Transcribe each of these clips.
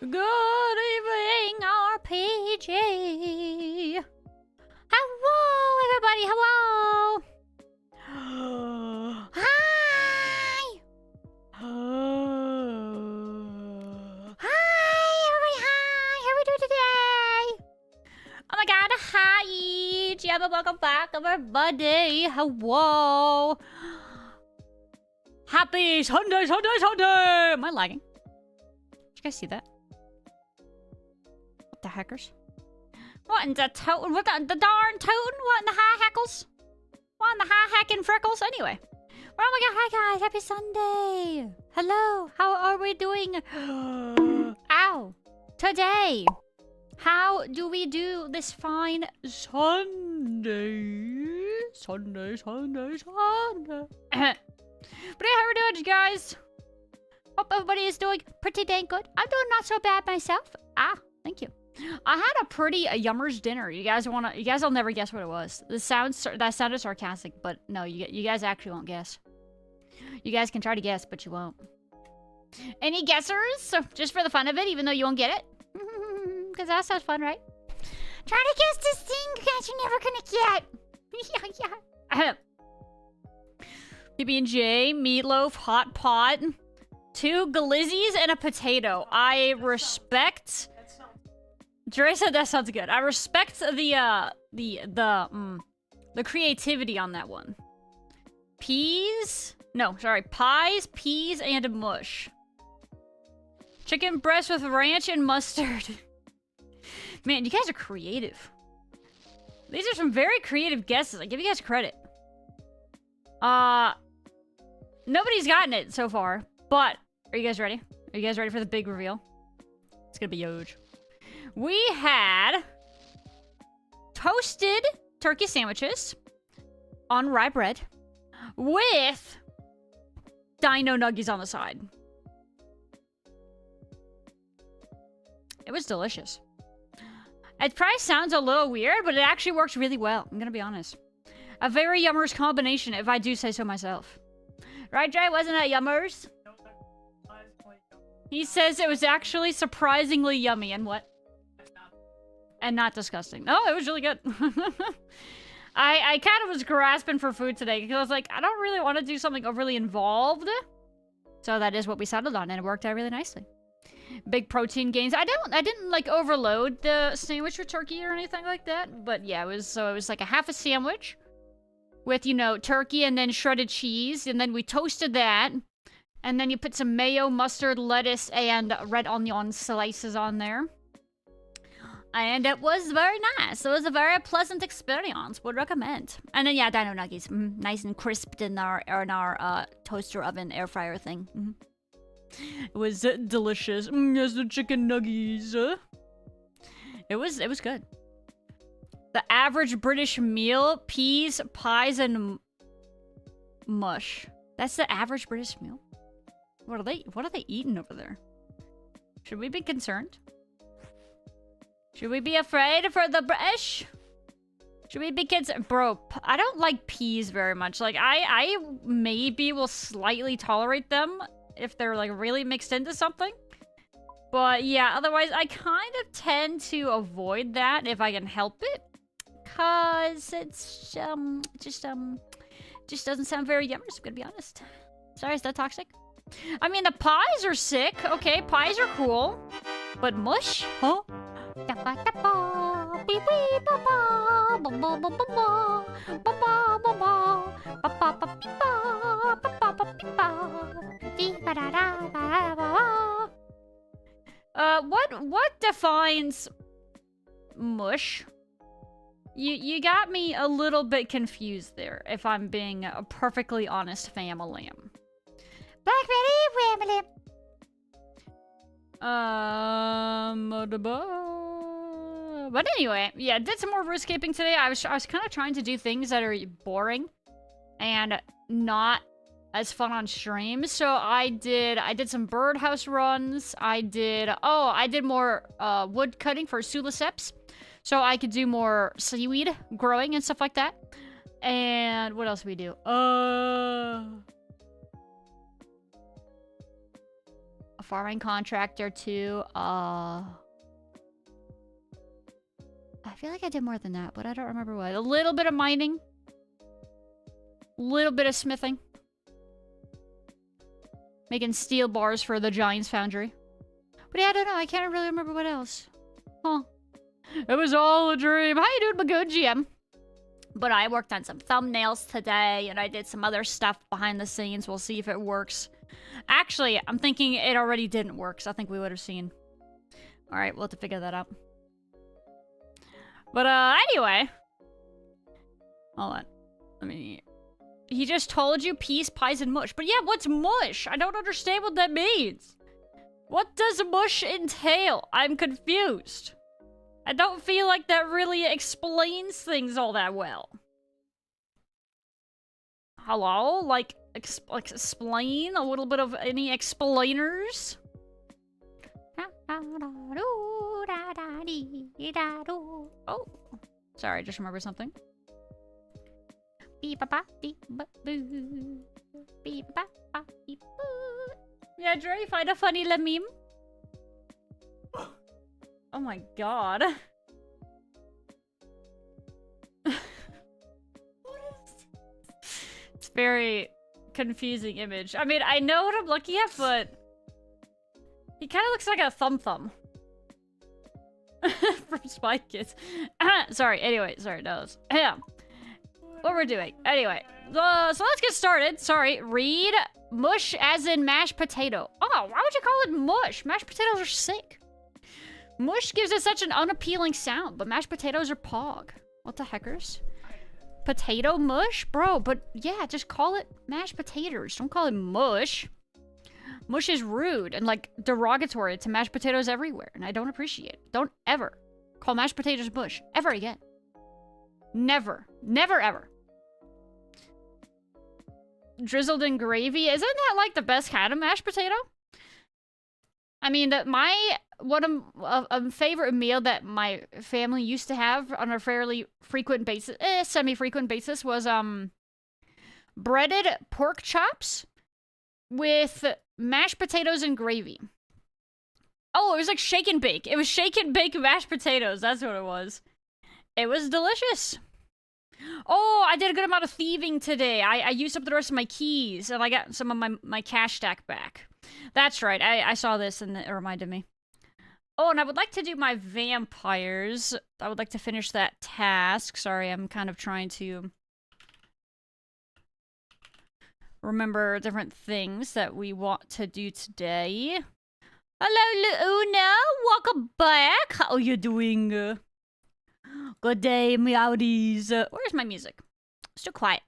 Good evening, RPG. Hello, everybody. Hello. Hi. Hi, everybody. Hi. How are we doing today? Oh my god. Hi. Gemma, welcome back, everybody. Hello. Happy Sunday, Sunday, Sunday. Am I lagging? Did you guys see that? What the heckers? What in the toten? What the darn toten? What in the high hackles? What in the high hacking freckles? Anyway. Oh my god, hi guys. Happy Sunday. Hello. How are we doing? Ow. Today. How do we do this fine Sunday? Sunday, Sunday, Sunday. But hey, how are we doing, guys? Hope everybody is doing pretty dang good. I'm doing not so bad myself. Ah, thank you. I had a pretty yummers dinner. You guys will never guess what it was. That sounded sarcastic, but no, you guys actually won't guess. You guys can try to guess, but you won't. Any guessers? So, just for the fun of it, even though you won't get it? Because that sounds fun, right? Try to guess this thing, guys, you're never gonna get. Yeah. PB&J, meatloaf, hot pot, 2 glizzies, and a potato. I respect. Dre said that sounds good. I respect the creativity on that one. Peas? No, sorry, pies, peas, and mush. Chicken breast with ranch and mustard. Man, you guys are creative. These are some very creative guesses. I give you guys credit. Nobody's gotten it so far, but are you guys ready? Are you guys ready for the big reveal? It's gonna be huge. We had toasted turkey sandwiches on rye bread with dino nuggies on the side. It was delicious. It probably sounds a little weird, but it actually works really well. I'm gonna be honest. A very yummers combination, if I do say so myself. Right, Jay? Wasn't it yummers? He says it was actually surprisingly yummy. And what? And not disgusting. No, it was really good. I kind of was grasping for food today because I was like, I don't really want to do something overly involved. So that is what we settled on, and it worked out really nicely. Big protein gains. I didn't like overload the sandwich with turkey or anything like that. But yeah, it was like a half a sandwich with, you know, turkey and then shredded cheese, and then we toasted that, and then you put some mayo, mustard, lettuce, and red onion slices on there. And it was very nice. It was a very pleasant experience. Would recommend. And then yeah, dino nuggies, nice and crisped in our toaster oven air fryer thing. It was delicious. Yes, the chicken nuggies. It was good. The average British meal: peas, pies, and mush. That's the average British meal. What are they eating over there? Should we be concerned? Should we be afraid for the British? Should we be concerned? Bro, I don't like peas very much. Like, I maybe will slightly tolerate them if they're, like, really mixed into something. But, yeah, otherwise, I kind of tend to avoid that if I can help it. Cause it's, just doesn't sound very yummy, I'm gonna be honest. Sorry, is that toxic? I mean, the pies are sick. Okay, pies are cool. But mush? Huh? What defines mush? You got me a little bit confused there, if I'm being a perfectly honest family. Blackberry but anyway, yeah, did some more Runescaping today. I was kind of trying to do things that are boring and not as fun on stream. So I did some birdhouse runs. I did more wood cutting for Suliceps, so I could do more seaweed growing and stuff like that. And what else did we do? A farming contractor too. I feel like I did more than that, but I don't remember what. A little bit of mining. A little bit of smithing. Making steel bars for the Giants Foundry. But yeah, I don't know. I can't really remember what else. Huh. It was all a dream. How you doing, my good GM? But I worked on some thumbnails today, and I did some other stuff behind the scenes. We'll see if it works. Actually, I'm thinking it already didn't work, so I think we would have seen. Alright, we'll have to figure that out. But, anyway. Hold on. Let me... He just told you peas, pies, and mush. But yeah, what's mush? I don't understand what that means. What does mush entail? I'm confused. I don't feel like that really explains things all that well. Hello? Like, explain a little bit of any explainers? Oh. Sorry, I just remembered something. Yeah, Dre, find a funny little meme. Oh my god. It's very confusing image. I mean, I know what I'm looking at, but he kind of looks like a thumb. From Spy Kids. Sorry, anyway, sorry, no. Yeah. What we're doing. Anyway, so let's get started. Sorry, read mush as in mashed potato. Oh, why would you call it mush? Mashed potatoes are sick. Mush gives it such an unappealing sound, but mashed potatoes are pog. What the heckers? Potato mush? Bro, but yeah, just call it mashed potatoes. Don't call it mush. Mush is rude and, like, derogatory to mashed potatoes everywhere, and I don't appreciate it. Don't ever call mashed potatoes mush. Ever again. Never. Never, ever. Drizzled in gravy? Isn't that, like, the best kind of mashed potato? I mean, a favorite meal that my family used to have on a fairly frequent basis, semi-frequent basis, was breaded pork chops with mashed potatoes and gravy. Oh, it was like shake and bake. It was shake and bake mashed potatoes. That's what it was. It was delicious. Oh, I did a good amount of thieving today. I used up the rest of my keys, and I got some of my cash stack back. That's right. I saw this, and it reminded me. Oh, and I would like to do my vampires. I would like to finish that task. Sorry, I'm kind of trying to remember different things that we want to do today. Hello, Luna. Welcome back. How are you doing? Good day, meowdies. Where's my music? It's too quiet.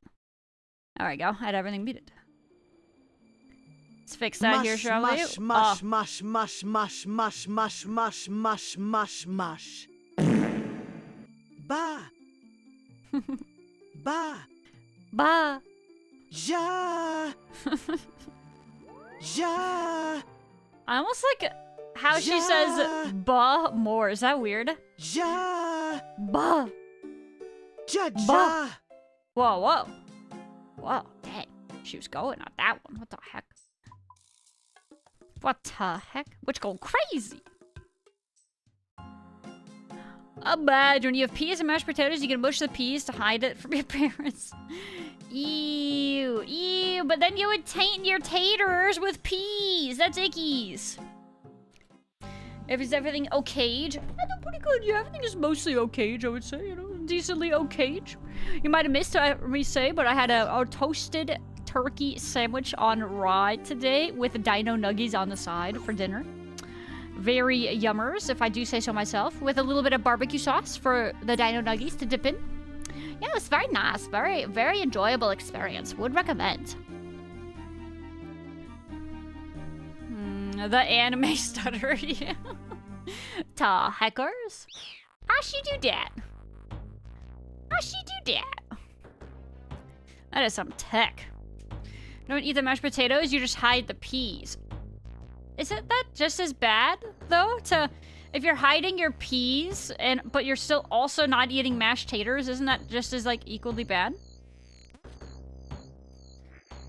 There we go. I had everything muted. Let's fix that here, shall we? Mush, mush, mush, mush, mush, mush, mush, mush, mush, mush. Ba. Ba. Ba. Ja. Ja. I almost like how she says ba more. Is that weird? Ja. Ba. Ja, ja. Whoa, whoa. Whoa, dang. She was going on that one. What the heck? What the heck? What's going crazy? Imagine when you have peas and mashed potatoes, you can mush the peas to hide it from your parents. Ew, ew, but then you would taint your taters with peas. That's ickies. Is everything okay-age? I do pretty good, yeah. Everything is mostly okay-age, I would say, you know, decently okay-age. You might have missed me say, but I had a toasted turkey sandwich on rye today with dino nuggies on the side for dinner. Very yummers, if I do say so myself, with a little bit of barbecue sauce for the dino nuggies to dip in. Yeah, it was very nice. Very, very enjoyable experience. Would recommend. The anime stutter, yeah. Ta heckers. How she do that? How she do that? That is some tech. Don't eat the mashed potatoes, you just hide the peas. Isn't that just as bad, though? If you're hiding your peas, but you're still also not eating mashed taters, isn't that just as, like, equally bad?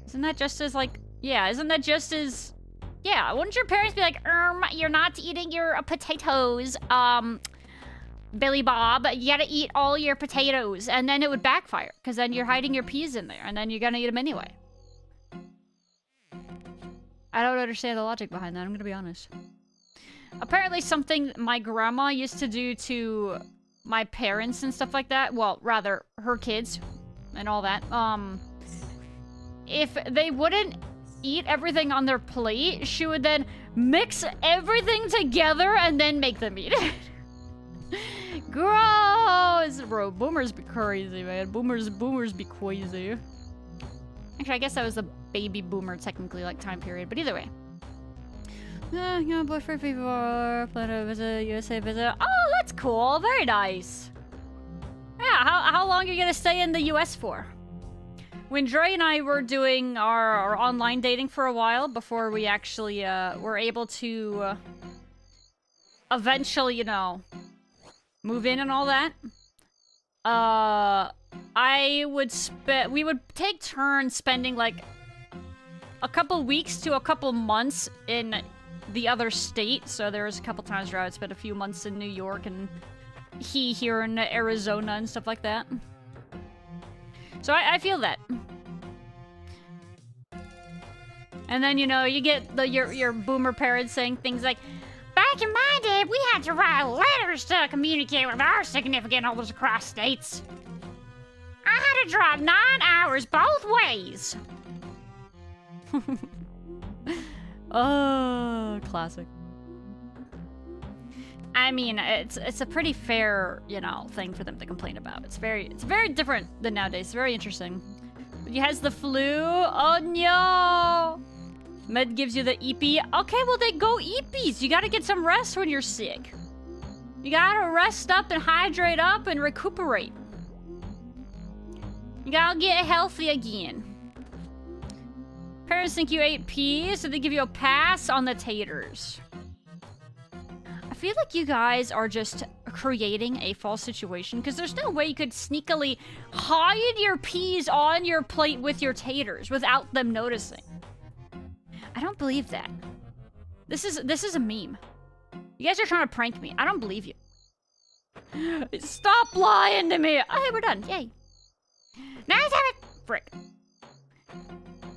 Isn't that just as, like... Yeah, isn't that just as... yeah, wouldn't your parents be like, you're not eating your potatoes, Billy Bob, you gotta eat all your potatoes, and then it would backfire, because then you're hiding your peas in there, and then you're gonna eat them anyway. I don't understand the logic behind that, I'm gonna be honest. Apparently something my grandma used to do to my parents and stuff like that, well, rather, her kids, and all that, if they wouldn't eat everything on their plate, she would then mix everything together and then make them eat it. Gross! Bro, boomers be crazy, man. Boomers be crazy. Actually, I guess that was the baby boomer, technically, like, time period. But either way. Yeah, boyfriend before, plan to visit, USA visit. Oh, that's cool. Very nice. Yeah, how long are you gonna stay in the US for? When Dre and I were doing our online dating for a while before we actually were able to eventually, you know, move in and all that, we would take turns spending like a couple weeks to a couple months in the other state. So there was a couple times where I would spend a few months in New York and he here in Arizona and stuff like that. So I feel that. And then, you know, you get your boomer parents saying things like, back in my day, we had to write letters to communicate with our significant others across states. I had to drive 9 hours both ways. Oh, classic. I mean, it's a pretty fair, you know, thing for them to complain about. It's very different than nowadays. It's very interesting. He has the flu. Oh no! Med gives you the EP. Okay, well then go EPs. You gotta get some rest when you're sick. You gotta rest up and hydrate up and recuperate. You gotta get healthy again. Parents think you ate peas, so they give you a pass on the taters. I feel like you guys are just creating a false situation because there's no way you could sneakily hide your peas on your plate with your taters without them noticing. I don't believe that. This is a meme. You guys are trying to prank me. I don't believe you. Stop lying to me. Okay, we're done. Yay. Nice have it. Frick.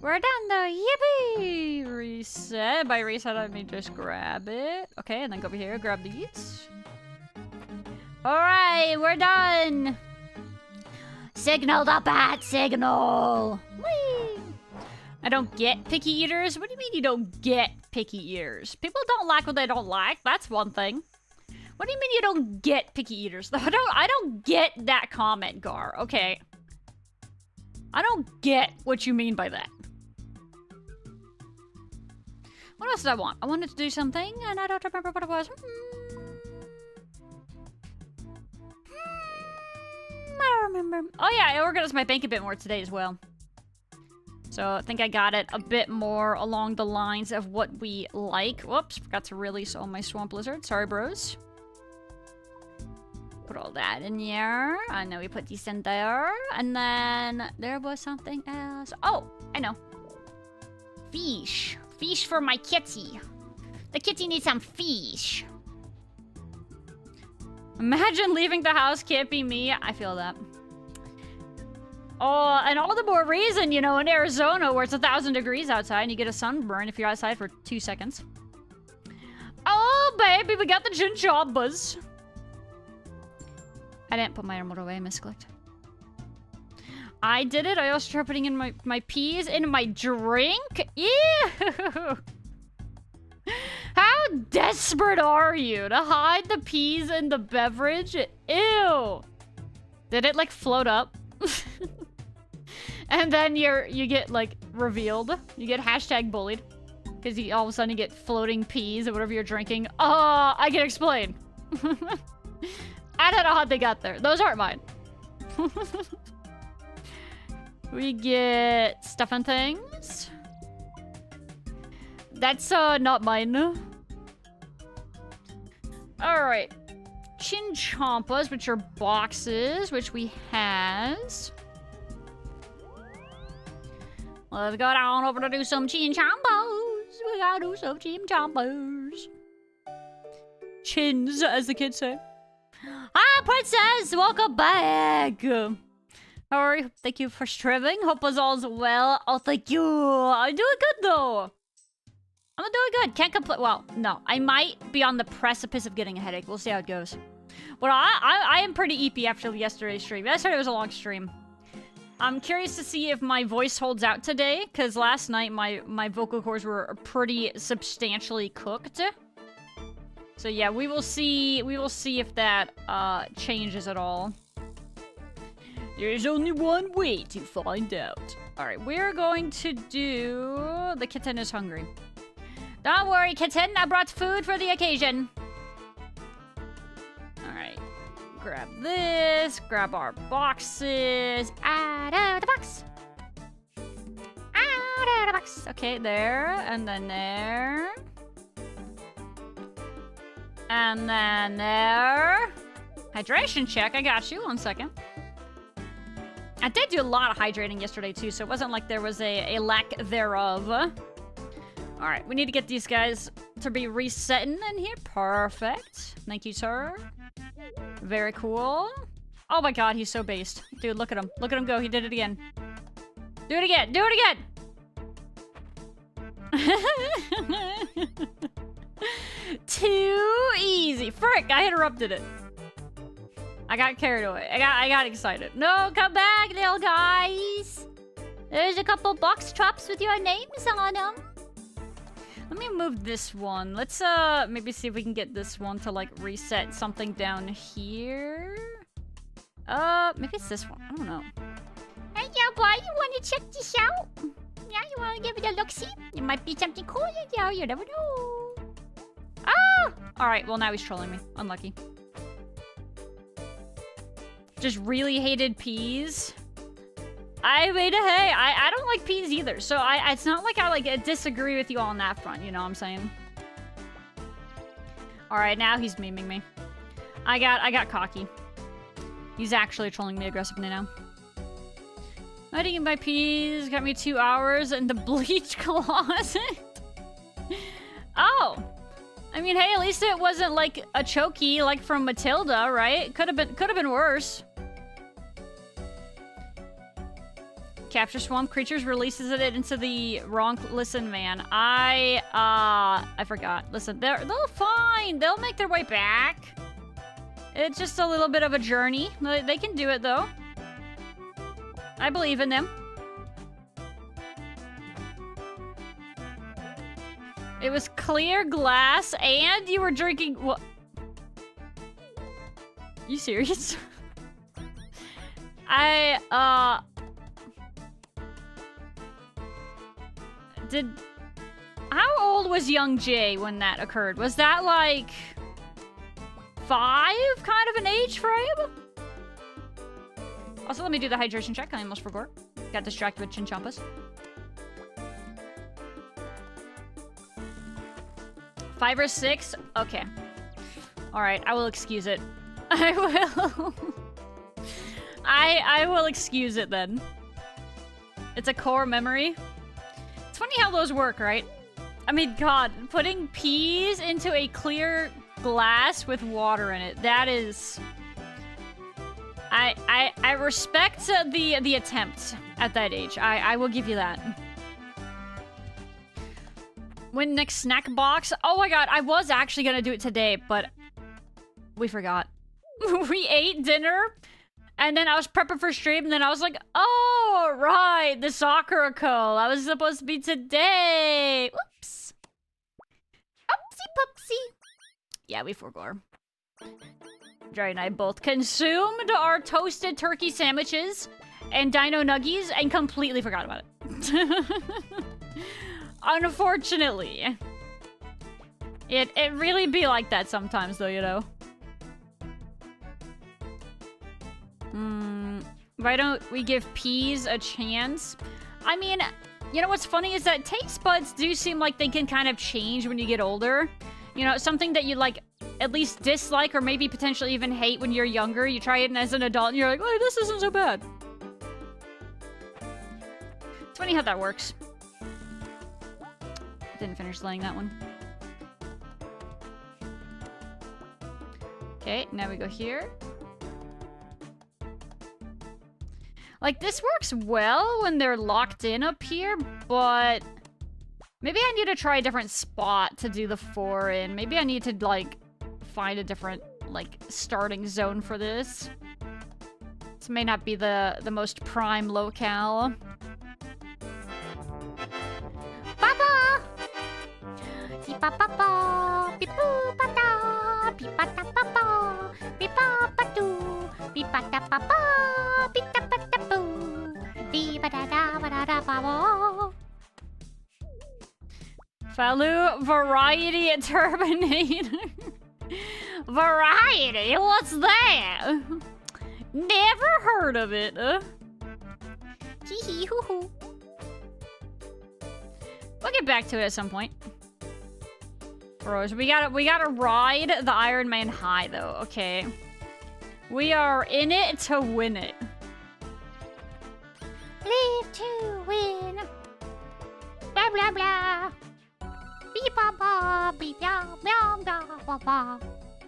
We're done though. Yippee! Reset. By reset, I mean just grab it. Okay, and then go over here, grab these. Alright, we're done. Signal the bat signal. Whee! I don't get picky eaters. What do you mean you don't get picky eaters? People don't like what they don't like. That's one thing. What do you mean you don't get picky eaters? I don't get that comment, Gar. Okay. I don't get what you mean by that. What else did I want? I wanted to do something, and I don't remember what it was. I don't remember. Oh yeah, I organized my bank a bit more today as well. So I think I got it a bit more along the lines of what we like. Whoops, forgot to release all my swamp lizards. Sorry, bros. Put all that in there. And then we put these in there. And then there was something else. Oh, I know. Fish. Fish for my kitty. The kitty needs some fish. Imagine leaving the house can't be me. I feel that. Oh, and all the more reason, you know, in Arizona where it's 1,000 degrees outside and you get a sunburn if you're outside for 2 seconds. Oh, baby, we got the chinchambas. I didn't put my emerald away, misclicked. I did it. I also tried putting in my peas in my drink. Ew! How desperate are you to hide the peas in the beverage? Ew! Did it like float up? And then you get like revealed. You get hashtag bullied. Because all of a sudden you get floating peas or whatever you're drinking. Oh, I can explain. I don't know how they got there. Those aren't mine. We get stuff and things. That's not mine. Alright. Chinchompas, which are boxes, which we has. Let's go down over to do some chinchompos. We gotta do some team chompers. Chins, as the kids say. Ah, Princess! Welcome back! How are you? Thank you for streaming. Hope all's well. Oh, thank you. I'm doing good, though. I'm doing good. Can't complain. Well, no. I might be on the precipice of getting a headache. We'll see how it goes. But I am pretty eepy after yesterday's stream. Yesterday was a long stream. I'm curious to see if my voice holds out today, because last night my vocal cords were pretty substantially cooked. So yeah, we will see if that changes at all. There's only one way to find out. Alright, we're going to do... The kitten is hungry. Don't worry, kitten, I brought food for the occasion. Alright. Grab this, grab our boxes. Out of the box! Out of the box! Okay, there, and then there. And then there. Hydration check, I got you, 1 second. I did do a lot of hydrating yesterday too, so it wasn't like there was a lack thereof. Alright, we need to get these guys to be resetting in here. Perfect. Thank you, sir. Very cool. Oh my god, he's so based. Dude, look at him. Look at him go. He did it again. Do it again. Do it again! Too easy. Frick, I interrupted it. I got carried away. I got excited. No, come back, little guys. There's a couple box tops with your names on them. Let me move this one. Let's maybe see if we can get this one to like reset something down here. Maybe it's this one. I don't know. Hey, yeah, boy, you want to check this out? Yeah, you want to give it a look-see? It might be something cool in there. You never know. Oh! Alright, well now he's trolling me. Unlucky. Just really hated peas. I mean, hey, I don't like peas either. So it's not like I disagree with you on that front, you know what I'm saying? Alright, now he's memeing me. I got cocky. He's actually trolling me aggressively now. Hiding in my peas got me 2 hours in the bleach closet. Oh! I mean, hey, at least it wasn't like a chokey like from Matilda, right? Could have been worse. Capture swamp creatures, releases it into the wrong... Listen, man, I forgot. Listen, they'll fine. They'll make their way back. It's just a little bit of a journey. They can do it, though. I believe in them. It was clear glass, and you were drinking... What? You serious? How old was young Jay when that occurred? Was that like 5 kind of an age frame? Also, let me do the hydration check. I almost forgot. Got distracted with Chinchompas. 5 or 6? Okay. Alright, I will excuse it. I will. I will excuse it then. It's a core memory. It's funny how those work, right? I mean, God, putting peas into a clear glass with water in it. That is... I respect the attempt at that age. I will give you that. When next snack box? Oh my god, I was actually gonna do it today, but we forgot. We ate dinner, and then I was prepping for stream, and then I was like, oh, right, the soccer call. I was supposed to be today. Oops. Oopsie poopsie. Yeah, we forgot. Dre and I both consumed our toasted turkey sandwiches and dino nuggies and completely forgot about it. Unfortunately. It really be like that sometimes, though, you know. Why don't we give peas a chance? I mean, you know what's funny is that taste buds do seem like they can kind of change when you get older. You know, something that you, like, at least dislike or maybe potentially even hate when you're younger. You try it as an adult and you're like, oh, this isn't so bad. It's funny how that works. Didn't finish laying that one. Okay, now we go here. Like, this works well when they're locked in up here, but maybe I need to try a different spot to do the 4 in. Maybe I need to, like, find a different, like, starting zone for this. This may not be the most prime locale. Papa! Pipapapa! Pipupata! Pipatapapa! Pipapatu! Pipatapapa! Pitapatapu! Pipatadabadadababo! Faloo Variety Terminator. Variety? What's that? Never heard of it. Hee hee hoo hoo. We'll get back to it at some point. Bros, we gotta ride the Iron Man high though, okay? We are in it to win it. Live to win. Blah blah blah. Beep ba ba beep ya meow ba ba.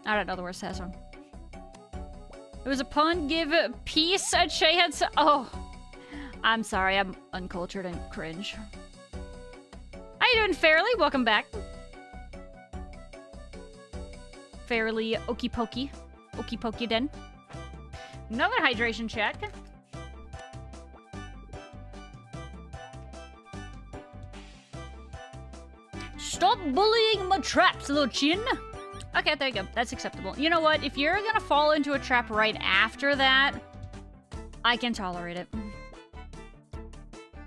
I don't know the words to that song. It was a pun. Give peace a chance. Oh, I'm sorry. I'm uncultured and cringe. How you doing, Fairly? Welcome back. Fairly okie pokey. Okie pokey den. Another hydration check. Stop bullying my traps, little chin. Okay, there you go. That's acceptable. You know what? If you're gonna fall into a trap right after that, I can tolerate it.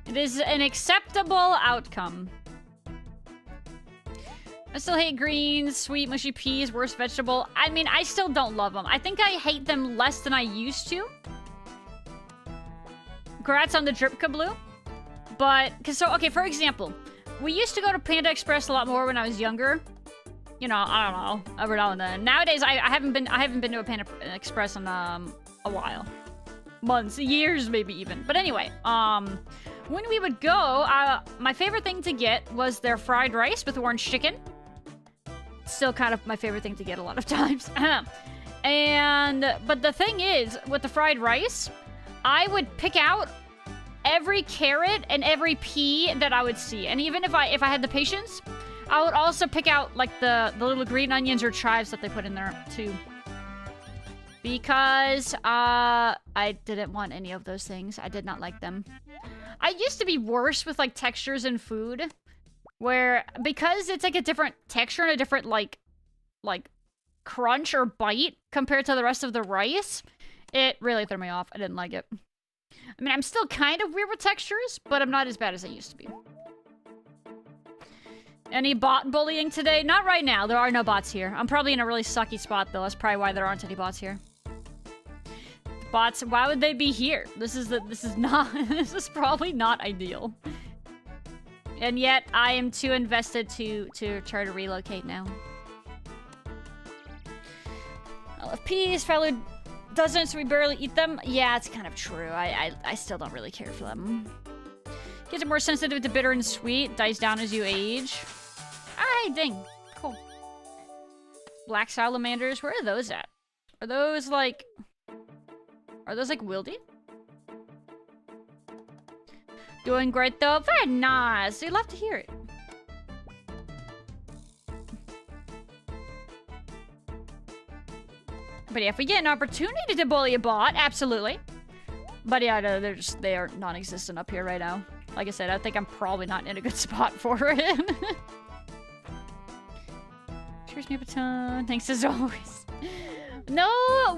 It is an acceptable outcome. I still hate greens, sweet mushy peas, worst vegetable. I mean, I still don't love them. I think I hate them less than I used to. Congrats on the drip kabloo. But, okay, for example, we used to go to Panda Express a lot more when I was younger. You know, I don't know, every now and then. Nowadays, I haven't been to a Panda Express in a while. Months, years, maybe even. But anyway, when we would go, my favorite thing to get was their fried rice with orange chicken. Still kind of my favorite thing to get a lot of times. But the thing is, with the fried rice, I would pick out every carrot and every pea that I would see. And even if I had the patience, I would also pick out, like, the little green onions or chives that they put in there, too. Because, I didn't want any of those things. I did not like them. I used to be worse with, like, textures in food. Where, because it's, like, a different texture and a different, like, crunch or bite compared to the rest of the rice, it really threw me off. I didn't like it. I mean, I'm still kind of weird with textures, but I'm not as bad as I used to be. Any bot bullying today? Not right now. There are no bots here. I'm probably in a really sucky spot, though. That's probably why there aren't any bots here. Bots, why would they be here? This is probably not ideal. And yet, I am too invested to try to relocate now. I love peas. Faloo doesn't, so we barely eat them. Yeah, it's kind of true. I still don't really care for them. Kids are more sensitive to bitter and sweet. Dies down as you age. Alright, dang. Cool. Black salamanders. Where are those at? Are those like wildy? Doing great though. Very nice. You'd love to hear it. But yeah, if we get an opportunity to bully a bot, absolutely. But yeah, no, they are non-existent up here right now. Like I said, I think I'm probably not in a good spot for it. Cheers, me a baton. Thanks as always. No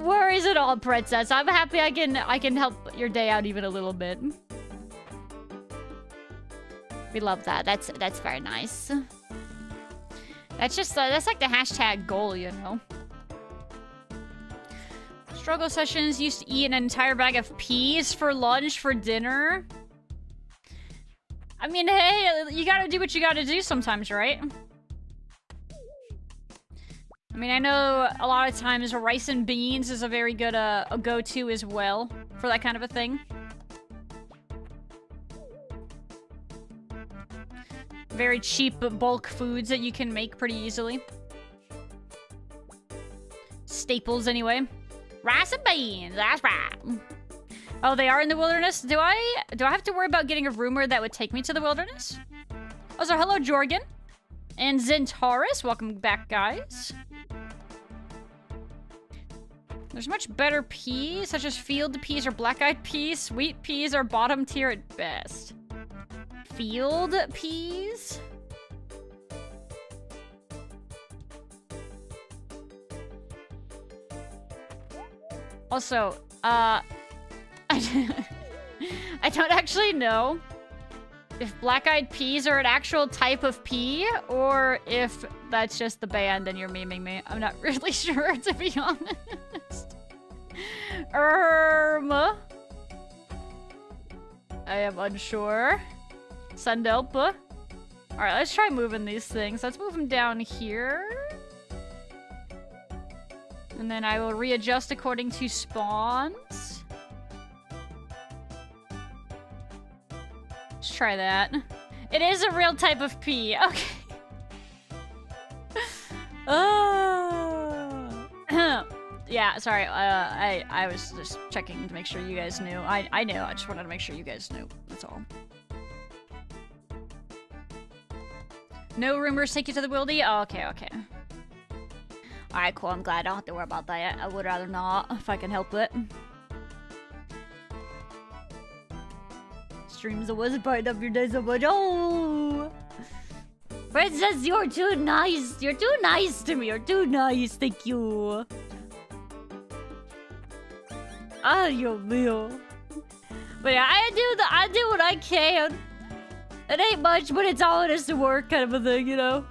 worries at all, princess. I'm happy I can help your day out even a little bit. We love that. That's very nice. That's like the hashtag goal, you know. Struggle sessions used to eat an entire bag of peas for lunch for dinner. I mean, hey, you gotta do what you gotta do sometimes, right? I mean, I know a lot of times rice and beans is a very good a go-to as well for that kind of a thing. Very cheap bulk foods that you can make pretty easily. Staples, anyway. Rice and beans, that's right. Oh, they are in the wilderness? Do I have to worry about getting a rumor that would take me to the wilderness? Also, hello, Jorgen. And Zentaurus, welcome back, guys. There's much better peas, such as field peas or black-eyed peas. Sweet peas are bottom tier at best. Field peas? Also, I don't actually know if black-eyed peas are an actual type of pea, or if that's just the band and you're memeing me. I'm not really sure, to be honest. I am unsure. Sundelpa. Alright, let's try moving these things. Let's move them down here. And then I will readjust according to spawns. Let's try that. It is a real type of pea. Okay. Yeah, sorry. I was just checking to make sure you guys knew. I knew. I just wanted to make sure you guys knew. That's all. No rumors take you to the wildy? Oh, okay, okay. Alright, cool. I'm glad I don't have to worry about that. I would rather not, if I can help it. Streams the worst part of your day so much. Oh! Princess, you're too nice. You're too nice to me. You're too nice. Thank you. Ay, Dios. But yeah, I do what I can. It ain't much, but it's all it is to work, kind of a thing, you know?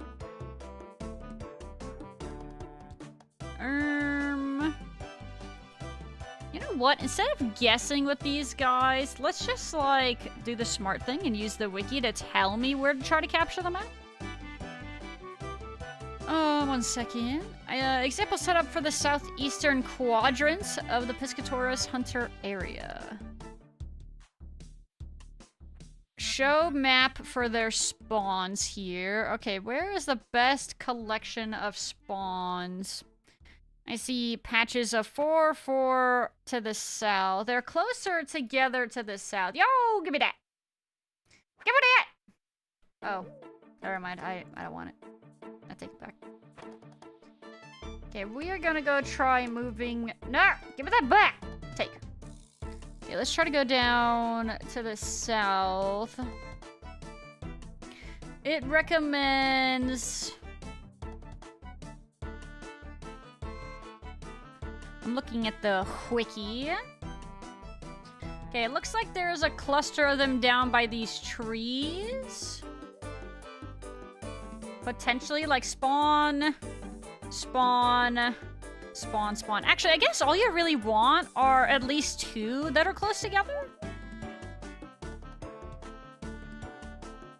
You know what? Instead of guessing with these guys, let's just, like, do the smart thing and use the wiki to tell me where to try to capture them at. 1 second. Example set up for the southeastern quadrant of the Piscatoris Hunter area. Show map for their spawns here. Okay, where is the best collection of spawns? I see patches of 4 to the south. They're closer together to the south. Yo, give me that. Give me that. Oh, never mind. I don't want it. I take it back. Okay, we are gonna go try moving. No, give me that back. Take. Okay, let's try to go down to the south. It recommends... I'm looking at the wiki. Okay, it looks like there's a cluster of them down by these trees. Potentially, like, spawn. Actually, I guess all you really want are at least 2 that are close together.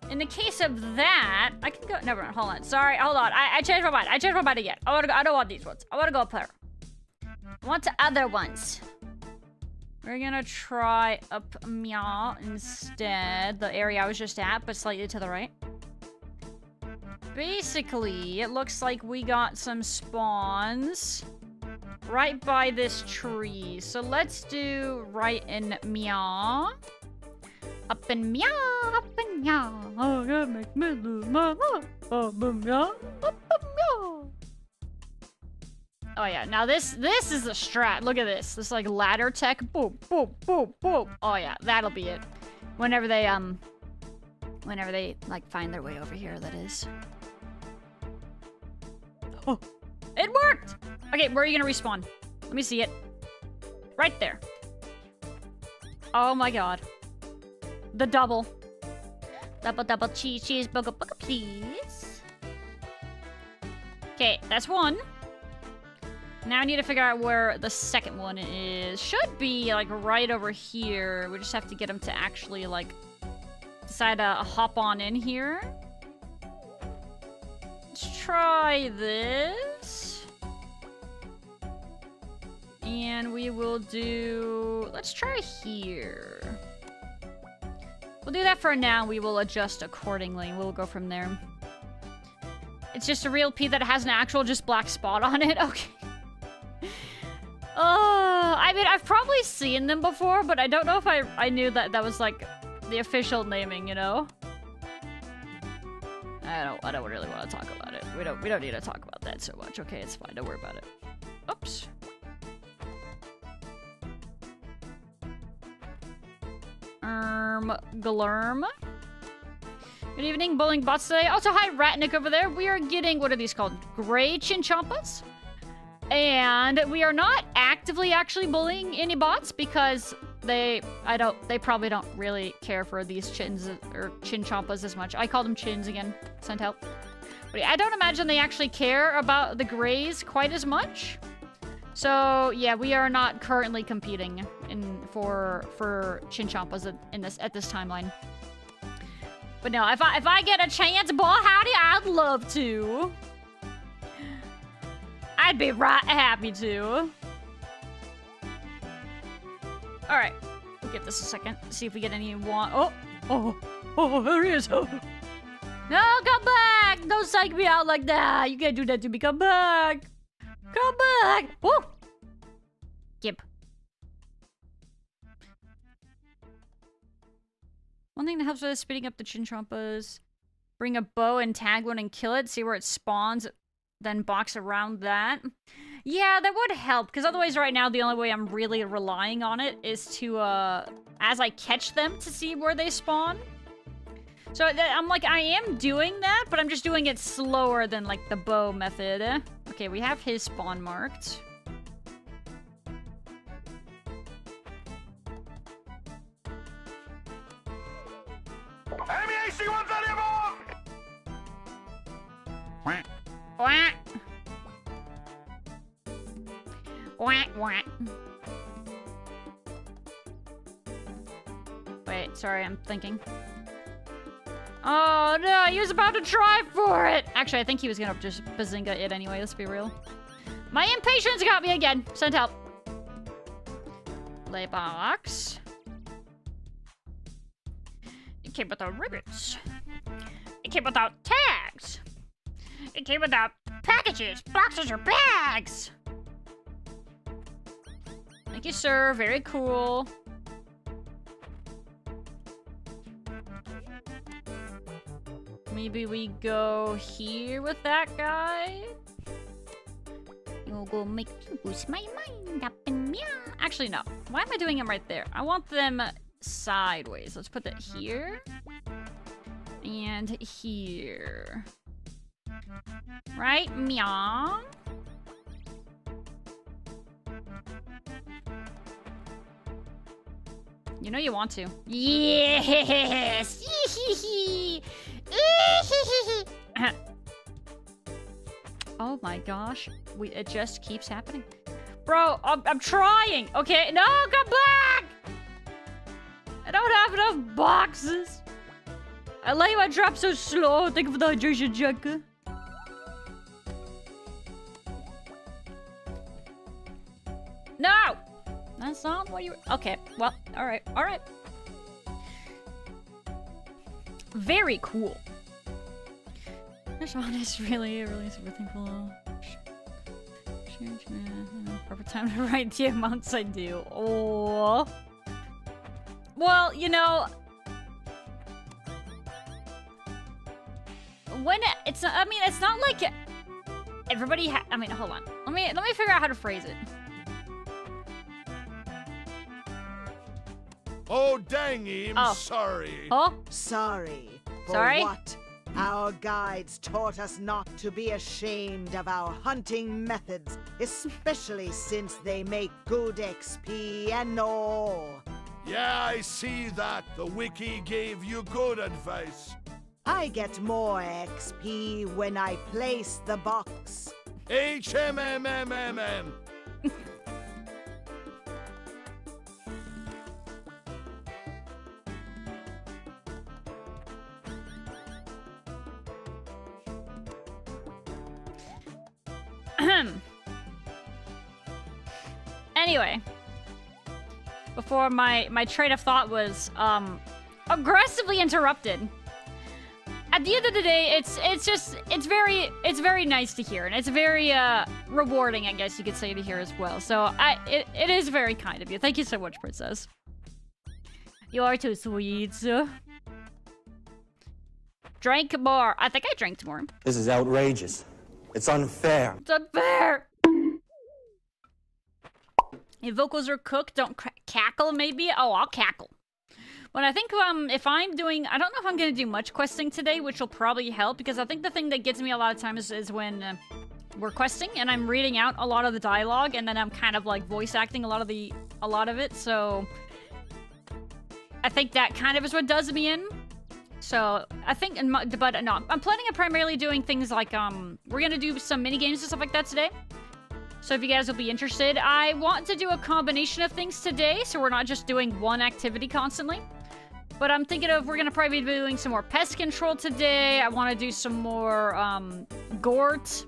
In the case of that, I can go... Never mind, hold on. Sorry, hold on. I changed my mind. I changed my mind again. I don't want these ones. I want to go up there. I want the other ones. We're gonna try up Meow instead. The area I was just at, but slightly to the right. Basically, it looks like we got some spawns right by this tree. So let's do right in Meow. Up in Meow, up in Meow. Oh, yeah, make me lose my mind. Up in Meow, up in Meow. Oh yeah, now this is the strat. Look at this. This like ladder tech. Boom, boom, boom, boom. Oh yeah, that'll be it. Whenever they like find their way over here, that is. Oh, it worked! Okay, where are you gonna respawn? Let me see it. Right there. Oh my god. The double. Double cheeseburger, please. Okay, that's one. Now I need to figure out where the second one is. Should be, like, right over here. We just have to get him to actually, like, decide to hop on in here. Let's try this. And we will do... Let's try here. We'll do that for now. We will adjust accordingly. We'll go from there. It's just a real P that has an actual just black spot on it. Okay. I mean, I've probably seen them before, but I don't know if I knew that that was like the official naming, you know? I don't really want to talk about it. We don't need to talk about that so much. Okay, it's fine. Don't worry about it. Oops. Glurm. Good evening, bowling bots today. Also, hi, Ratnik over there. We are getting, what are these called? Gray Chinchompas? And we are not actively actually bullying any bots because they probably don't really care for these chins or Chinchompas as much. I call them chins again. Sent out. But I don't imagine they actually care about the grays quite as much. So yeah, we are not currently competing for Chinchompas at this timeline. But no, if I get a chance, boy howdy, I'd love to. I'd be right happy to. Alright. We'll give this a second. See if we get any Oh, there he is. No, come back! Don't psych me out like that. You can't do that to me. Come back. Come back. Woo! Yep. One thing that helps with speeding up the Chinchompas. Bring a bow and tag one and kill it. See where it spawns. Then box around that. Yeah, that would help, because otherwise right now the only way I'm really relying on it is to, as I catch them to see where they spawn. So I'm like, I am doing that, but I'm just doing it slower than, like, the bow method. Okay, we have his spawn marked. Enemy AC-1 variable! Whack. Whack, whack. Wait, sorry, I'm thinking. Oh no, he was about to try for it! Actually, I think he was gonna just bazinga it anyway, let's be real. My impatience got me again. Sent out. Lay box. It came without ribbons. It came without tags. It came without packages, boxes, or bags. Thank you, sir. Very cool. Maybe we go here with that guy? You'll go make me boost my mind up and meow. Actually, no. Why am I doing them right there? I want them sideways. Let's put that here. And here. Right? Meow. You know you want to. Yes! Oh my gosh. It just keeps happening. Bro, I'm trying. Okay, no, come back! I don't have enough boxes. I let my drop so slow. Thank you for the hydration, Jack. No! That's not what you... Okay, well, alright, alright. Very cool. Sean is really super thankful. Perfect time to write the amounts I do. Oh. Well, you know... When it's... I mean, it's not like... Everybody I mean, hold on. Let me figure out how to phrase it. Oh, dang him, sorry. Oh? Sorry. For Sorry? what? Our guides taught us not to be ashamed of our hunting methods, especially since they make good XP and all. Yeah, I see that. The wiki gave you good advice. I get more XP when I place the box. HMMMMM. Anyway, before my train of thought was aggressively interrupted. At the end of the day, it's very nice to hear, and it's very rewarding, I guess you could say, to hear as well. So it is very kind of you. Thank you so much, Princess. You are too sweet. Drank more. I think I drank more. This is outrageous. It's unfair. It's unfair. Your vocals are cooked. Don't cackle, maybe? Oh, I'll cackle. But I think if I'm doing... I don't know if I'm going to do much questing today, which will probably help, because I think the thing that gets me a lot of times is when we're questing, and I'm reading out a lot of the dialogue, and then I'm kind of, like, voice acting a lot of it, so... I think that kind of is what does me in. So, I think... But, no, I'm planning on primarily doing things like, we're going to do some mini-games and stuff like that today. So if you guys will be interested, I want to do a combination of things today, so we're not just doing one activity constantly. But I'm thinking of, we're going to probably be doing some more pest control today. I want to do some more, Gort.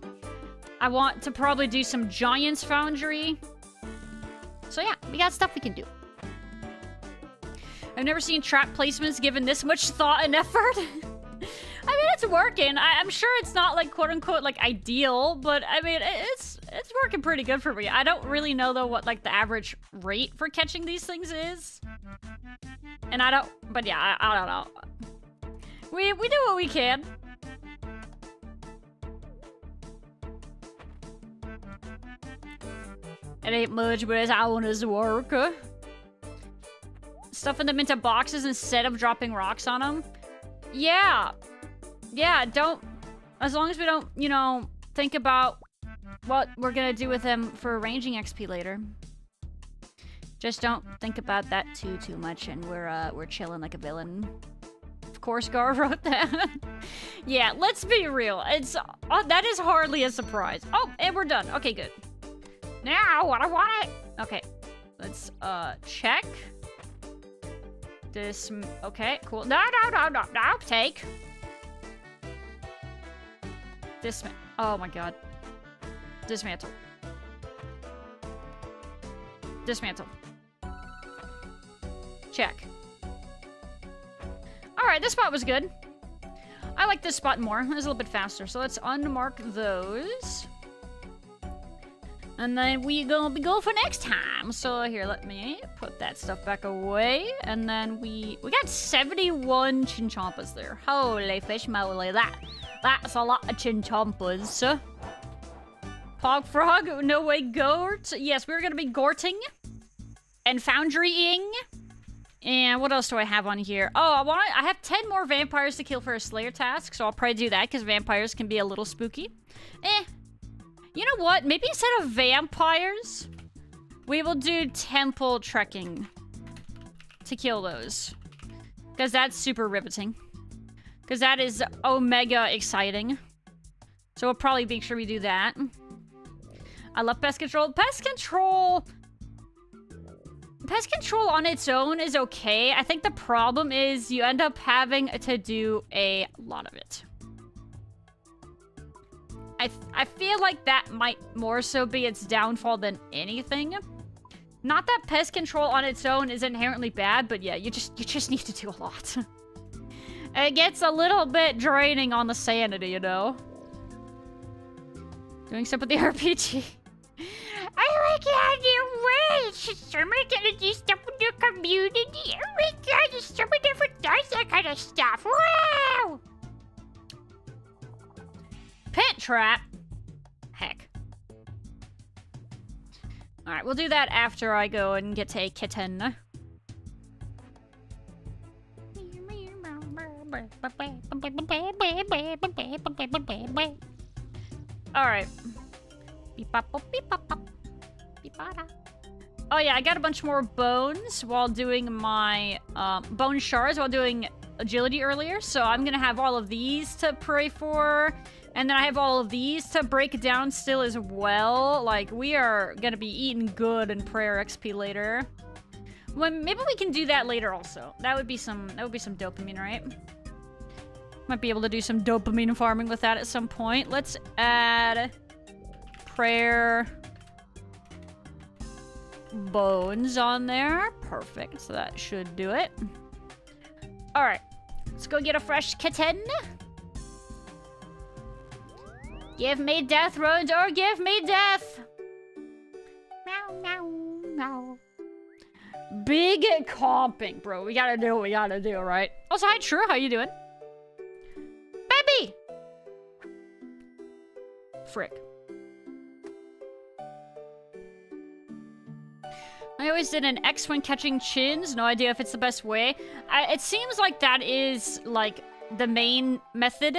I want to probably do some Giants Foundry. So yeah, we got stuff we can do. I've never seen trap placements given this much thought and effort. I mean, it's working. I'm sure it's not, like, quote-unquote, like, ideal, but, I mean, it's working pretty good for me. I don't really know, though, what, like, the average rate for catching these things is. And I don't... But, yeah, I don't know. We do what we can. It ain't much, but it's honest work. Stuffing them into boxes instead of dropping rocks on them. Yeah. Yeah, don't... As long as we don't, you know, think about what we're gonna do with them for ranging XP later. Just don't think about that too much, and we're chilling like a villain. Of course, Gar wrote that. Yeah, let's be real. It's... that is hardly a surprise. Oh, and we're done. Okay, good. Now, what I want... Okay. Let's, check. This... Okay, cool. No, take. Oh my god. Dismantle. Dismantle. Check. Alright, this spot was good. I like this spot more. It's a little bit faster. So let's unmark those. And then we gonna be going for next time. So here, let me put that stuff back away. And then we got 71 chinchompas there. Holy fish moly, that's a lot of chinchompas. Pog Frog, no way Gort. Yes, we're gonna be gorting and foundrying. And what else do I have on here? Oh, I have 10 more vampires to kill for a Slayer task, so I'll probably do that because vampires can be a little spooky. You know what? Maybe instead of vampires, we will do temple trekking to kill those. Because that's super riveting. Because that is omega exciting. So we'll probably make sure we do that. I love pest control. Pest control on its own is okay. I think the problem is you end up having to do a lot of it. I feel like that might more so be its downfall than anything. Not that pest control on its own is inherently bad, but yeah, you just need to do a lot. It gets a little bit draining on the sanity, you know? Doing stuff with the RPG. Oh my god, no way! Somebody gonna do stuff with your community? Oh my god, there's someone ever does that kind of stuff. Wow! Pit trap? Heck. Alright, we'll do that after I go and get a kitten. Alright. Oh yeah, I got a bunch more bones while doing my bone shards while doing agility earlier, so I'm gonna have all of these to pray for, and then I have all of these to break down still as well. Like, we are gonna be eating good in prayer XP later. Well, maybe we can do that later also. That would be some dopamine, right? Might be able to do some dopamine farming with that at some point. Let's add prayer bones on there. Perfect. So that should do it. Alright. Let's go get a fresh kitten. Give me death, Runes, or give me death! Meow, meow, meow. Big comping, bro. We gotta do what we gotta do, right? Also, hi, True. How you doing? Baby! Frick. I always did an X when catching chins. No idea if it's the best way. It seems like that is, like, the main method.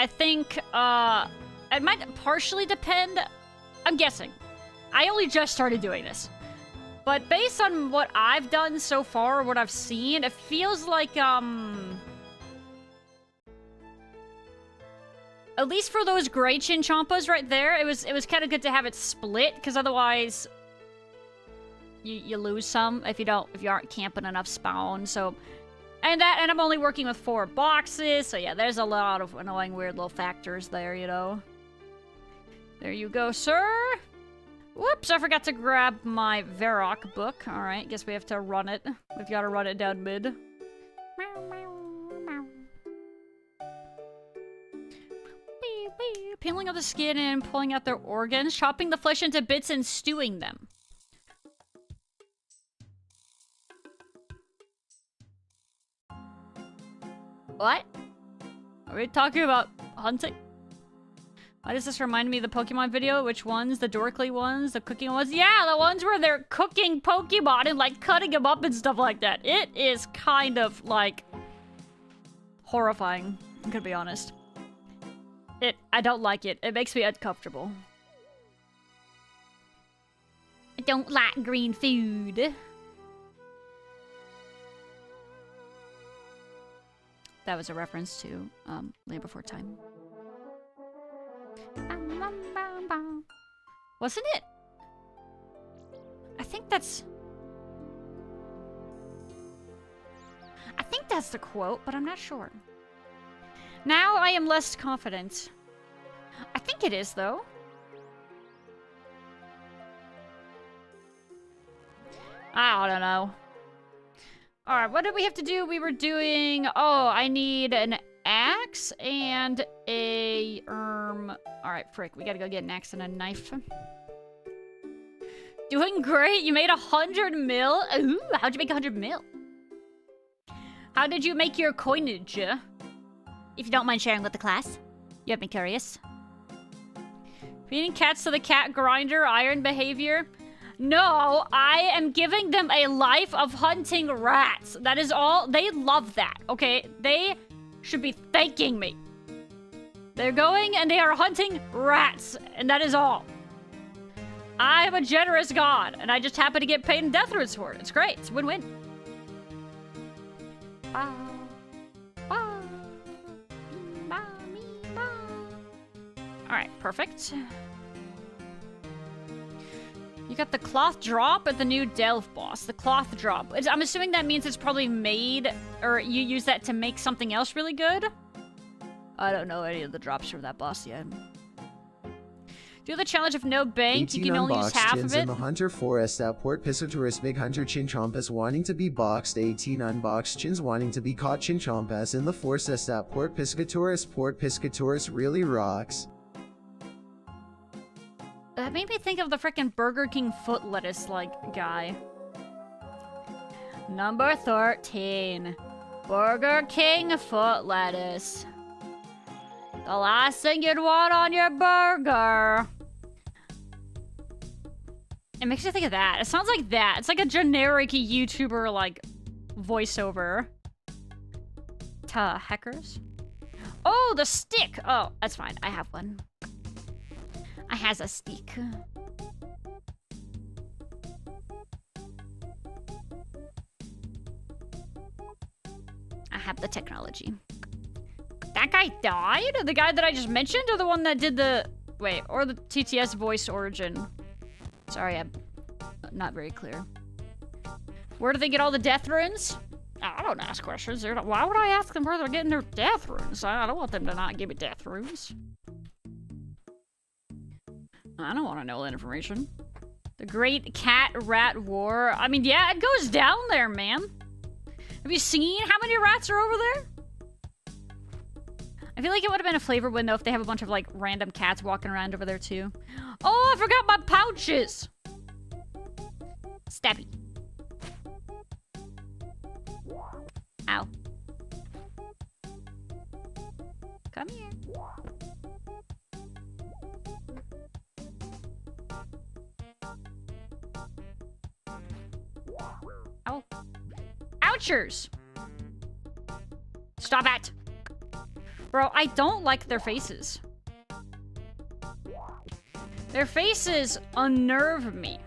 I think, it might partially depend. I'm guessing. I only just started doing this. But based on what I've done so far, what I've seen, it feels like, at least for those gray chinchompas right there, it was kind of good to have it split, because otherwise you lose some if you aren't camping enough spawn. So, and I'm only working with 4 boxes, so yeah, there's a lot of annoying weird little factors there, you know. There you go, sir. Whoops, I forgot to grab my Varrock book. Alright, guess we have to run it. We've got to run it down mid. Peeling off the skin and pulling out their organs, chopping the flesh into bits and stewing them. What? Are we talking about hunting? Why does this remind me of the Pokemon video? Which ones? The dorkly ones? The cooking ones? Yeah, the ones where they're cooking Pokemon and, like, cutting them up and stuff like that. It is kind of, like, horrifying, I'm gonna be honest. I don't like it. It makes me uncomfortable. I don't like green food. That was a reference to, Land Before Time. Wasn't it? I think that's the quote, but I'm not sure. Now I am less confident. I think it is, though. I don't know. Alright, what did we have to do? We were doing... Oh, I need an axe and a... Alright, frick. We gotta go get an axe and a knife. Doing great. You made 100 mil. Ooh, how'd you make 100 mil? How did you make your coinage? If you don't mind sharing with the class. You have me curious. Feeding cats to the cat grinder, iron behavior. No, I am giving them a life of hunting rats. That is all. They love that, okay? They should be thanking me. They're going and they are hunting rats, and that is all. I am a generous god, and I just happen to get paid in death roots for it. It's great. It's a win-win. Alright, perfect. You got the cloth drop at the new Delve boss. The cloth drop. I'm assuming that means it's probably made, or you use that to make something else really good? I don't know any of the drops from that boss yet. Do the challenge of no bank, you can only use half of it. In the Hunter Forest at Port Piscatoris, Big Hunter Chinchompas wanting to be boxed, 18 unboxed chins wanting to be caught Chinchompas in the Forest at Port Piscatoris. Port Piscatoris really rocks. That made me think of the frickin' Burger King foot lettuce, like, guy. Number 13. Burger King foot lettuce. The last thing you'd want on your burger. It makes me think of that. It sounds like that. It's like a generic YouTuber, like, voiceover. To hackers. Oh, the stick! Oh, that's fine. I have one. I has a stick. I have the technology. That guy died? The guy that I just mentioned, or the one that did the... Wait, or the TTS voice origin? Sorry, I'm not very clear. Where do they get all the death runes? I don't ask questions. Why would I ask them where they're getting their death runes? I don't want them to not give me death runes. I don't want to know that information. The Great Cat Rat War. I mean, yeah, it goes down there, man. Have you seen how many rats are over there? I feel like it would have been a flavor window if they have a bunch of, like, random cats walking around over there, too. Oh, I forgot my pouches! Stabby. Ow. Come here. Ow. Ouchers! Stop it! Bro, I don't like their faces. Their faces unnerve me.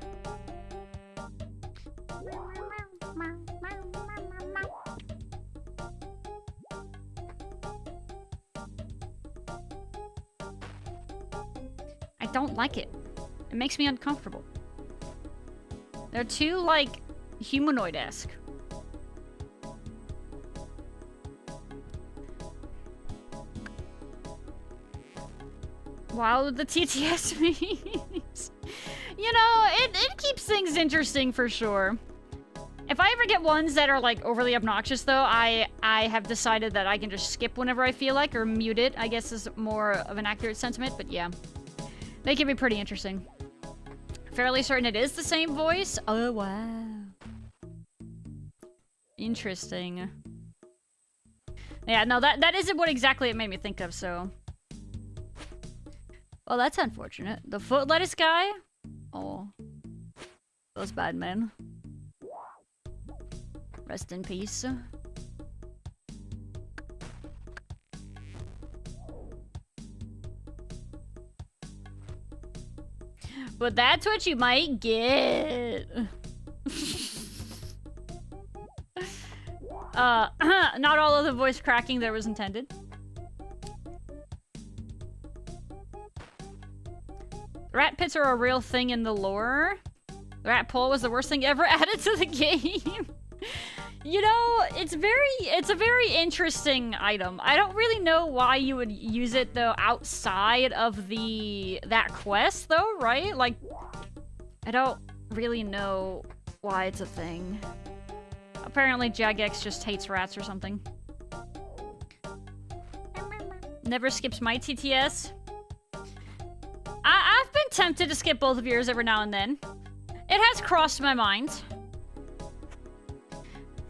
I don't like it. It makes me uncomfortable. They're too, like, humanoid-esque. Wow, the TTS memes. You know, it keeps things interesting for sure. If I ever get ones that are, like, overly obnoxious, though, I have decided that I can just skip whenever I feel like, or mute it, I guess is more of an accurate sentiment, but yeah. They can be pretty interesting. Fairly certain it is the same voice. Oh, wow. Interesting. Yeah, no, that isn't what exactly it made me think of, so... Well, that's unfortunate. The foot lettuce guy? Oh. Those bad men. Rest in peace. But that's what you might get. Not all of the voice cracking there was intended. Rat pits are a real thing in the lore. The rat pole was the worst thing ever added to the game. You know, it's a very interesting item. I don't really know why you would use it though outside of that quest though, right? Like, I don't really know why it's a thing. Apparently Jagex just hates rats or something. Never skips my TTS. I've been tempted to skip both of yours every now and then. It has crossed my mind.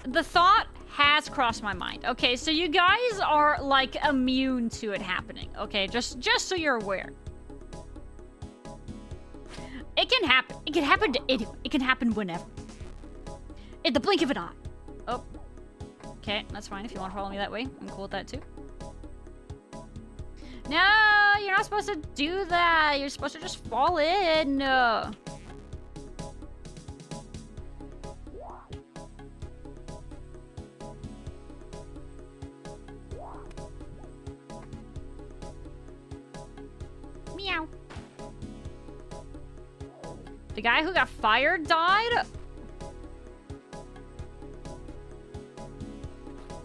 The thought has crossed my mind. Okay, so you guys are, like, immune to it happening. Okay, just so you're aware. It can happen. It can happen to anyone. It can happen whenever. In the blink of an eye. Oh. Okay, that's fine if you want to follow me that way. I'm cool with that, too. No, you're not supposed to do that. You're supposed to just fall in. Meow. The guy who got fired died?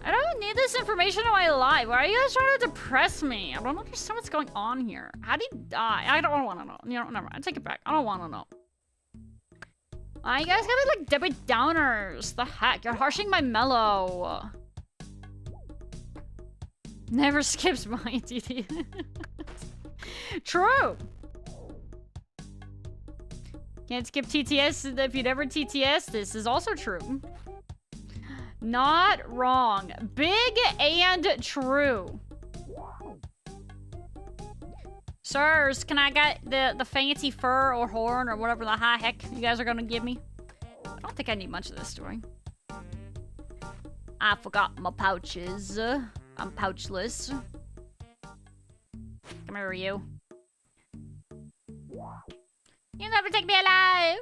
I don't need this information in my life. Why are you guys trying to depress me? I don't understand what's going on here. How did he die? I don't want to know. You know, never mind. I take it back. I don't want to know. Why you guys gotta be like Debbie Downers? The heck? You're harshing my mellow. Never skips my TT. True. Can't skip TTS if you'd ever TTS. This is also true. Not wrong. Big and true. Sirs, can I get the fancy fur or horn or whatever the high heck you guys are gonna give me? I don't think I need much of this story. I forgot my pouches. I'm pouchless. Come here, you. You'll never take me alive!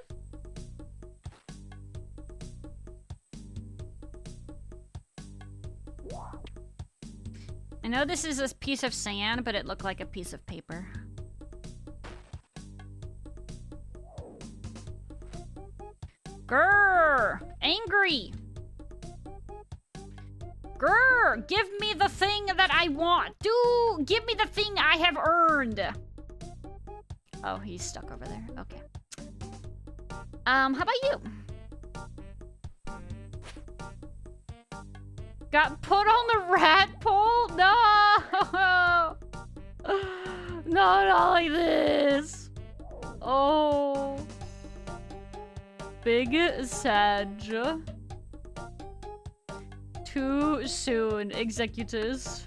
I know this is a piece of sand, but it looked like a piece of paper. Grrr! Angry! Grrr! Give me the thing that I want! Give me the thing I have earned! Oh, he's stuck over there. Okay. How about you? Got put on the rat pole? No! Not like this. Oh. Big Sag. Too soon, executors.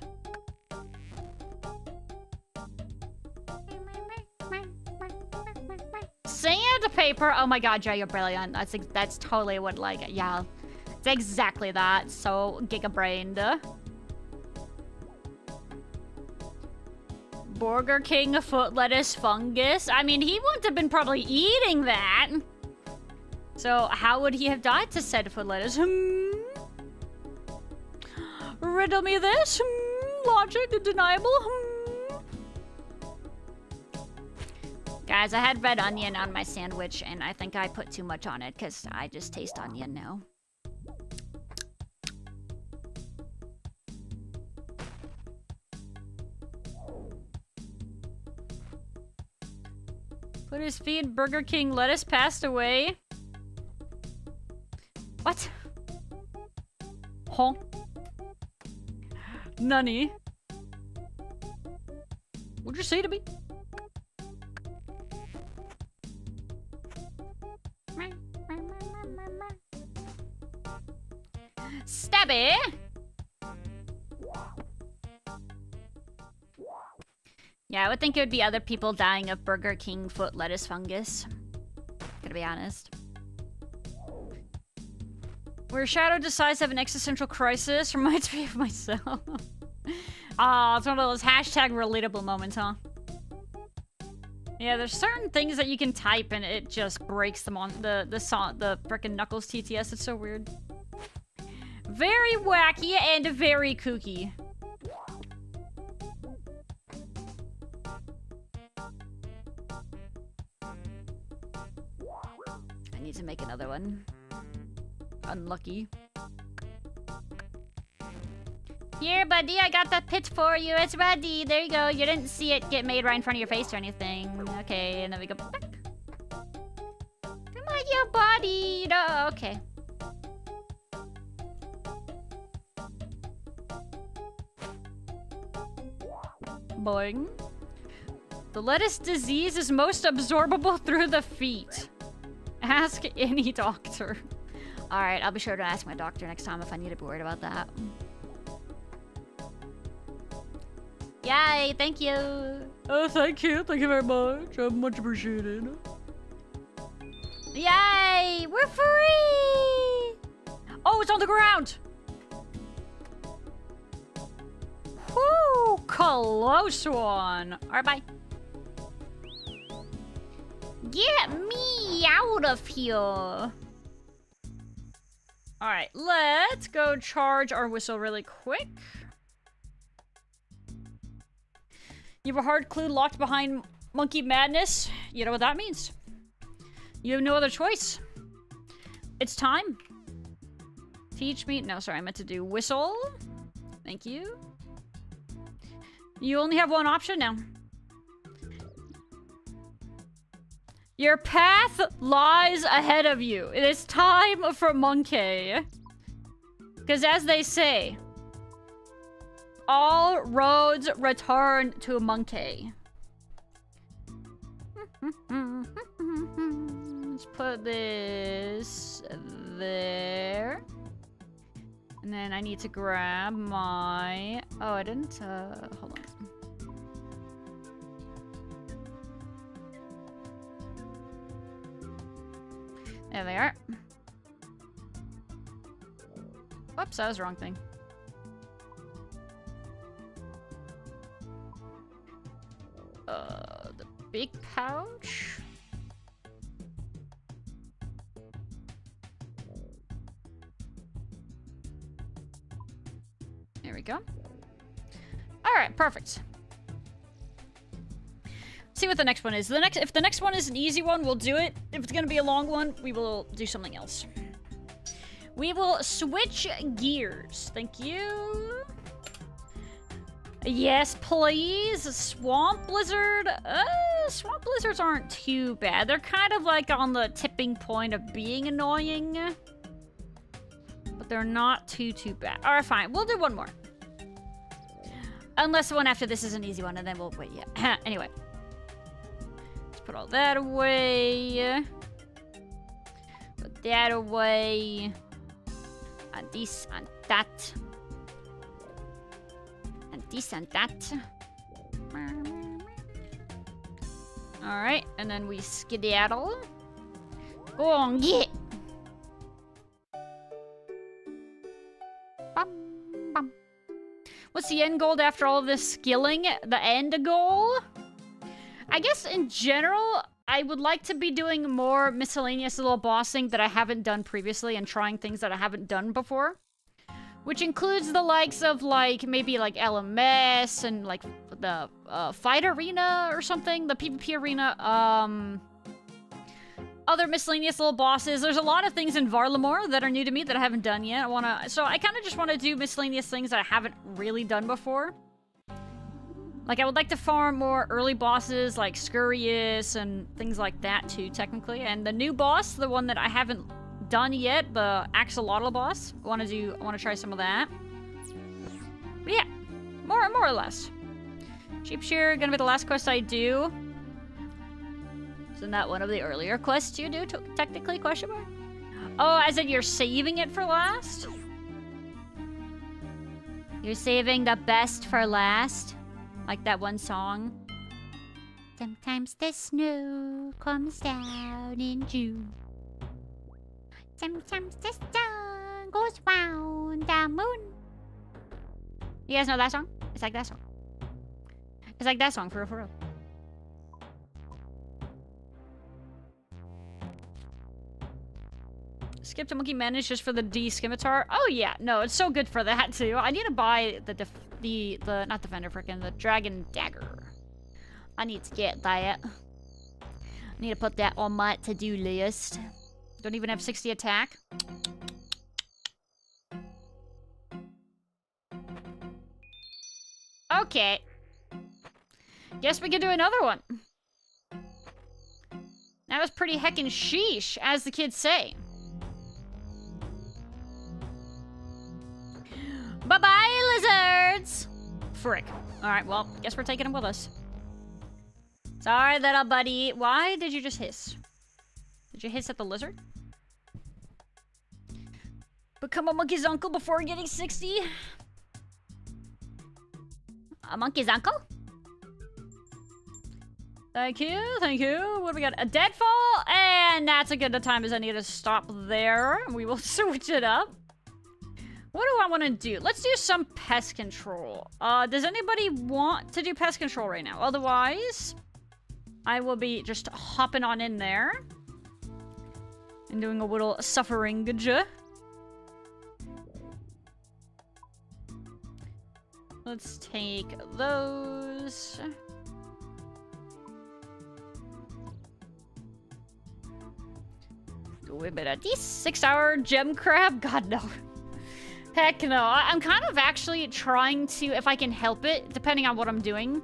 Sandpaper. Oh my god, Jay, you're brilliant. That's totally what, like, yeah. It's exactly that. So giga-brained. Burger King foot lettuce fungus. I mean, he wouldn't have been probably eating that. So how would he have died to said foot lettuce? Riddle me this. Logic undeniable. Guys, I had red onion on my sandwich, and I think I put too much on it, because I just taste onion now. Put his feet, Burger King lettuce passed away. What? Huh? Nani? What'd you say to me? Stabby! Yeah, I would think it would be other people dying of Burger King foot lettuce fungus. Gotta be honest. Where Shadow decides to have an existential crisis reminds me of myself. Aw, it's one of those hashtag relatable moments, huh? Yeah, there's certain things that you can type and it just breaks them on the frickin' Knuckles TTS. It's so weird. Very wacky and very kooky. I need to make another one. Unlucky. Here, buddy, I got the pit for you. It's ready. There you go. You didn't see it get made right in front of your face or anything. Okay, and then we go back. Come on, your body. No, okay. Boing. The lettuce disease is most absorbable through the feet. Ask any doctor. Alright, I'll be sure to ask my doctor next time if I need to be worried about that. Yay, thank you. Oh, thank you. Thank you very much. Much appreciated. Yay, we're free. Oh, it's on the ground. Whoo, close one. Alright, bye. Get me out of here. Alright, let's go charge our whistle really quick. You have a hard clue locked behind monkey madness. You know what that means. You have no other choice. It's time. Teach me. No, sorry, I meant to do whistle. Thank you. You only have one option now. Your path lies ahead of you. It is time for Monkey. Because as they say, all roads return to Monkey. Let's put this there. And then I need to grab my... Oh, I didn't... hold on. There they are. Whoops, that was the wrong thing. The big pouch. There we go. All right, perfect. See what the next one is. If the next one is an easy one, we'll do it. If it's gonna be a long one, we will do something else. We will switch gears. Thank you. Yes, please. Swamp Blizzard. Swamp Blizzards aren't too bad. They're kind of like on the tipping point of being annoying. But they're not too bad. Alright, fine. We'll do one more. Unless the one after this is an easy one, and then we'll wait. Yeah. Anyway. Let's put all that away. Put that away. And this and that. And this and that. Alright, and then we skedaddle. Go on, get! Bum, bum. What's the end goal after all of this skilling? The end goal? I guess in general, I would like to be doing more miscellaneous little bossing that I haven't done previously and trying things that I haven't done before. Which includes the likes of, like, maybe, like, LMS and, like, the fight arena or something. The PvP arena. Other miscellaneous little bosses. There's a lot of things in Varlamore that are new to me that I haven't done yet. So I kind of just want to do miscellaneous things that I haven't really done before. Like, I would like to farm more early bosses, like Scurious and things like that, too, technically. And the new boss, the one that I haven't done yet, the Axolotl boss. I want to try some of that. But yeah, more or less. Sheep Shearer, gonna be the last quest I do. Isn't that one of the earlier quests you do, technically, question mark? Oh, as in you're saving it for last? You're saving the best for last? Like that one song? Sometimes the snow comes down in June. Sometimes the sun goes round the moon. You guys know that song? It's like that song. It's like that song, for real. Skip to Monkey Manage just for the D Scimitar. Oh yeah, no, it's so good for that too. I need to buy the not Defender, frickin' the Dragon Dagger. I need to get that. I need to put that on my to-do list. Don't even have 60 attack. Okay. Guess we can do another one. That was pretty heckin' sheesh, as the kids say. Bye-bye, lizards! Frick. Alright, well, guess we're taking them with us. Sorry, little buddy. Why did you just hiss? Did you hiss at the lizard? Become a monkey's uncle before getting 60? A monkey's uncle? Thank you, thank you. What do we got? A deadfall? And that's as good a time as I need to stop there. We will switch it up. What do I want to do? Let's do some pest control. Does anybody want to do pest control right now? Otherwise, I will be just hopping on in there. And doing a little suffering. Let's take those. Do a bit of this 6-hour gem crab? God, no. Heck no. I'm kind of actually trying to, if I can help it, depending on what I'm doing.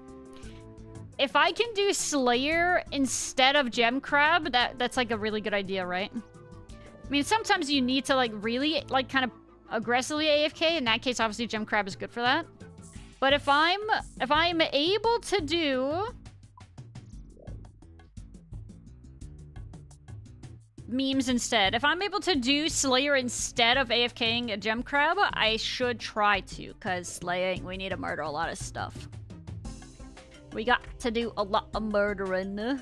If I can do Slayer instead of gem crab, that's like a really good idea, right? I mean, sometimes you need to like really like kind of aggressively AFK. In that case, obviously gem crab is good for that. But if I'm able to do memes instead, if I'm able to do Slayer instead of AFKing a gem crab, I should try to, because slaying, we need to murder a lot of stuff. We got to do a lot of murdering.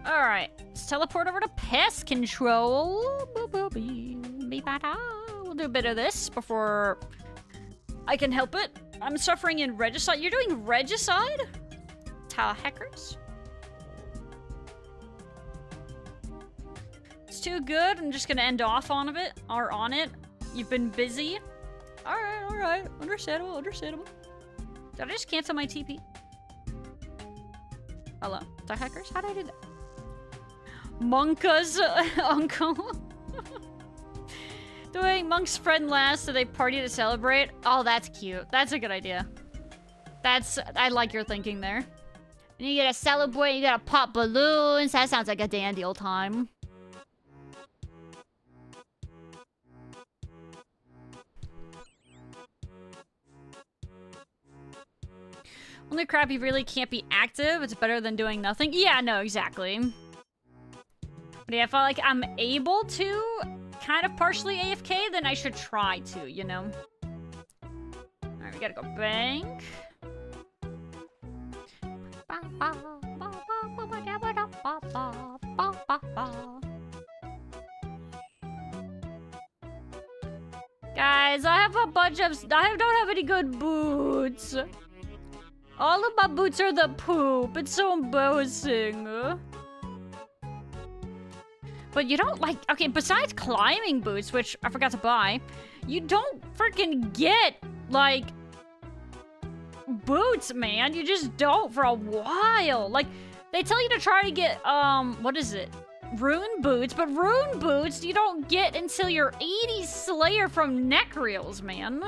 Alright, let's teleport over to pest control. We'll do a bit of this before I can help it. I'm suffering in regicide. You're doing regicide? Tile hackers? It's too good. I'm just gonna end off on it. You've been busy. Alright. Understandable. Did I just cancel my TP? Hello. Tile hackers? How did I do that? Monka's uncle. Doing monk's friend last so they party to celebrate. Oh, that's cute. That's a good idea. I like your thinking there. And you gotta celebrate, you gotta pop balloons. That sounds like a dandy old time. Only crap you really can't be active. It's better than doing nothing. Yeah, no, exactly. But yeah, if I like I'm able to kind of partially AFK, then I should try to, you know? Alright, we gotta go bank. Guys, I have a bunch of... I don't have any good boots. All of my boots are the poop. It's so embarrassing. But you don't like... Okay, besides climbing boots, which I forgot to buy, you don't freaking get, like, boots, man. You just don't for a while. Like, they tell you to try to get, what is it? Rune boots, but rune boots you don't get until you're 80 Slayer from Necreals, man.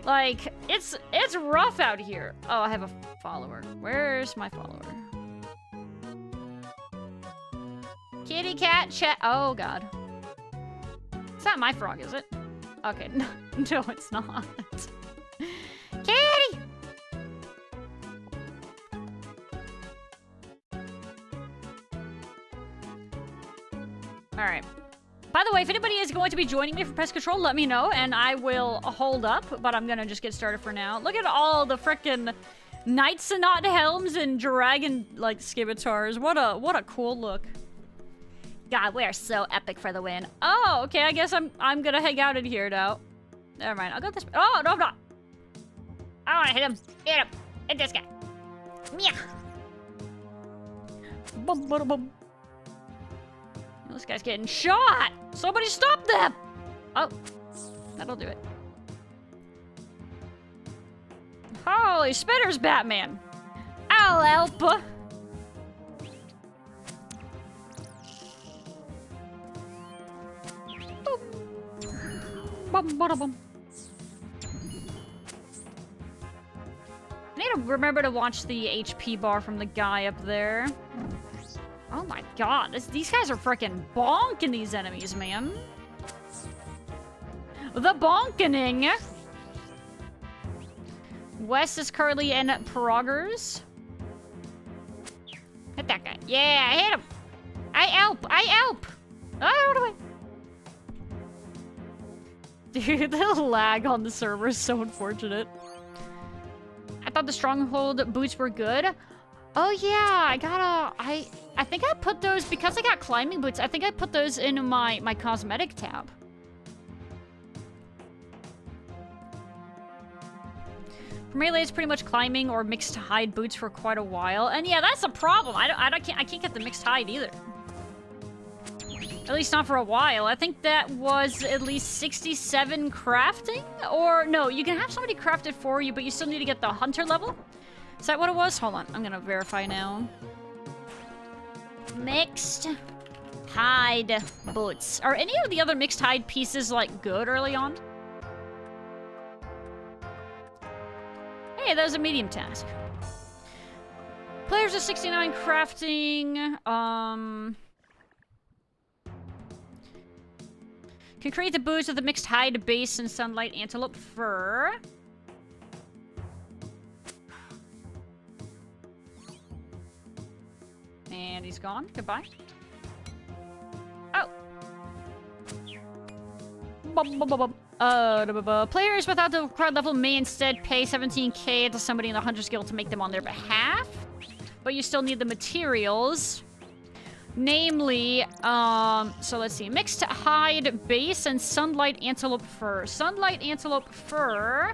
Like, it's rough out here. Oh, I have a follower. Where's my follower? Kitty cat chat. Oh, God. It's not my frog, is it? Okay, no, it's not. Kitty! Alright. By the way, if anybody is going to be joining me for pest control, let me know, and I will hold up, but I'm gonna just get started for now. Look at all the frickin' Knights and Not Helms and Dragon, like, Skibitars. What a cool look. God, we are so epic for the win. Oh, okay, I guess I'm gonna hang out in here now. Never mind, I'll go this way. Oh, no, I'm not. I wanna hit him. Hit him. Hit this guy. Yeah. Bum, bum, bum. This guy's getting shot! Somebody stop them! Oh, that'll do it. Holy spitters, Batman! I'll help! Bum, bada, bum. I need to remember to watch the HP bar from the guy up there. Oh my god, these guys are freaking bonking these enemies, man. The bonkening. West is currently in Progers. Hit that guy. Yeah, I hit him. I help. Oh, dude, the lag on the server is so unfortunate. I thought the stronghold boots were good. Oh yeah, I think I put those, because I got climbing boots, I think I put those in my cosmetic tab. For melee, it's pretty much climbing or mixed hide boots for quite a while. And yeah, that's a problem. I can't get the mixed hide either. At least not for a while. I think that was at least 67 crafting? Or no, you can have somebody craft it for you, but you still need to get the hunter level. Is that what it was? Hold on, I'm gonna verify now. Mixed hide boots. Are any of the other mixed hide pieces, like, good early on? Hey, that was a medium task. Players are 69 crafting. Can create the boots with the mixed hide base and sunlight antelope fur. And he's gone. Goodbye. Oh. Players without the crowd level may instead pay 17k to somebody in the Hunter's Guild to make them on their behalf. But you still need the materials. Namely, so let's see. Mixed hide base and sunlight antelope fur. Sunlight antelope fur.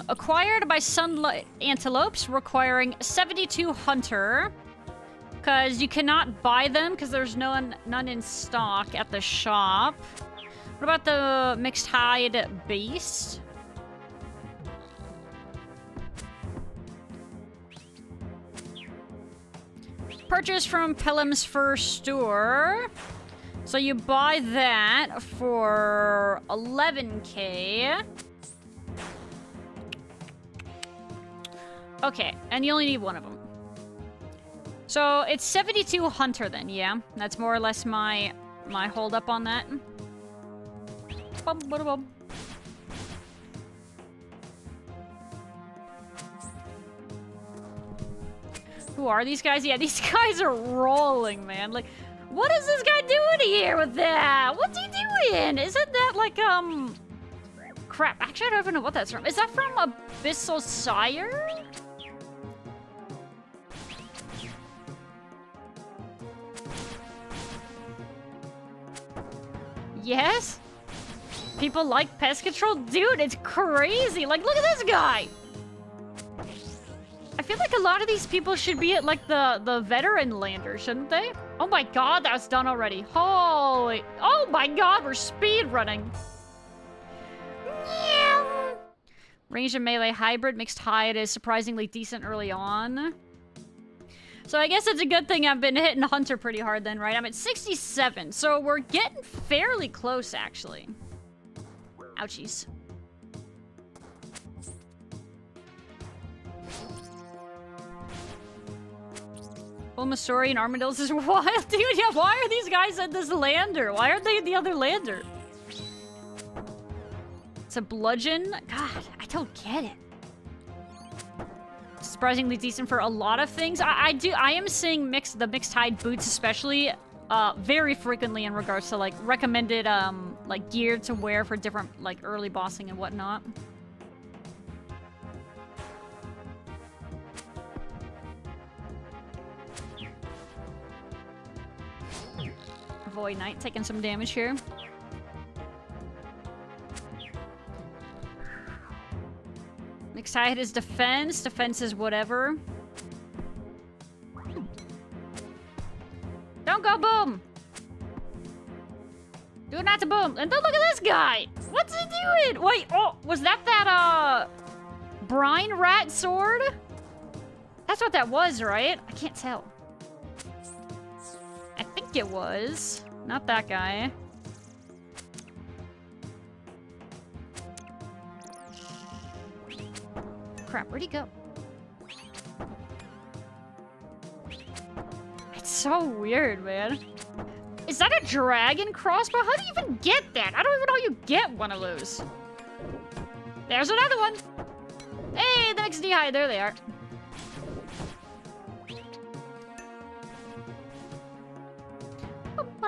Acquired by sunlight antelopes, requiring 72 hunter. Because you cannot buy them because there's none in stock at the shop. What about the mixed hide base? Purchase from Pelham's Fur Store. So you buy that for 11k. Okay, and you only need one of them. So it's 72 hunter then, yeah? That's more or less my hold up on that. Bum, bada, bum. Who are these guys? Yeah, these guys are rolling, man. Like, what is this guy doing here with that? What's he doing? Isn't that like, crap. Actually, I don't even know what that's from. Is that from Abyssal Sire? Yes? People like pest control? Dude, it's crazy. Like, look at this guy. I feel like a lot of these people should be at, like, the veteran lander, shouldn't they? Oh my god, that was done already. Holy... Oh my god, we're speed running. Range and melee hybrid. Mixed hide is surprisingly decent early on. So I guess it's a good thing I've been hitting Hunter pretty hard then, right? I'm at 67, so we're getting fairly close, actually. Ouchies. Bulbasaur and Armadillos is wild, dude. Yeah, why are these guys at this lander? Why aren't they at the other lander? It's a bludgeon? God, I don't get it. Surprisingly decent for a lot of things. I am seeing the mixed hide boots especially very frequently in regards to like recommended like gear to wear for different like early bossing and whatnot. Void Knight taking some damage here. Mixed hide is defense. Defense is whatever. Don't go boom! Do not to boom! And don't look at this guy! What's he doing? Wait, oh, was that brine rat sword? That's what that was, right? I can't tell. I think it was. Not that guy. Crap, where'd he go? It's so weird, man. Is that a dragon crossbow? How do you even get that? I don't even know how you get one of those. There's another one. Hey, the next D-hide. There they are.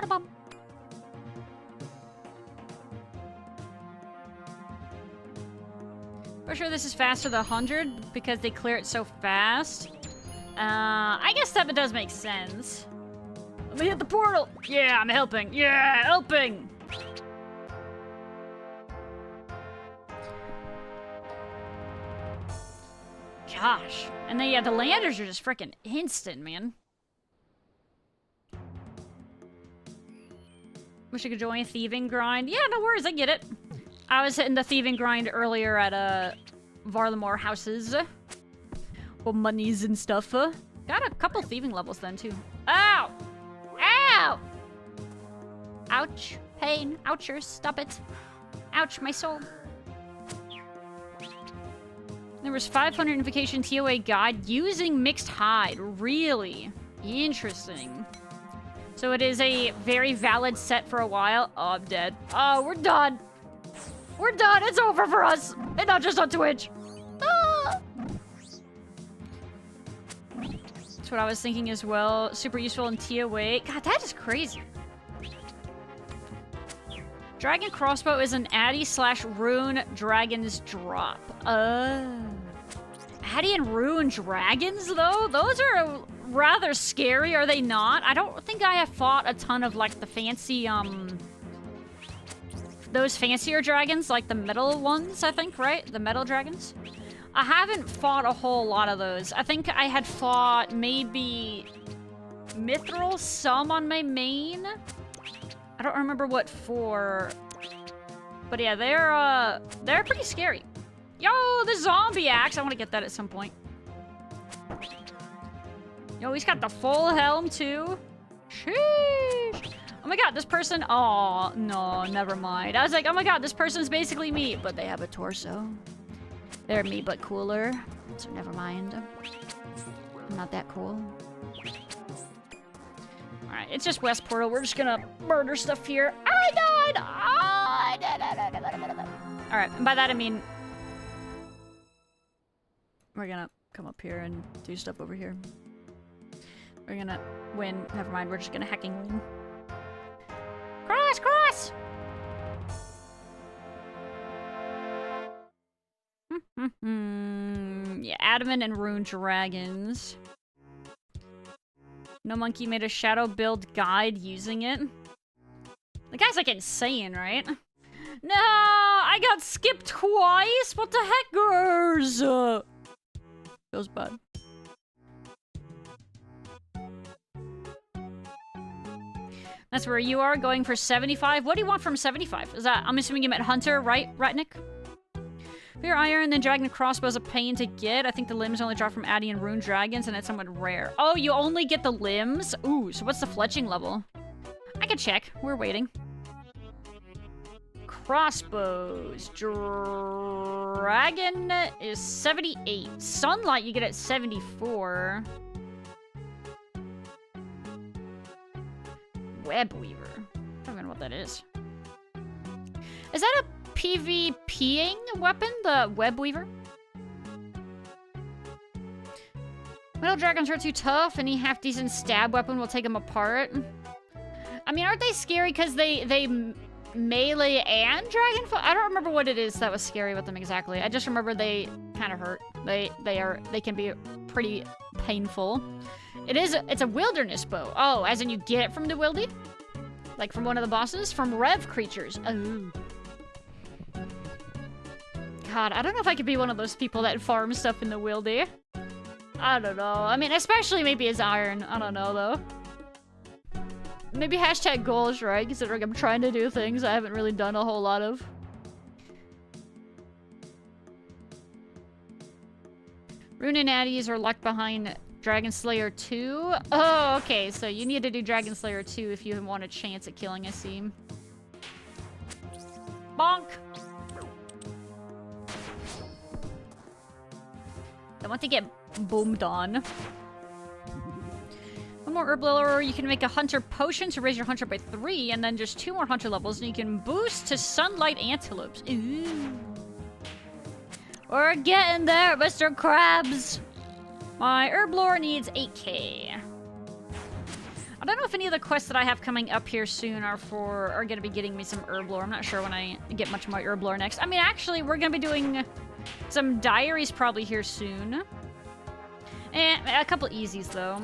Bum. For sure this is faster than 100 because they clear it so fast. I guess that does make sense. Let me hit the portal. Yeah, I'm helping. Yeah, helping. Gosh. And then, yeah, the landers are just freaking instant, man. Wish I could join a thieving grind. Yeah, no worries, I get it. I was hitting the thieving grind earlier at Varlamore houses. Well, monies and stuff. Got a couple thieving levels then too. Ow! Ow! Ouch. Pain. Ouchers. Stop it. Ouch, my soul. There was 500 invocation TOA guide using mixed hide. Really? Interesting. So it is a very valid set for a while. Oh, I'm dead. Oh, we're done. We're done. It's over for us. And not just on Twitch. Ah! That's what I was thinking as well. Super useful in TOA. God, that is crazy. Dragon crossbow is an Addy/rune dragons drop. Addy and rune dragons, though? Those are rather scary, are they not? I don't think I have fought a ton of, like, the fancy, those fancier dragons, like the metal ones, I think, right? The metal dragons? I haven't fought a whole lot of those. I think I had fought maybe Mithril, some on my main. I don't remember what for. But yeah, they're pretty scary. Yo, the zombie axe! I want to get that at some point. Yo, he's got the full helm too. Sheesh. Oh my god, this person... Oh, no, never mind. I was like, oh my god, this person's basically me, but they have a torso. They're me, but cooler. So never mind. I'm not that cool. Alright, it's just West Portal. We're just gonna murder stuff here. I died! Alright, and by that I mean... We're gonna come up here and do stuff over here. We're gonna win. Never mind, we're just gonna hacking win. Cross! Cross! Yeah, adamant and rune dragons. No monkey made a shadow build guide using it. The guy's like insane, right? No! I got skipped twice? What the heck, girls? Feels bad. That's where you are, going for 75. What do you want from 75? Is that, I'm assuming you meant hunter, right, Ratnik? For your iron, then dragon crossbow is a pain to get. I think the limbs only drop from adding in rune dragons, and it's somewhat rare. Oh, you only get the limbs? Ooh, so what's the fletching level? I can check. We're waiting. Crossbows. Dragon is 78. Sunlight you get at 74. Web Weaver. I don't know what that is. Is that a PvPing weapon? The Web Weaver? Metal dragons are too tough. Any half-decent stab weapon will take them apart. I mean, aren't they scary because they melee and dragon? I don't remember what it is that was scary about them exactly. I just remember they kind of hurt. They can be pretty painful. It's a wilderness bow. Oh, as in you get it from the wildy? Like from one of the bosses? From Rev creatures. Oh. God, I don't know if I could be one of those people that farm stuff in the wildy. I don't know. I mean, especially maybe as iron. I don't know, though. Maybe hashtag goals, right? Considering I'm trying to do things I haven't really done a whole lot of. Rune and Addies are locked behind Dragon Slayer 2. Oh, okay. So you need to do Dragon Slayer 2 if you want a chance at killing a seam. Bonk! I want to get boomed on. One more herb level, you can make a hunter potion to raise your hunter by 3, and then just 2 more hunter levels, and you can boost to sunlight antelopes. Ooh. We're getting there, Mr. Krabs! My herb lore needs 8k. I don't know if any of the quests that I have coming up here soon are gonna be getting me some herb lore. I'm not sure when I get much more herb lore next. I mean, actually, we're gonna be doing some diaries probably here soon. And a couple easies, though.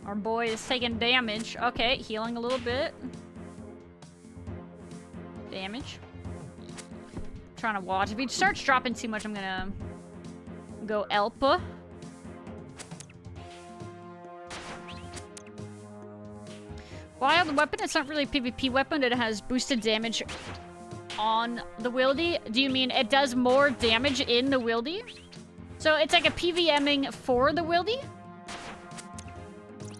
Our boy is taking damage. Okay, healing a little bit. Damage. Trying to watch. If he starts dropping too much, I'm gonna go Elpa. Wild weapon, it's not really a PvP weapon. It has boosted damage on the wildy. Do you mean it does more damage in the wildy? So it's like a PvMing for the wildy?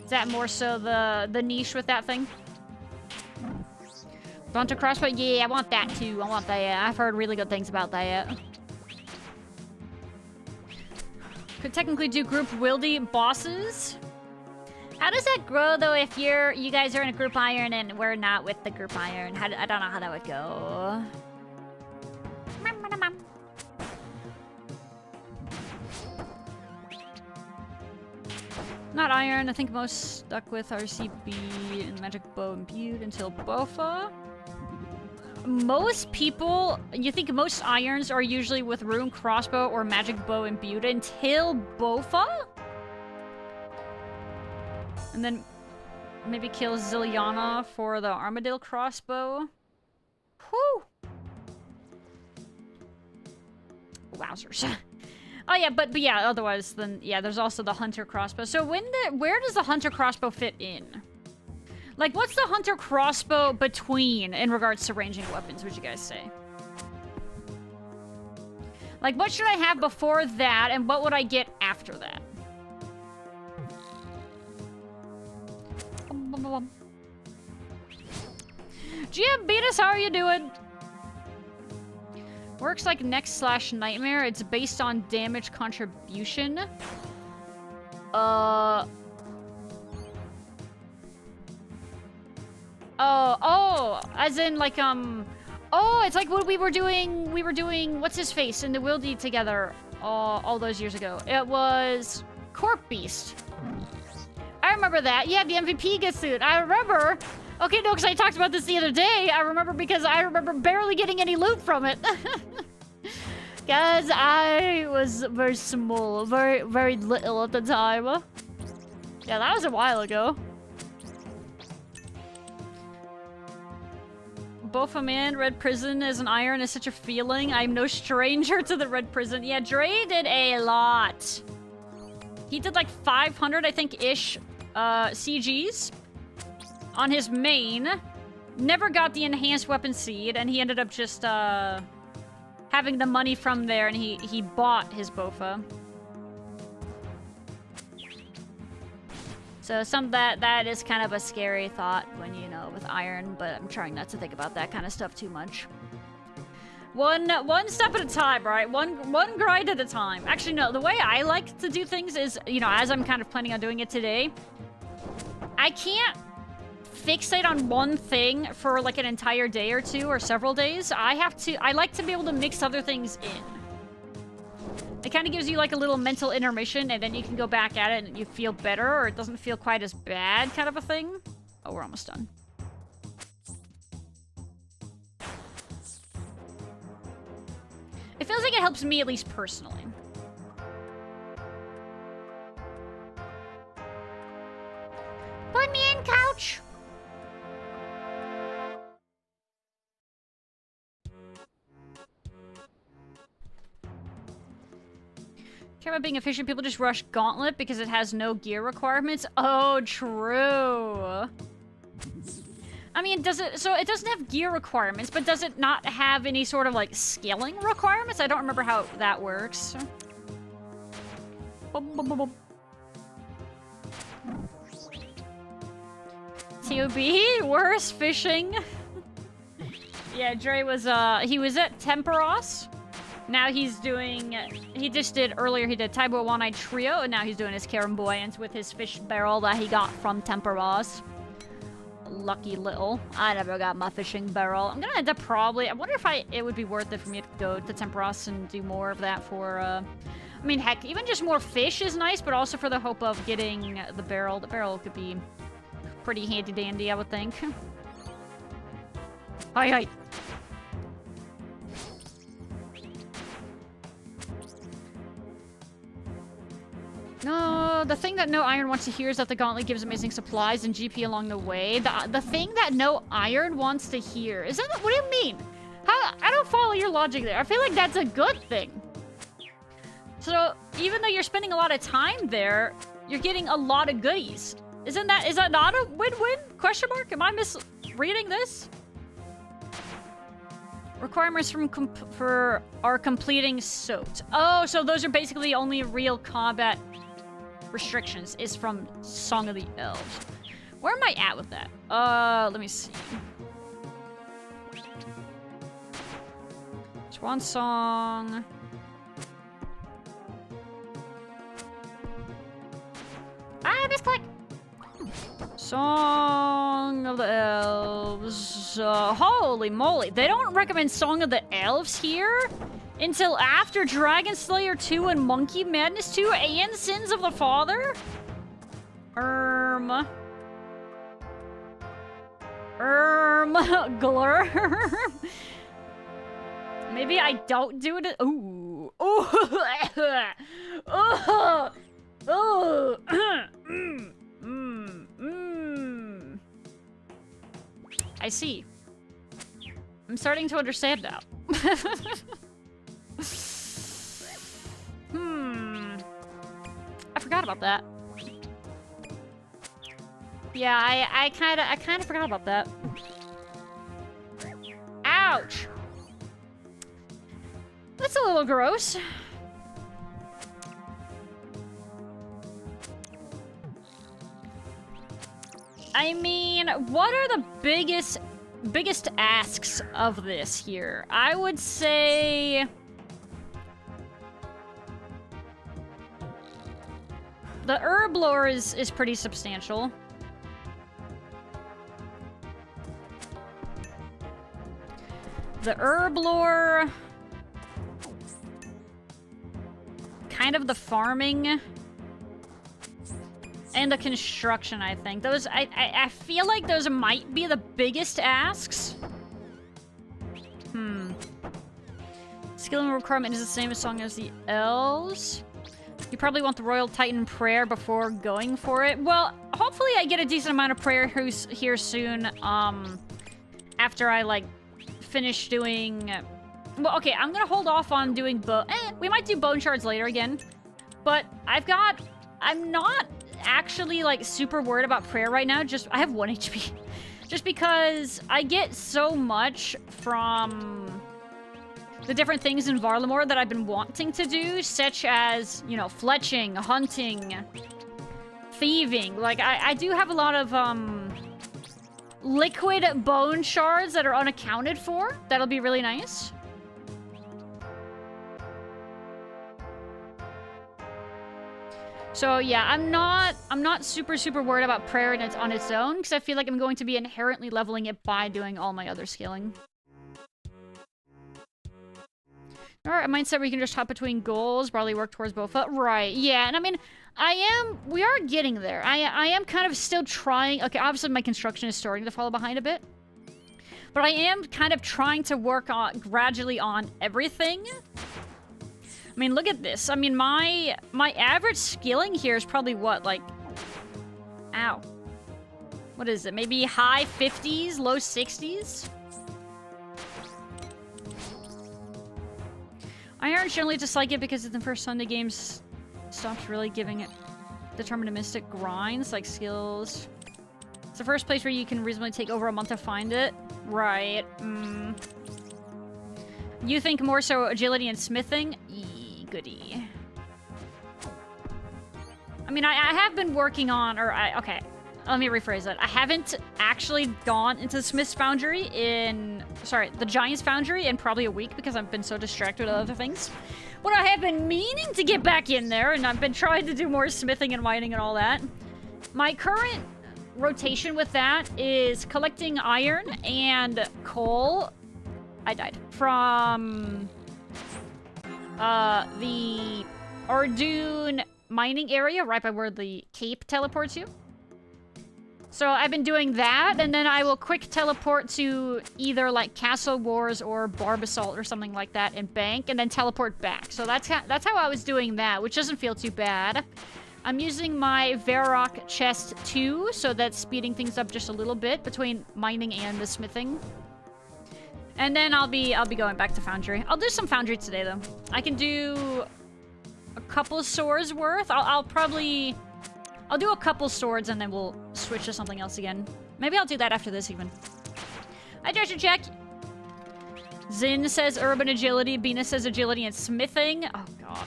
Is that more so the niche with that thing? Hunter crossbow? Yeah, I want that too. I want that. I've heard really good things about that. Could technically do group wildy bosses. How does that grow though if you guys are in a group iron and we're not with the group iron? I don't know how that would go. Not iron. I think most stuck with RCB and magic bow imbued until Bofa. Most people, you think most irons are usually with rune crossbow or magic bow imbued until Bofa? And then maybe kill Zilliana for the Armadillo crossbow. Whew! Wowzers. Oh yeah, but yeah, otherwise then, yeah, there's also the Hunter crossbow. So where does the Hunter crossbow fit in? Like, what's the Hunter crossbow between in regards to ranging weapons, would you guys say? Like, what should I have before that, and what would I get after that? GM Beatus, how are you doing? Works like Next/Nightmare. It's based on damage contribution. Oh, as in like, oh, it's like what we were doing, what's his face, in the Wildy together, all those years ago. It was Corp Beast. I remember that. Yeah, the MVP gets suit. I remember. Okay, no, because I talked about this the other day. I remember because I remember barely getting any loot from it. Guys, I was very small, very, very little at the time. Yeah, that was a while ago. Both a man, Red Prison as an iron is such a feeling. I'm no stranger to the Red Prison. Yeah, Dre did a lot. He did like 500, I think, ish CGs on his main. Never got the enhanced weapon seed, and he ended up just having the money from there, and he bought his Bofa. So that is kind of a scary thought when, you know, with iron, but I'm trying not to think about that kind of stuff too much. One step at a time, right? One grind at a time. Actually, no, the way I like to do things is, you know, as I'm kind of planning on doing it today, I can't fixate on one thing for like an entire day or two or several days. I like to be able to mix other things in. It kind of gives you like a little mental intermission, and then you can go back at it and you feel better, or it doesn't feel quite as bad, kind of a thing. Oh, we're almost done. It feels like it helps me, at least personally. Put me in, couch! Care about being efficient, people just rush Gauntlet because it has no gear requirements. Oh, true. I mean, so it doesn't have gear requirements, but does it not have any sort of like scaling requirements? I don't remember how that works. TOB, worse fishing. Yeah, Dre was he was at Temperos. Now he's doing, he just did, earlier he did Taibo One-Eyed Trio, and now he's doing his Caramboyance with his fish barrel that he got from Temperos. Lucky little. I never got my fishing barrel. I'm gonna end up probably, I wonder if it would be worth it for me to go to Temperos and do more of that for, I mean, heck, even just more fish is nice, but also for the hope of getting the barrel. The barrel could be pretty handy-dandy, I would think. Hi. No, the thing that no iron wants to hear is that the gauntlet gives amazing supplies and GP along the way. The thing that no iron wants to hear. Is that, what do you mean? How, I don't follow your logic there. I feel like that's a good thing. So, even though you're spending a lot of time there, you're getting a lot of goodies. Is that not a win-win? Question mark? Am I misreading this? Requirements for completing soaked. Oh, so those are basically only real combat restrictions is from Song of the Elves. Where am I at with that? Let me see. Swan Song. Ah, misclick. Song of the Elves. Holy moly. They don't recommend Song of the Elves here until after Dragon Slayer 2 and Monkey Madness 2 and Sins of the Father? Glur. Maybe I don't do it. Ooh. I see. I'm starting to understand now. I forgot about that. Yeah, I kinda forgot about that. Ouch! That's a little gross. I mean, what are the biggest asks of this here? I would say the herb lore is pretty substantial. The herb lore, kind of the farming, and the construction, I think. Those, I feel like those might be the biggest asks. Skill and requirement is the same as Song as the Elves. You probably want the Royal Titan prayer before going for it. Well, hopefully I get a decent amount of prayer here soon, after I, like, finish doing... Well, okay, I'm gonna hold off on doing we might do bone shards later again. But I'm not actually, like, super worried about prayer right now. I have 1 HP. Just because I get so much from the different things in Varlamore that I've been wanting to do, such as, you know, fletching, hunting, thieving. Like, I do have a lot of, liquid bone shards that are unaccounted for. That'll be really nice. So yeah, I'm not super worried about prayer on its own, because I feel like I'm going to be inherently leveling it by doing all my other scaling. Alright, a mindset where you can just hop between goals, probably work towards both. Right, yeah, and I mean, we are getting there. I am kind of still trying. Okay, obviously my construction is starting to follow behind a bit. But I am kind of trying to work on gradually on everything. I mean, look at this. I mean, my average skilling here is probably what, like... Ow. What is it? Maybe high 50s, low 60s? I generally dislike it because in the first Sunday games stopped really giving it deterministic grinds, like skills. It's the first place where you can reasonably take over a month to find it. Right. You think more so agility and smithing? Goody. I mean, I have been working on, okay, let me rephrase that. I haven't actually gone into the Smith's Foundry the Giant's Foundry in probably a week because I've been so distracted with other things. But I have been meaning to get back in there, and I've been trying to do more smithing and mining and all that. My current rotation with that is collecting iron and coal. I died. From the Ardoon mining area, right by where the cape teleports you. So I've been doing that, and then I will quick teleport to either like Castle Wars or Barbasalt or something like that and bank, and then teleport back. So that's how I was doing that, which doesn't feel too bad. I'm using my Varrock chest too, so that's speeding things up just a little bit between mining and the smithing. And then I'll be going back to Foundry. I'll do some Foundry today though. I can do a couple swords worth. I'll do a couple swords and then we'll switch to something else again. Maybe I'll do that after this even. I just check. Zin says urban agility. Bina says agility and smithing. Oh god.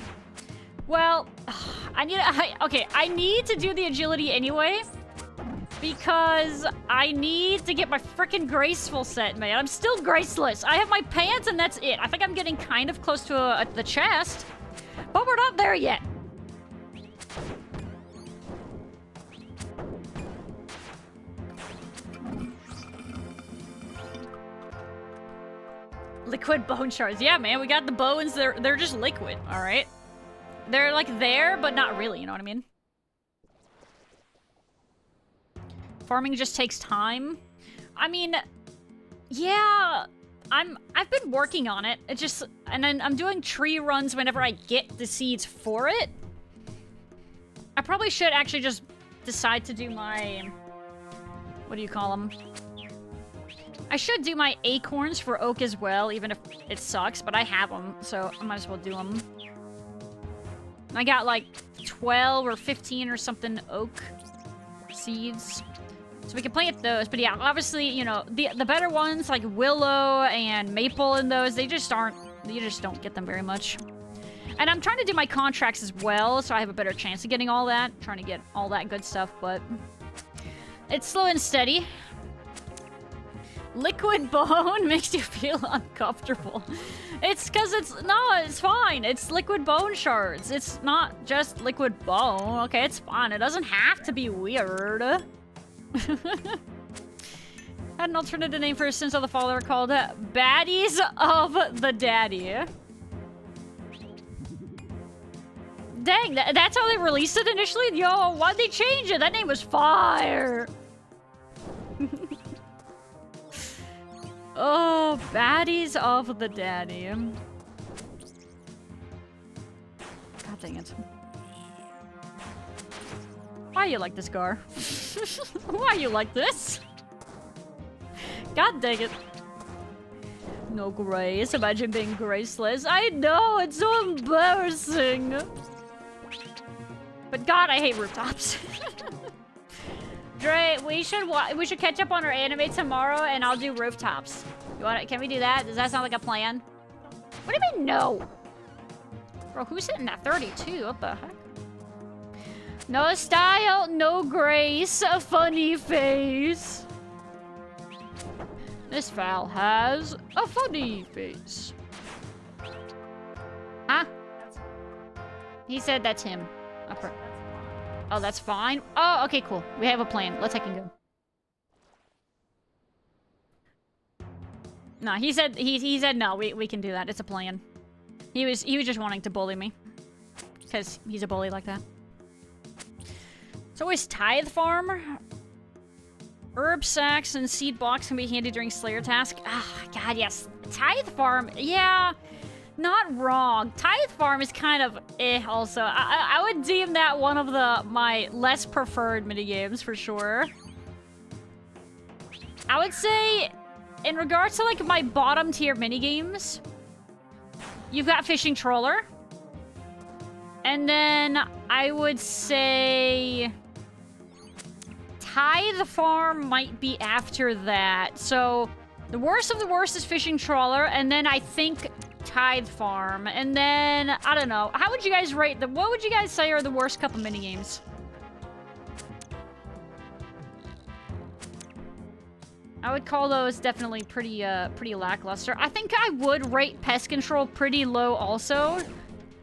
Well, I need to do the agility anyway. Because I need to get my frickin' graceful set, man. I'm still graceless. I have my pants and that's it. I think I'm getting kind of close to the chest. But we're not there yet. Liquid bone shards. Yeah, man, we got the bones. They're just liquid, alright? They're like there, but not really, you know what I mean? Farming just takes time. I mean, yeah, I've been working on it. And then I'm doing tree runs whenever I get the seeds for it. I probably should actually just decide to do my, what do you call them? I should do my acorns for oak as well, even if it sucks, but I have them, so I might as well do them. I got like 12 or 15 or something oak seeds. So we can plant those, but yeah, obviously, you know, the better ones, like willow and maple and those, you just don't get them very much. And I'm trying to do my contracts as well, so I have a better chance of getting all that. Trying to get all that good stuff, but It's slow and steady. Liquid bone makes you feel uncomfortable. It's because it's fine. It's liquid bone shards. It's not just liquid bone. Okay, it's fine. It doesn't have to be weird. Had an alternative name for a Sins of the Follower called Baddies of the Daddy. Dang, that's how they released it initially? Yo, why'd they change it? That name was fire! Oh, Baddies of the Daddy. God dang it. Why you like this, Gar? Why you like this? God dang it. No grace. Imagine being graceless. I know, it's so embarrassing. But God, I hate rooftops. Dre, we should catch up on our anime tomorrow, and I'll do rooftops. You want it? Can we do that? Does that sound like a plan? What do you mean no? Bro, who's hitting that 32? What the heck? No style, no grace, a funny face. This fowl has a funny face. Huh? He said that's him. Oh, that's fine. Oh, okay, cool. We have a plan. Let's heck and go. No, he said no. We can do that. It's a plan. He was just wanting to bully me, because he's a bully like that. It's always tithe farm. Herb sacks and seed blocks can be handy during Slayer task. Ah, God, yes. Tithe farm, yeah. Not wrong. Tithe farm is kind of also. I would deem that one of my less preferred minigames for sure. I would say, in regards to like my bottom tier minigames, you've got Fishing Trawler. And then I would say Tithe farm might be after that. So the worst of the worst is Fishing Trawler, and then I think Tithe farm, and then I don't know. How would you guys rate them? What would you guys say are the worst couple minigames? I would call those definitely pretty lackluster. I think I would rate Pest Control pretty low also,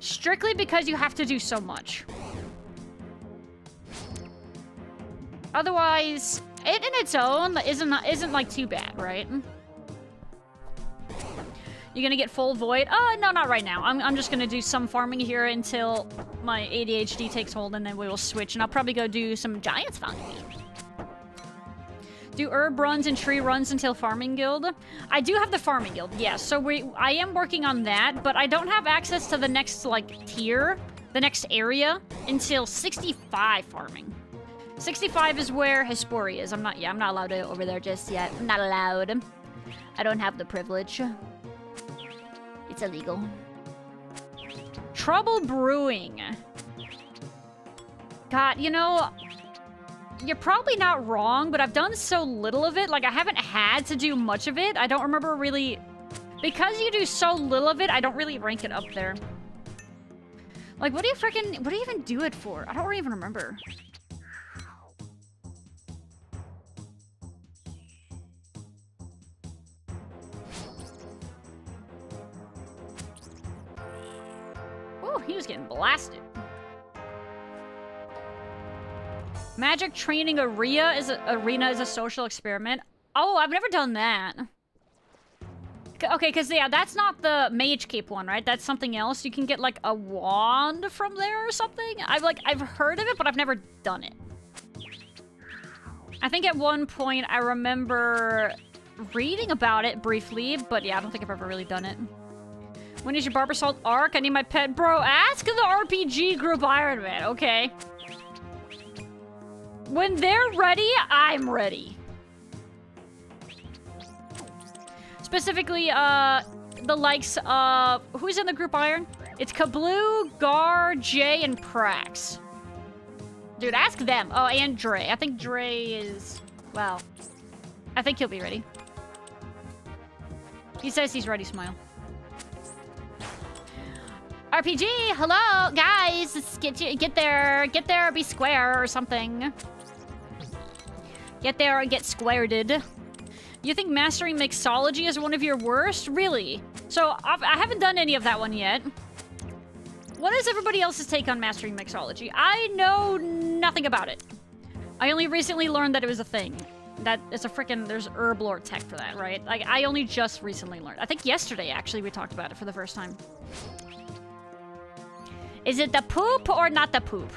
strictly because you have to do so much. Otherwise, it in its own isn't like too bad, right? You're gonna get full void? Oh, no, not right now. I'm just gonna do some farming here until my ADHD takes hold, and then we will switch. And I'll probably go do some Giants farming. Do herb runs and tree runs until farming guild? I do have the farming guild, yes. So I am working on that, but I don't have access to the next, like, tier, the next area, until 65 farming. 65 is where Hesperia is. I'm not allowed to over there just yet. I'm not allowed. I don't have the privilege. It's illegal. Trouble brewing. God, you know, you're probably not wrong, but I've done so little of it. Like, I haven't had to do much of it. I don't remember really... Because you do so little of it, I don't really rank it up there. Like, what do you even do it for? I don't even remember. He was getting blasted. Magic training arena is a social experiment. Oh, I've never done that. Okay, because yeah, that's not the Mage Cape one, right? That's something else. You can get like a wand from there or something. I've heard of it, but I've never done it. I think at one point I remember reading about it briefly, but yeah, I don't think I've ever really done it. When is your Barber Salt arc? I need my pet. Bro, ask the RPG group Iron Man, okay? When they're ready, I'm ready. Specifically, the likes of... Who's in the group Iron? It's Kabloo, Gar, Jay, and Prax. Dude, ask them. Oh, and Dre. I think Dre is... Well, I think he'll be ready. He says he's ready, smile. RPG, hello, guys. Let's get there, be square or something. Get there or get squared. You think mastering mixology is one of your worst? Really? So, I haven't done any of that one yet. What is everybody else's take on mastering mixology? I know nothing about it. I only recently learned that it was a thing. That it's a freaking, there's herb lore tech for that, right? Like, I only just recently learned. I think yesterday, actually, we talked about it for the first time. Is it the poop or not the poop?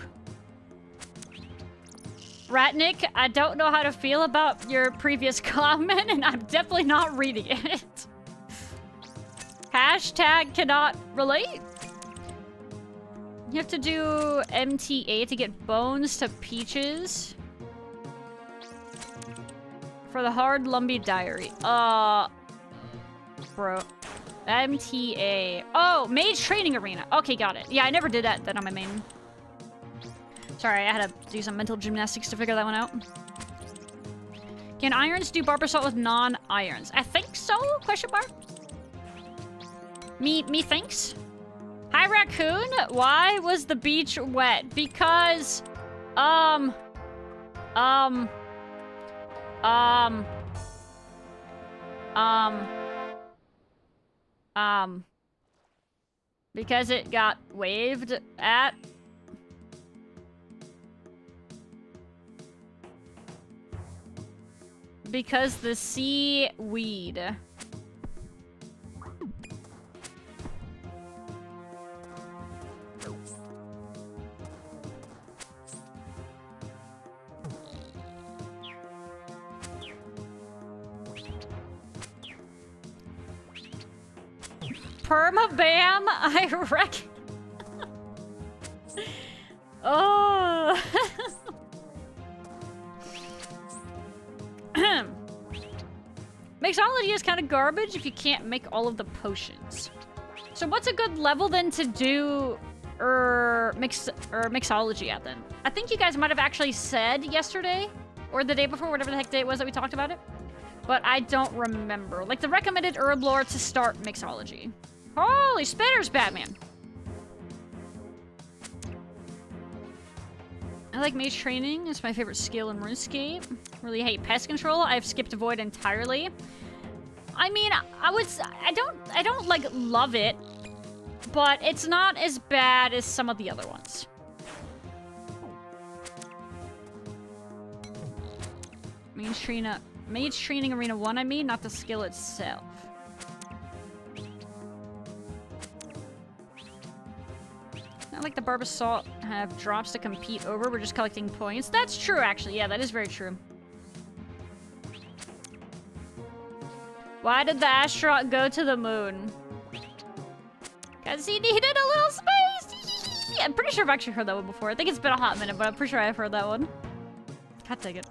Ratnik, I don't know how to feel about your previous comment, and I'm definitely not reading it. Hashtag cannot relate. You have to do MTA to get bones to peaches. For the hard lumpy diary. Bro. MTA. Oh, mage training arena. Okay, got it. Yeah, I never did that then on my main. Sorry, I had to do some mental gymnastics to figure that one out. Can irons do barber salt with non-irons? I think so? Question mark? Me thinks? Hi, Raccoon. Why was the beach wet? Because, because it got waved at. Because the seaweed. Permabam, I reckon. Oh. Mixology is kind of garbage if you can't make all of the potions. So what's a good level then to do mixology at then? I think you guys might have actually said yesterday or the day before, whatever the heck day it was that we talked about it. But I don't remember. Like the recommended herb lore to start mixology. Holy spitters, Batman. I like mage training. It's my favorite skill in Runescape. Really hate pest control. I've skipped void entirely. I mean, I don't like love it, but it's not as bad as some of the other ones. Mage training arena 1, I mean, not the skill itself. Not like the barber salt have drops to compete over. We're just collecting points. That's true, actually. Yeah, that is very true. Why did the astronaut go to the moon? Because he needed a little space. I'm pretty sure I've actually heard that one before. I think it's been a hot minute, but I'm pretty sure I've heard that one. God dang it.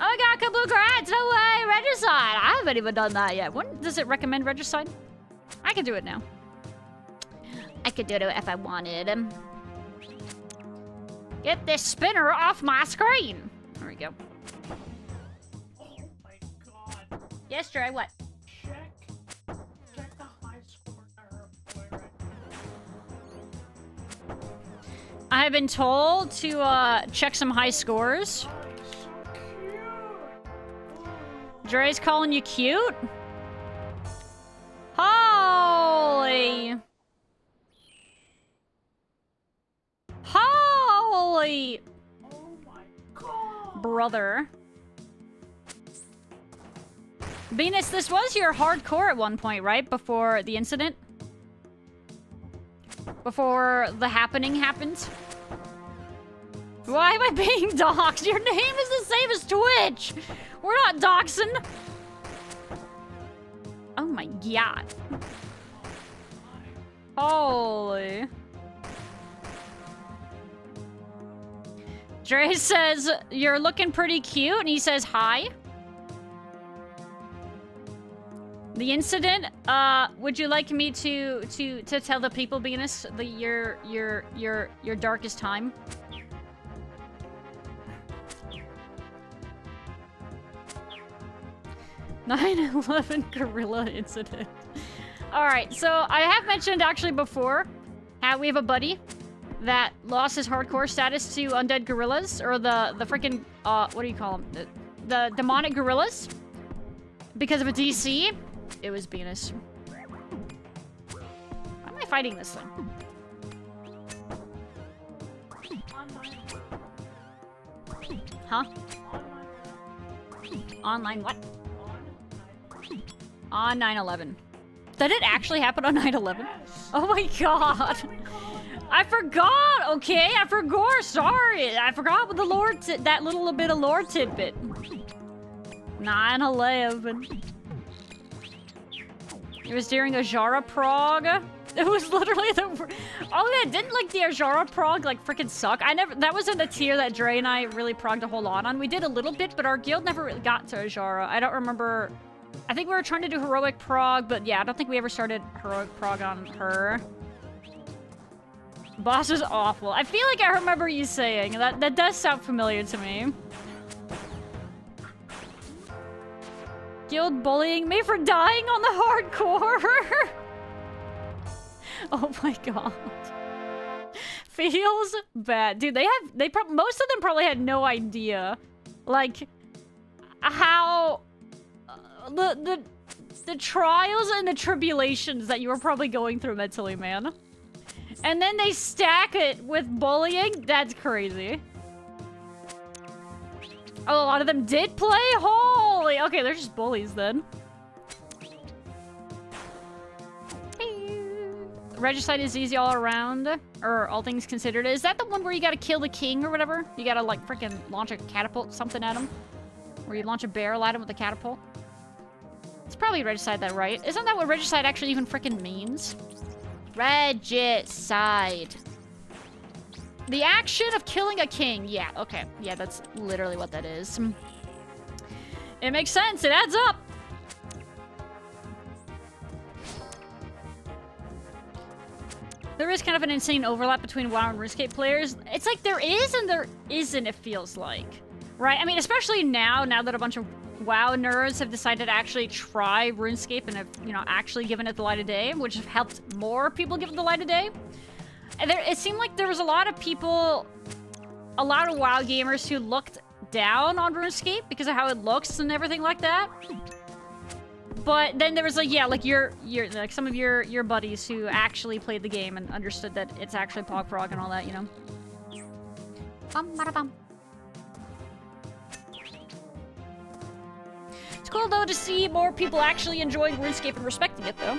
Oh my god, congrats! No way! Regicide! I haven't even done that yet. When does it recommend regicide? I can do it now. I could do it if I wanted. Get this spinner off my screen! There we go. Oh my god. Yes, Dre, what? Check the high score to her boy right now. I have been told to check some high scores. Dre's calling you cute? Holy! Holy! Oh my god! Brother. Venus, this was your hardcore at one point, right? Before the incident? Before the happening happened? Why am I being doxxed? Your name is the same as Twitch! We're not doxing! Oh my god. Holy. Dre says, you're looking pretty cute, and he says hi. The incident, would you like me to tell the people, Venus, your darkest time? 9/11 gorilla incident. Alright, so I have mentioned actually before how we have a buddy that lost his hardcore status to undead gorillas, or the freaking what do you call them? The demonic gorillas, because of a DC. It was Venus. Why am I fighting this thing? Huh? Online what? On 9/11. Did it actually happen on 9/11? Oh my god. I forgot, okay? I forgot, sorry. I forgot with the lore, that little bit of lore tidbit. 9/11. It was during Ajara Prague. It was literally the... Oh yeah, didn't like the Ajara Prague like freaking suck? That wasn't a tier that Dre and I really progged a whole lot on. We did a little bit, but our guild never really got to Ajara. I don't remember... I think we were trying to do Heroic Prague, but yeah, I don't think we ever started Heroic Prague on her. Boss is awful. I feel like I remember you saying. That does sound familiar to me. Guild bullying me for dying on the hardcore. Oh my god. Feels bad. Dude, most of them probably had no idea. Like, how... The trials and the tribulations that you were probably going through mentally, man. And then they stack it with bullying? That's crazy. Oh, a lot of them did play? Holy! Okay, they're just bullies then. Regicide is easy all around, or all things considered. Is that the one where you gotta kill the king or whatever? You gotta, like, freaking launch a catapult something at him? Where you launch a barrel at him with a catapult? It's probably Regicide, that, right? Isn't that what Regicide actually even freaking means? Regicide. The action of killing a king. Yeah, okay. Yeah, that's literally what that is. It makes sense. It adds up. There is kind of an insane overlap between WoW and RuneScape players. It's like there is and there isn't, it feels like. Right? I mean, especially now that a bunch of WoW nerds have decided to actually try RuneScape and have, you know, actually given it the light of day, which have helped more people give it the light of day. And it seemed like there was a lot of people, a lot of WoW gamers who looked down on RuneScape because of how it looks and everything like that. But then there was like, yeah, like like some of your buddies who actually played the game and understood that it's actually Pog Frog and all that, you know. Bum, bada, bum. It's cool though to see more people actually enjoying RuneScape and respecting it though.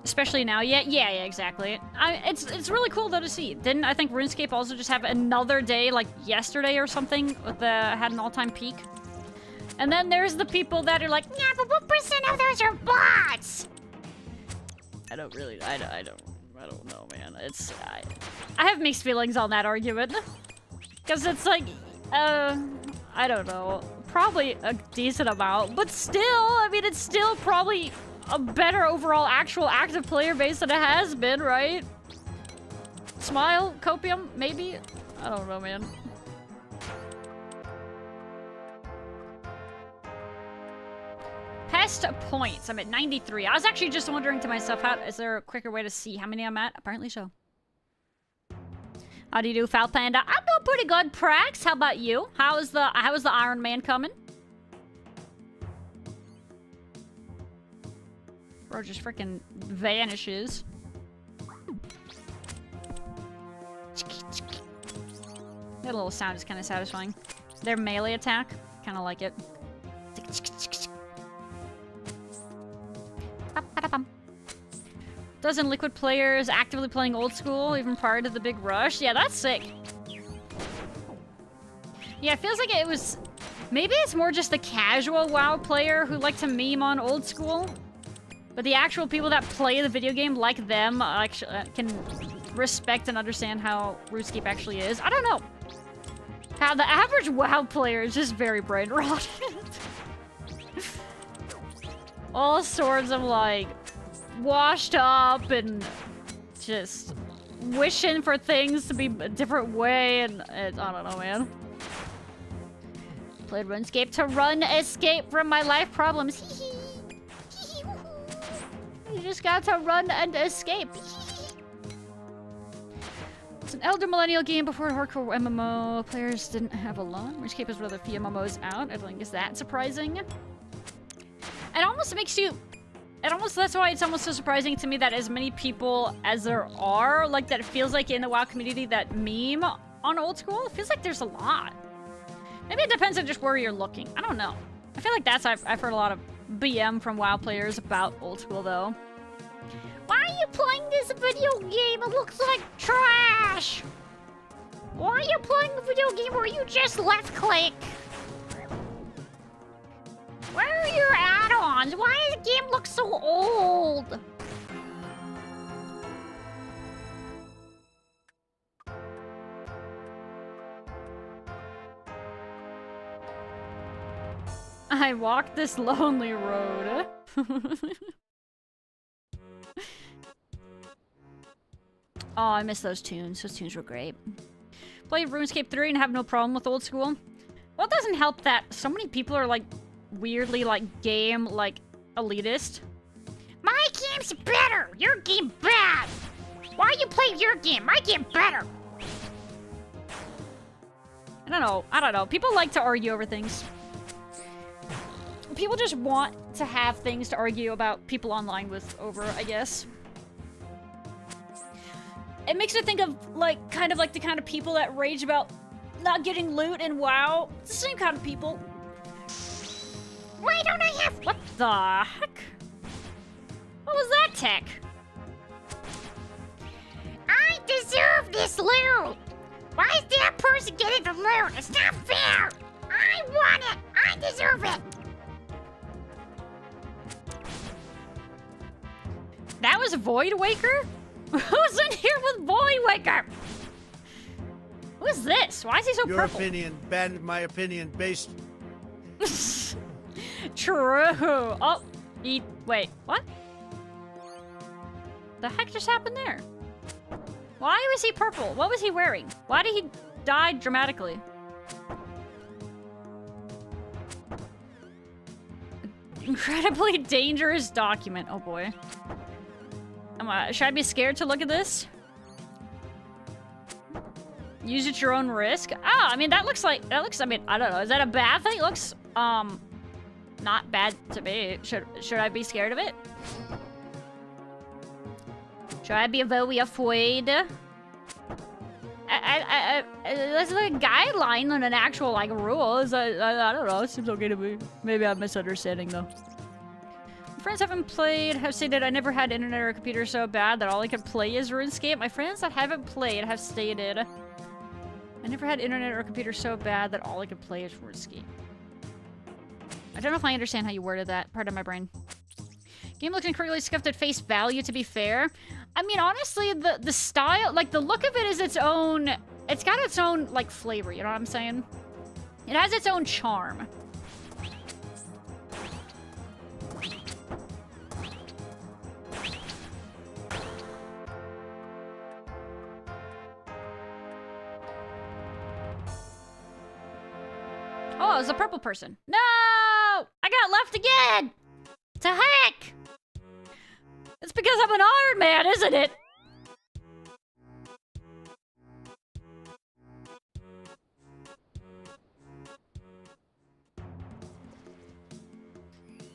Especially now, yeah, exactly. It's really cool though to see. Didn't I think RuneScape also just have another day like yesterday or something with had an all-time peak? And then there's the people that are like, yeah, but what % of those are bots? I don't know, man. I have mixed feelings on that argument. Because it's like, I don't know. Probably a decent amount, but still, I mean, it's still probably a better overall actual active player base than it has been, right? Smile, Copium, maybe? I don't know, man. Pest points. I'm at 93. I was actually just wondering to myself, is there a quicker way to see how many I'm at? Apparently so. How do you do, Foul Panda? I'm doing pretty good, Prax. How about you? How is the Iron Man coming? Bro just freaking vanishes. That little sound is kind of satisfying. Their melee attack, kind of like it. Dozen Liquid players actively playing old school even prior to the big rush. Yeah, that's sick. Yeah, it feels like it was... Maybe it's more just the casual WoW player who like to meme on old school. But the actual people that play the video game like them actually can respect and understand how RuneScape actually is. I don't know. How the average WoW player is just very brain rotted. All sorts of like washed up and just wishing for things to be a different way, and I don't know, man. Played RuneScape to escape from my life problems. Hee hee. Hee hee, woohoo. You just got to run and escape. It's an elder millennial game before hardcore MMO. Players didn't have a lot. RuneScape is one of the few MMOs out. I don't think it's that surprising. It almost makes you... that's why it's almost so surprising to me that as many people as there are, like, that it feels like in the WoW community that meme on old school, it feels like there's a lot. Maybe it depends on just where you're looking. I don't know. I feel like that's... I've heard a lot of BM from WoW players about old school, though. Why are you playing this video game? It looks like trash! Why are you playing a video game where you just left-click? Where are your add-ons? Why does the game look so old? I walked this lonely road. Oh, I miss those tunes. Those tunes were great. Played RuneScape 3 and have no problem with old school. Well, it doesn't help that so many people are, like, weirdly, like, game, like, elitist. My game's better! Your game bad! Why you play your game? My game better! I don't know. People like to argue over things. People just want to have things to argue about people online over, I guess. It makes me think of, like, kind of like the kind of people that rage about not getting loot in WoW. It's the same kind of people. Why don't I have... What the heck? What was that tech? I deserve this loot! Why is that person getting the loot? It's not fair! I want it! I deserve it! That was Void Waker? Who's in here with Void Waker? Who is this? Why is he so Your purple? opinion, banned my opinion, based... True. Oh, wait, what? The heck just happened there? Why was he purple? What was he wearing? Why did he die dramatically? Incredibly dangerous document. Oh boy. Should I be scared to look at this? Use at your own risk. Oh, I mean, I mean, I don't know. Is that a bad thing? It looks, not bad to me. Should I be scared of it? Should I be very afraid? That's like a guideline on an actual, like, rule. I don't know. It seems okay to me. Maybe I'm misunderstanding, though. Friends haven't played have stated I never had internet or a computer so bad that all I could play is RuneScape. My friends that haven't played have stated I never had internet or a computer so bad that all I could play is RuneScape. I don't know if I understand how you worded that. Part of my brain. Game looks incredibly scuffed at face value, to be fair. I mean, honestly, the style, like, the look of it is its own... It's got its own, like, flavor, you know what I'm saying? It has its own charm. Oh, it was a purple person. No! I got left again! To heck! It's because I'm an Iron Man, isn't it?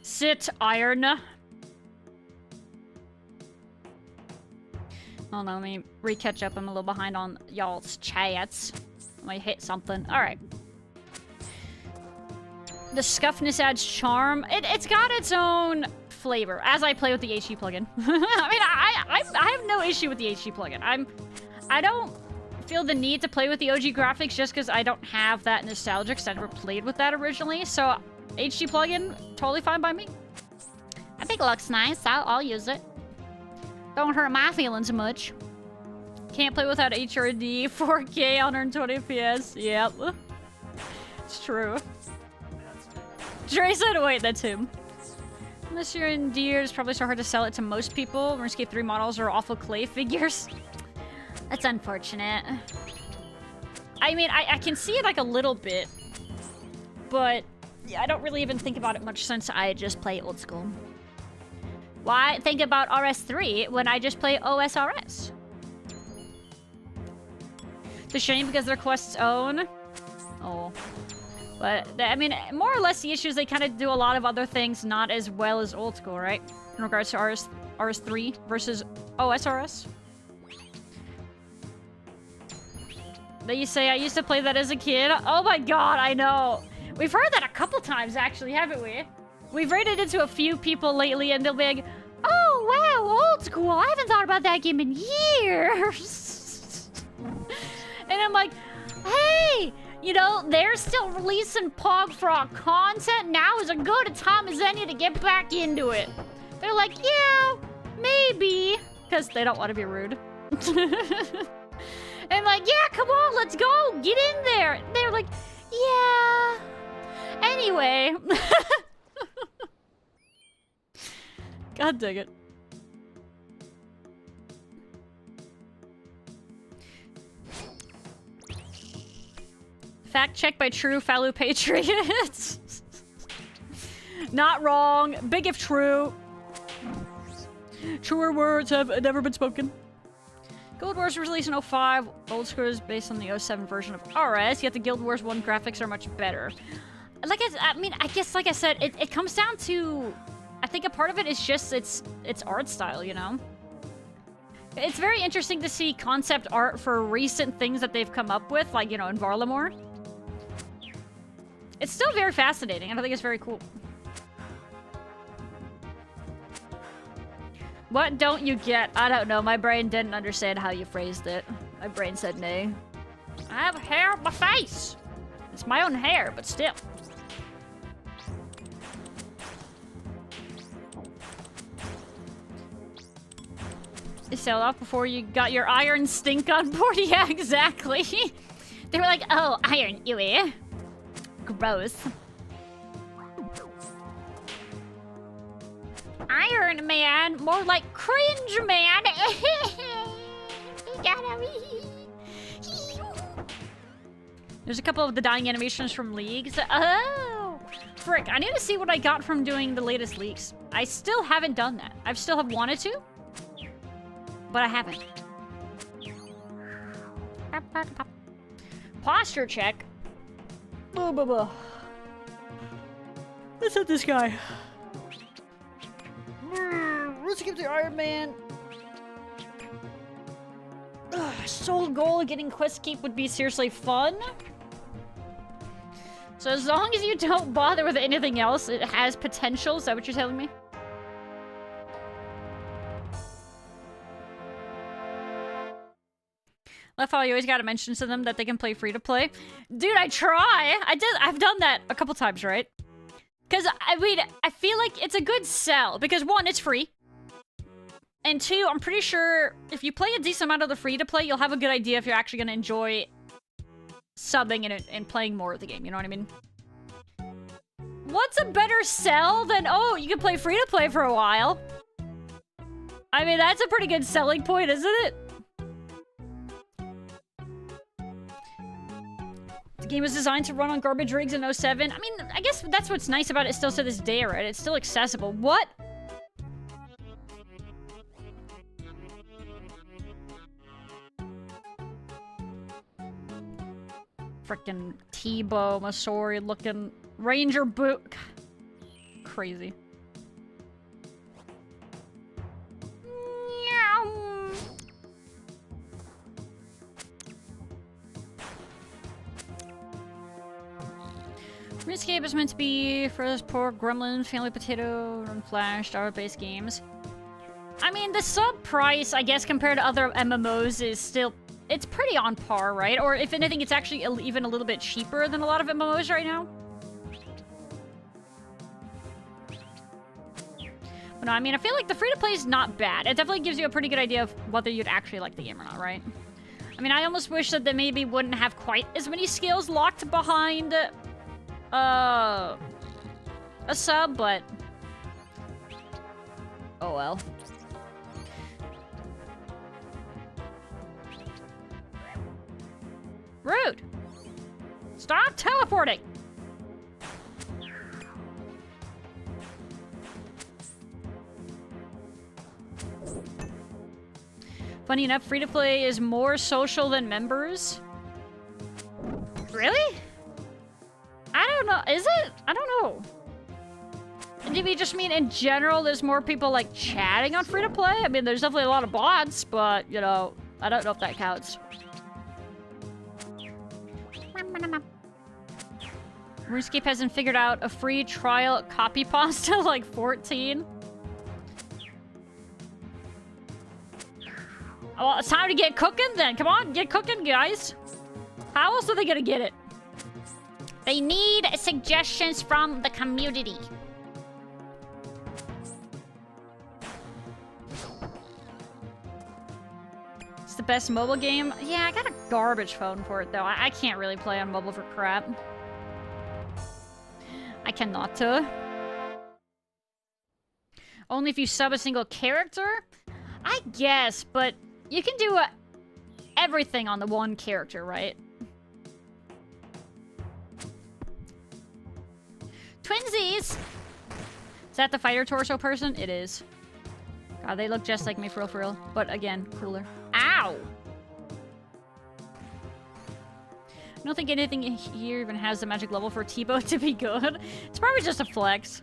Sit, Iron. Hold on, let me re-catch up. I'm a little behind on y'all's chats. I might hit something. Alright. The scuffness adds charm. It's got its own flavor as I play with the HD plugin. I mean, I have no issue with the HD plugin. I don't feel the need to play with the OG graphics just because I don't have that nostalgia because I never played with that originally. So HD plugin, totally fine by me. I think it looks nice. I'll use it. Don't hurt my feelings much. Can't play without HRD 4K 120 FPS. Yep. It's true. Dre said, wait, that's him. Unless you're endeared, it's probably so hard to sell it to most people. RuneScape 3 models are awful clay figures. That's unfortunate. I mean, I can see it like a little bit, but I don't really even think about it much since I just play old school. Why think about RS3 when I just play OSRS? It's a shame because they're Quest's own. Oh. But, I mean, more or less the issue is they kind of do a lot of other things not as well as old school, right? In regards to RS3 versus OSRS. That you say, I used to play that as a kid. Oh my god, I know. We've heard that a couple times, actually, haven't we? We've rated it to a few people lately, and they'll be like, oh, wow, old school. I haven't thought about that game in years. And I'm like, hey, you know, they're still releasing Pog Frog content. Now is as good a time as any to get back into it. They're like, yeah, maybe. Because they don't want to be rude. And like, yeah, come on, let's go. Get in there. They're like, yeah. Anyway. God dang it. Fact check by True Faloo Patriots. Not wrong. Big if true. Truer words have never been spoken. Guild Wars was released in 05. Old School is based on the 07 version of RS, yet the Guild Wars 1 graphics are much better. Like I mean, I guess, like I said, it comes down to... I think a part of it is just its art style, you know? It's very interesting to see concept art for recent things that they've come up with, like, you know, in Varlamore. It's still very fascinating, and I think it's very cool. What don't you get? I don't know. My brain didn't understand how you phrased it. My brain said nay. I have hair on my face. It's my own hair, but still. You sailed off before you got your iron stink on board? Yeah, exactly. They were like, oh, iron, ewy. Gross. Iron Man, more like cringe man. There's a couple of the dying animations from leagues. Oh, frick! I need to see what I got from doing the latest leaks. I still haven't done that. I still have wanted to, but I haven't. Posture check. Blah, blah, blah. Let's hit this guy. Let's get the Iron Man. Sole goal of getting quest keep would be seriously fun. So as long as you don't bother with anything else, it has potential. Is that what you're telling me? Left how you always gotta mention to them that they can play free to play. Dude, I try. I've done that a couple times, right? Because, I mean, I feel like it's a good sell. Because, one, it's free. And two, I'm pretty sure if you play a decent amount of the free-to-play, you'll have a good idea if you're actually going to enjoy subbing and playing more of the game. You know what I mean? What's a better sell than, oh, you can play free-to-play for a while? I mean, that's a pretty good selling point, isn't it? The game was designed to run on garbage rigs in 07. I mean, I guess that's what's nice about it still to this day, right? It's still accessible. What? Frickin' Tebow, Masori looking Ranger boot. Crazy. Runescape is meant to be for those poor gremlins, family potato, run flash, dollar-based games. I mean, the sub price, I guess, compared to other MMOs is still... It's pretty on par, right? Or if anything, it's actually even a little bit cheaper than a lot of MMOs right now. But no, I mean, I feel like the free-to-play is not bad. It definitely gives you a pretty good idea of whether you'd actually like the game or not, right? I mean, I almost wish that they maybe wouldn't have quite as many skills locked behind... a sub, but... Oh well. Rude. Stop teleporting. Funny enough, free-to-play is more social than members. Really? I don't know. Is it? I don't know. Do we just mean in general there's more people like chatting on free-to-play? I mean, there's definitely a lot of bots, but, you know, I don't know if that counts. RuneScape hasn't figured out a free trial copy pasta like 14. Well, it's time to get cooking then. Come on, get cooking, guys. How else are they gonna get it? They need suggestions from the community. It's the best mobile game. Yeah, I got a garbage phone for it, though. I can't really play on mobile for crap. I cannot. Only if you sub a single character? I guess, but you can do everything on the one character, right? Twinsies! Is that the fighter torso person? It is. God, they look just like me for real. But again, cooler. Ow! I don't think anything here even has the magic level for T-Bow to be good. It's probably just a flex.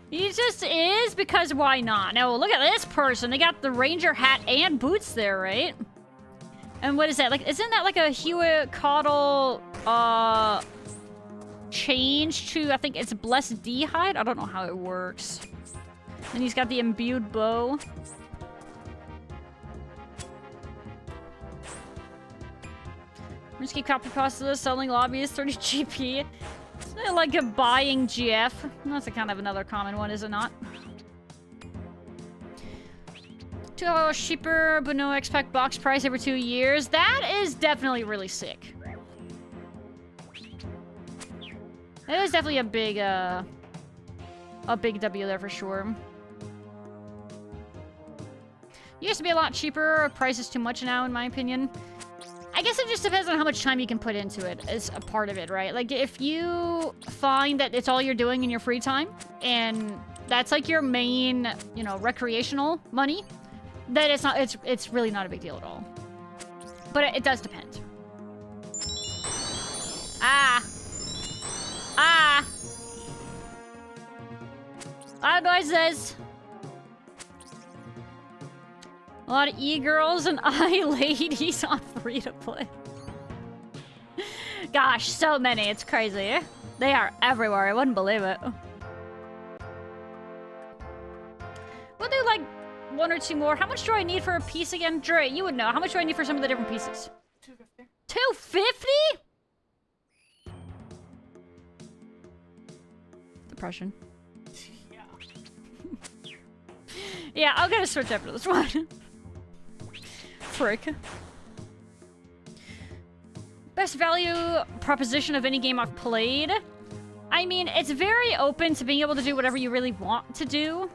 He just is, because why not? Now, look at this person. They got the ranger hat and boots there, right? And what is that? Like, isn't that like a Hewitt Caudle, change to, I think it's Blessed D hide? I don't know how it works. And he's got the imbued bow. Runescape copy pasta, selling lobbies, 30 GP. It's like a buying GF. That's a kind of another common one, is it not? $2 cheaper, but no expat box price every 2 years. That is definitely really sick. It is definitely a big W there for sure. Used to be a lot cheaper. Price is too much now, in my opinion. I guess it just depends on how much time you can put into it as a part of it, right? Like, if you find that it's all you're doing in your free time, and that's like your main, you know, recreational money, then it's really not a big deal at all. But it does depend. Ah! Ah! Loud noises! A lot of e-girls and i-ladies on free-to-play. Gosh, so many. It's crazy. They are everywhere. I wouldn't believe it. We'll do, like, 1 or 2 more. How much do I need for a piece again? Dre, you would know. How much do I need for some of the different pieces? 250. 250? Depression. Yeah. Yeah, I'll get a switch after this one. Frick. Best value proposition of any game I've played? I mean, it's very open to being able to do whatever you really want to do.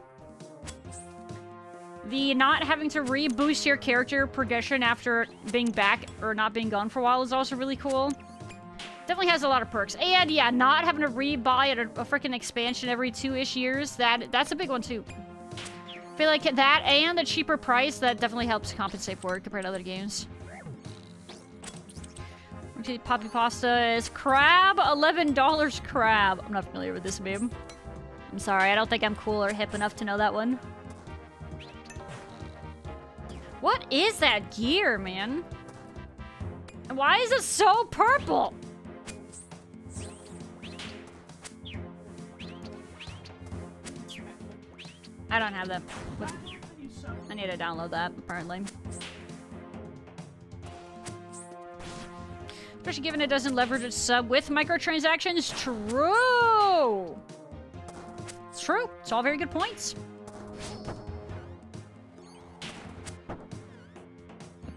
The not having to reboost your character progression after being back or not being gone for a while is also really cool. Definitely has a lot of perks. And yeah, not having to rebuy a freaking expansion every 2-ish years, that's a big one too. I feel like that and the cheaper price, that definitely helps compensate for it compared to other games. Okay, Poppy Pasta is crab, $11 crab. I'm not familiar with this meme. I'm sorry, I don't think I'm cool or hip enough to know that one. What is that gear, man? Why is it so purple? I don't have that. I need to download that, apparently. Especially given it doesn't leverage its sub with microtransactions. True! It's true. It's all very good points.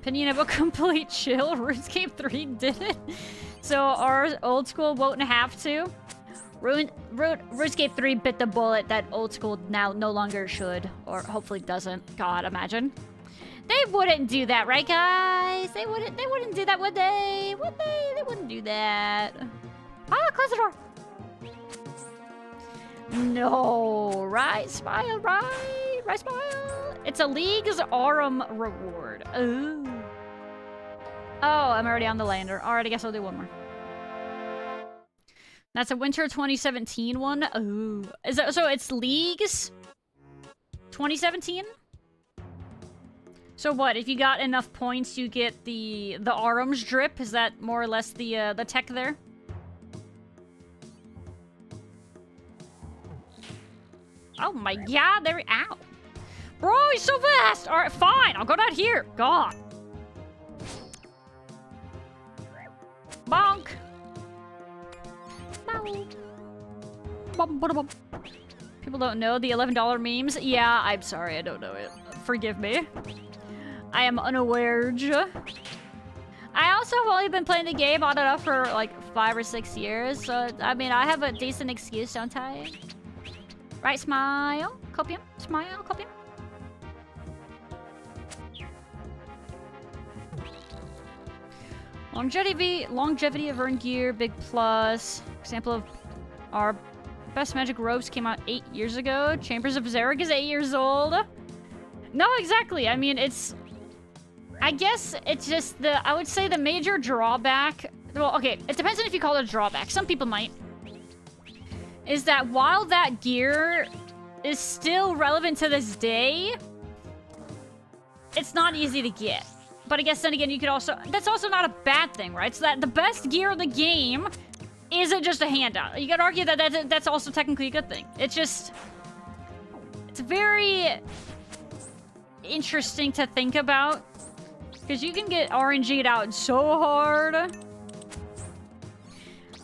Opinion of a complete chill. RuneScape 3 did it. So our old school won't have to. RuneScape 3 bit the bullet that old school now no longer should, or hopefully doesn't. God, imagine. They wouldn't do that, right, guys? They wouldn't do that, would they? Would they? They wouldn't do that. Ah, close the door. No, right? Smile, right? Right, smile. It's a League's Aurum reward. Ooh. Oh, I'm already on the lander. Alright, I guess I'll do one more. That's a Winter 2017 one. Ooh. Is that, so it's League's 2017? So what, if you got enough points, you get the Aurum's drip? Is that more or less the tech there? Oh my god, there, ow. Bro, he's so fast! Alright, fine, I'll go down here. God. Bonk. People don't know the $11 memes? Yeah, I'm sorry, I don't know it. Forgive me. I am unaware. I also have only been playing the game on and off for like 5 or 6 years, so I mean, I have a decent excuse, don't I? Right, smile, copium, smile, copium. Longevity of earned gear, big plus. Example of our best magic ropes came out 8 years ago. Chambers of Zarek is 8 years old. No, exactly. I mean, it's... I guess it's just the... I would say the major drawback... Well, okay, it depends on if you call it a drawback. Some people might. Is that while that gear is still relevant to this day, it's not easy to get. But I guess then again, you could also... That's also not a bad thing, right? So that the best gear in the game isn't just a handout. You could argue that that's also technically a good thing. It's just... It's very interesting to think about. Because you can get RNG'd out so hard. I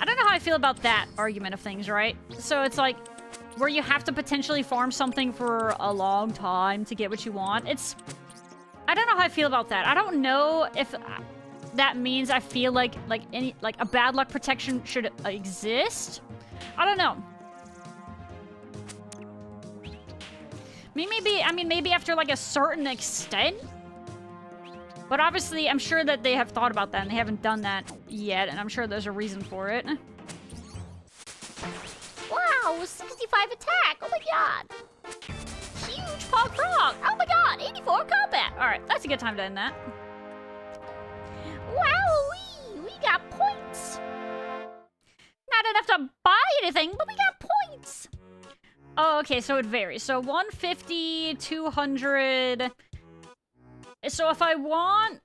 don't know how I feel about that argument of things, right? So it's like, where you have to potentially farm something for a long time to get what you want. It's... I don't know how I feel about that. I don't know if that means I feel like a bad luck protection should exist. I don't know. Maybe after like a certain extent. But obviously, I'm sure that they have thought about that and they haven't done that yet, and I'm sure there's a reason for it. Wow, 65 attack! Oh my god! Huge pog frog! Oh my god, 84 combat! Alright, that's a good time to end that. Wow, we got points! Not enough to buy anything, but we got points! Oh, okay, so it varies. So 150, 200... So if I want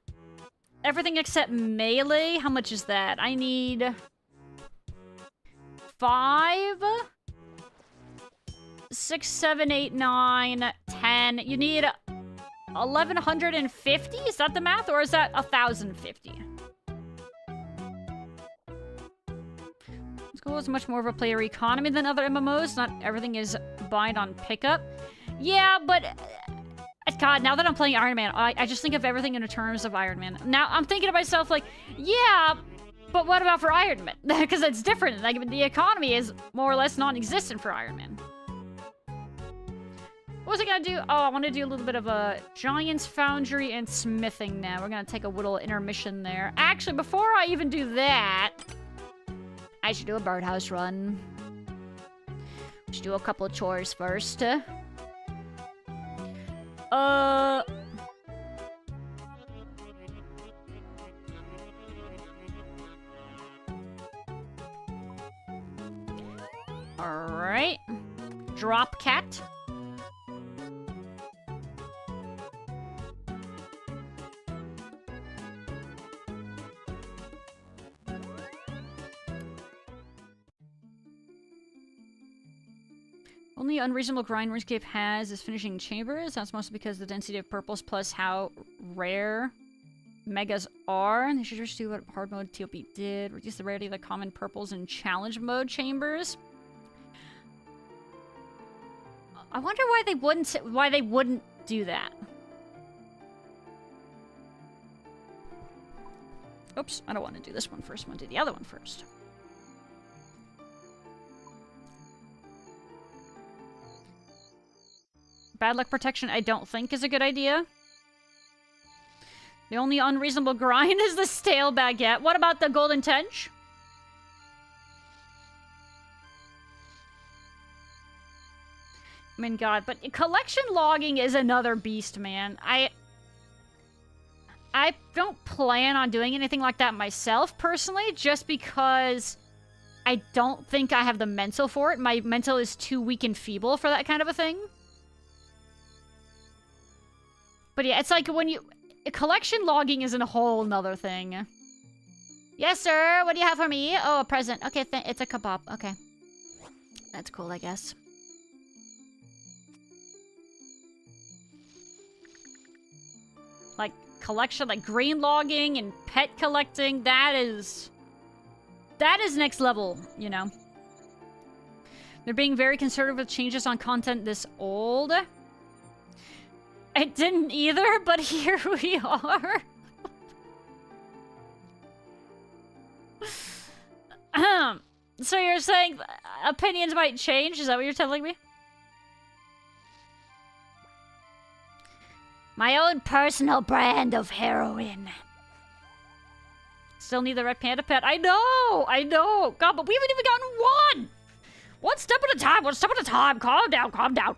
everything except melee, how much is that? I need 5, 6, 7, 8, 9, 10. You need 1,150? Is that the math, or is that 1,050? School is much more of a player economy than other MMOs. Not everything is bind on pickup. Yeah, but... God, now that I'm playing Iron Man, I just think of everything in terms of Iron Man. Now, I'm thinking to myself, like, yeah, but what about for Iron Man? Because it's different. Like, the economy is more or less non-existent for Iron Man. What was I gonna do? Oh, I want to do a little bit of a Giant's Foundry and Smithing now. We're gonna take a little intermission there. Actually, before I even do that, I should do a birdhouse run. We should do a couple of chores first. Alright. Drop cat. Only unreasonable grind Runescape has is finishing chambers. That's mostly because the density of purples plus how rare megas are. They should just do what hard mode TOP did. Reduce the rarity of the common purples in challenge mode chambers. I wonder why they wouldn't do that. Oops, I don't want to do this one first. I want to do the other one first. Bad luck protection, I don't think is a good idea. The only unreasonable grind is the stale baguette. What about the golden tench? I mean, God, but collection logging is another beast, man. I don't plan on doing anything like that myself, personally, just because I don't think I have the mental for it. My mental is too weak and feeble for that kind of a thing. But yeah, it's like when you... Collection logging isn't a whole nother thing. Yes, sir. What do you have for me? Oh, a present. Okay, it's a kebab. Okay. That's cool, I guess. Like, collection, like green logging and pet collecting, that is next level, you know. They're being very conservative with changes on content this old. I didn't either, but here we are. So you're saying opinions might change? Is that what you're telling me? My own personal brand of heroin. Still need the Red Panda pet. I know! God, but we haven't even gotten one! One step at a time, one step at a time. Calm down, calm down.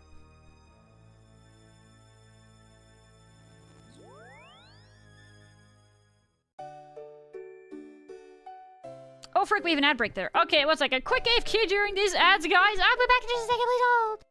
Oh, frick, we have an ad break there. Okay, it was like a quick AFK during these ads, guys. I'll be back in just a second, please hold.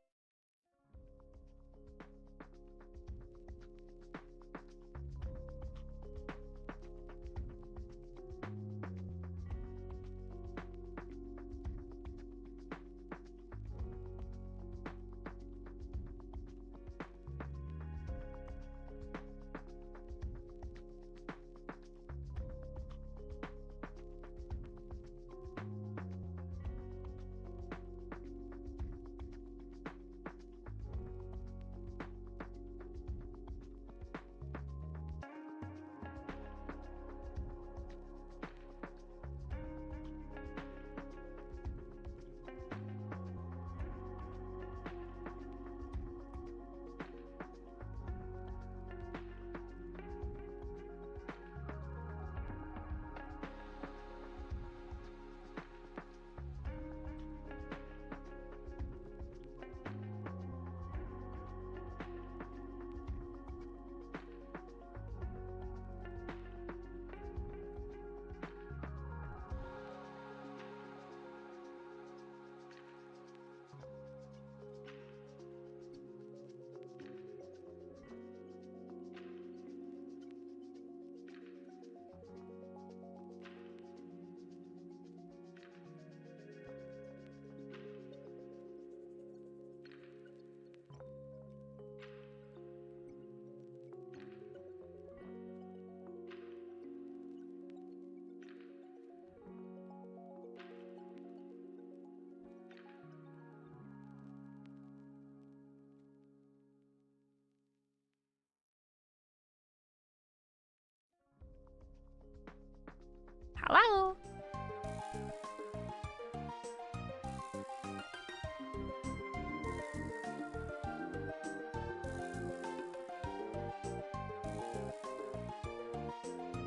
Hello?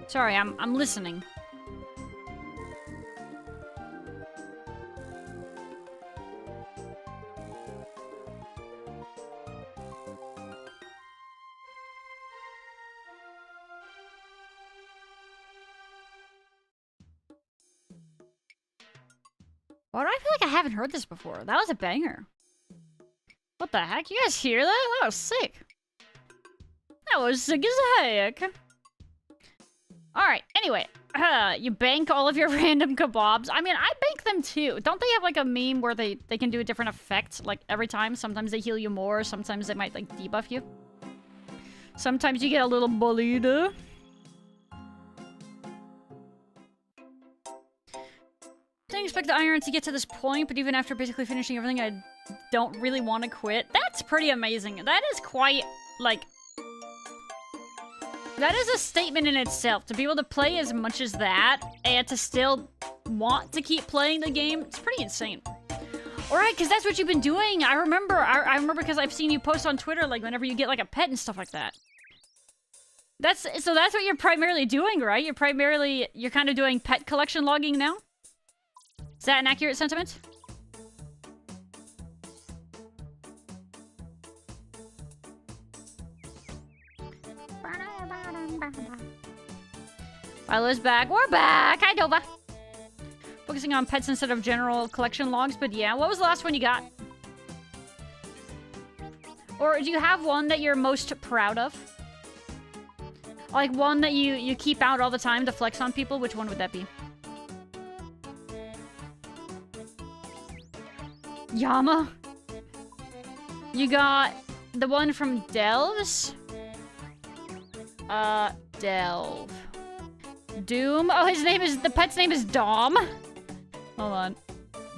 Sorry, I'm listening. Why do I feel like I haven't heard this before? That was a banger. What the heck? You guys hear that? That was sick. That was sick as heck. Alright, anyway. You bank all of your random kebabs. I mean, I bank them too. Don't they have like a meme where they can do a different effect like every time? Sometimes they heal you more, sometimes they might like debuff you. Sometimes you get a little bolida. Didn't expect the iron to get to this point, but even after basically finishing everything, I don't really want to quit. That's pretty amazing. That is quite, like... That is a statement in itself. To be able to play as much as that, and to still want to keep playing the game, it's pretty insane. Alright, because that's what you've been doing. I remember because I've seen you post on Twitter, like, whenever you get, like, a pet and stuff like that. That's what you're primarily doing, right? You're kind of doing pet collection logging now? Is that an accurate sentiment? Faloo's back. We're back! Hi, Nova! Focusing on pets instead of general collection logs, but yeah. What was the last one you got? Or do you have one that you're most proud of? Like one that you keep out all the time to flex on people? Which one would that be? Yama? You got the one from Delves? Delve. Doom? Oh, the pet's name is Dom? Hold on.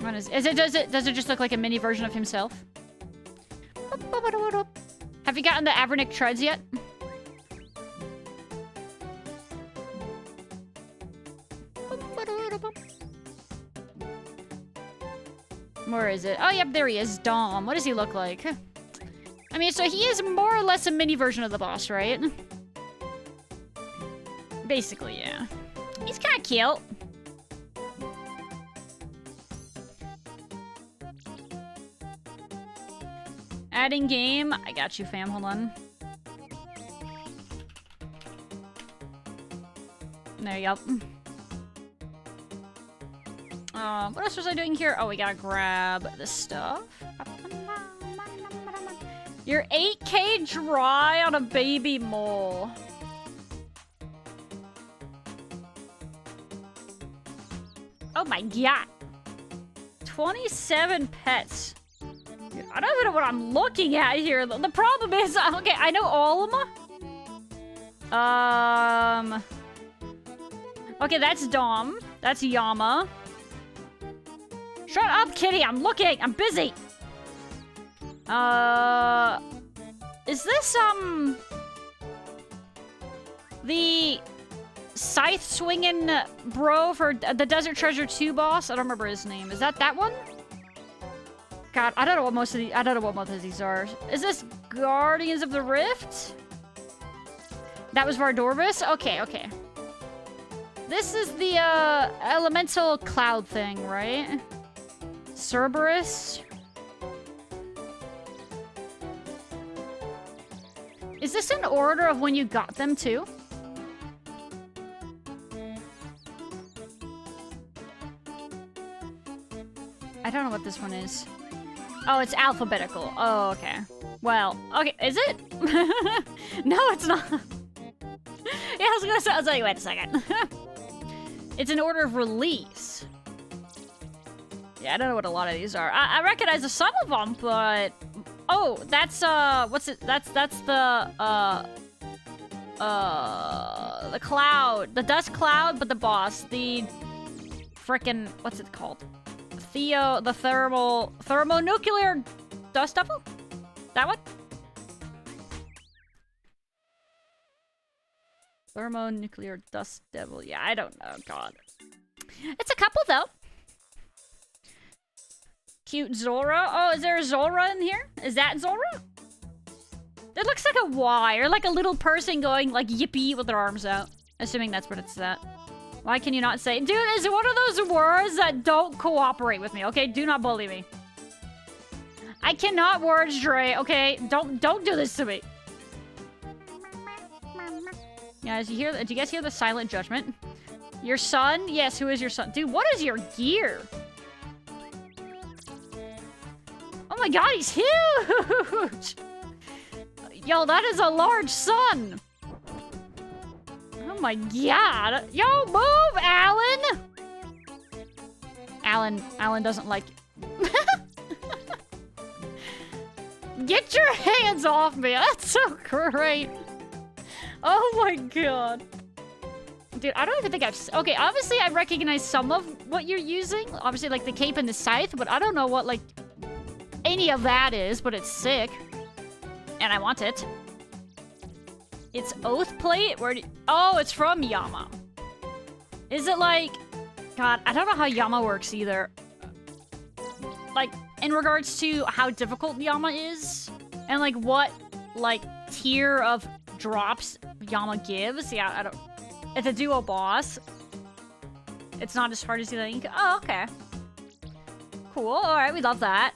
Does it just look like a mini version of himself? Have you gotten the Avernick treads yet? Where is it? Oh, yep, there he is. Dom. What does he look like? I mean, so he is more or less a mini version of the boss, right? Basically, yeah. He's kind of cute. Adding game. I got you, fam. Hold on. There you go. What else was I doing here? Oh, we gotta grab this stuff. You're 8K dry on a baby mole. Oh my god. 27 pets. Dude, I don't even know what I'm looking at here. The problem is, okay, I know all of them. Okay, that's Dom. That's Yama. Shut up, kitty. I'm looking. I'm busy. Is this, the scythe swinging bro for the Desert Treasure 2 boss? I don't remember his name. Is that one? God, I don't know what most of these are. Is this Guardians of the Rift? That was Vardorvis? Okay, okay. This is the, elemental cloud thing, right? Cerberus? Is this in order of when you got them, too? I don't know what this one is. Oh, it's alphabetical. Oh, okay. Well, okay, is it? No, it's not. Yeah, I was like, wait a second. It's an order of release. Yeah, I don't know what a lot of these are. I recognize some of them, but... Oh, that's, what's it? That's the cloud. The dust cloud, but the boss. The frickin', what's it called? The thermonuclear dust devil? That one? Thermonuclear dust devil. Yeah, I don't know. God. It's a couple, though. Cute Zora. Oh, is there a Zora in here? Is that Zora? It looks like a Y, or like a little person going, like, yippee with their arms out. Assuming that's what it's at. Why can you not say... Dude, it's one of those words that don't cooperate with me, okay? Do not bully me. I cannot words, Dre, okay? Don't do this to me. Yeah, did you guys hear the silent judgment? Your son? Yes, who is your son? Dude, what is your gear? Oh my god, he's huge! Yo, that is a large son! Oh my god! Yo, move, Alan! Alan doesn't like you. Get your hands off me! That's so great! Oh my god. Dude, I don't even think I've... Okay, obviously I recognize some of what you're using. Obviously, like, the cape and the scythe, but I don't know what, like... any of that is, but it's sick. And I want it. It's Oath Plate? Oh, it's from Yama. Is it like... God, I don't know how Yama works either. Like, in regards to how difficult Yama is. And like what, like, tier of drops Yama gives. Yeah, I don't... It's a duo boss. It's not as hard as you think. Oh, okay. Cool. Alright, we love that.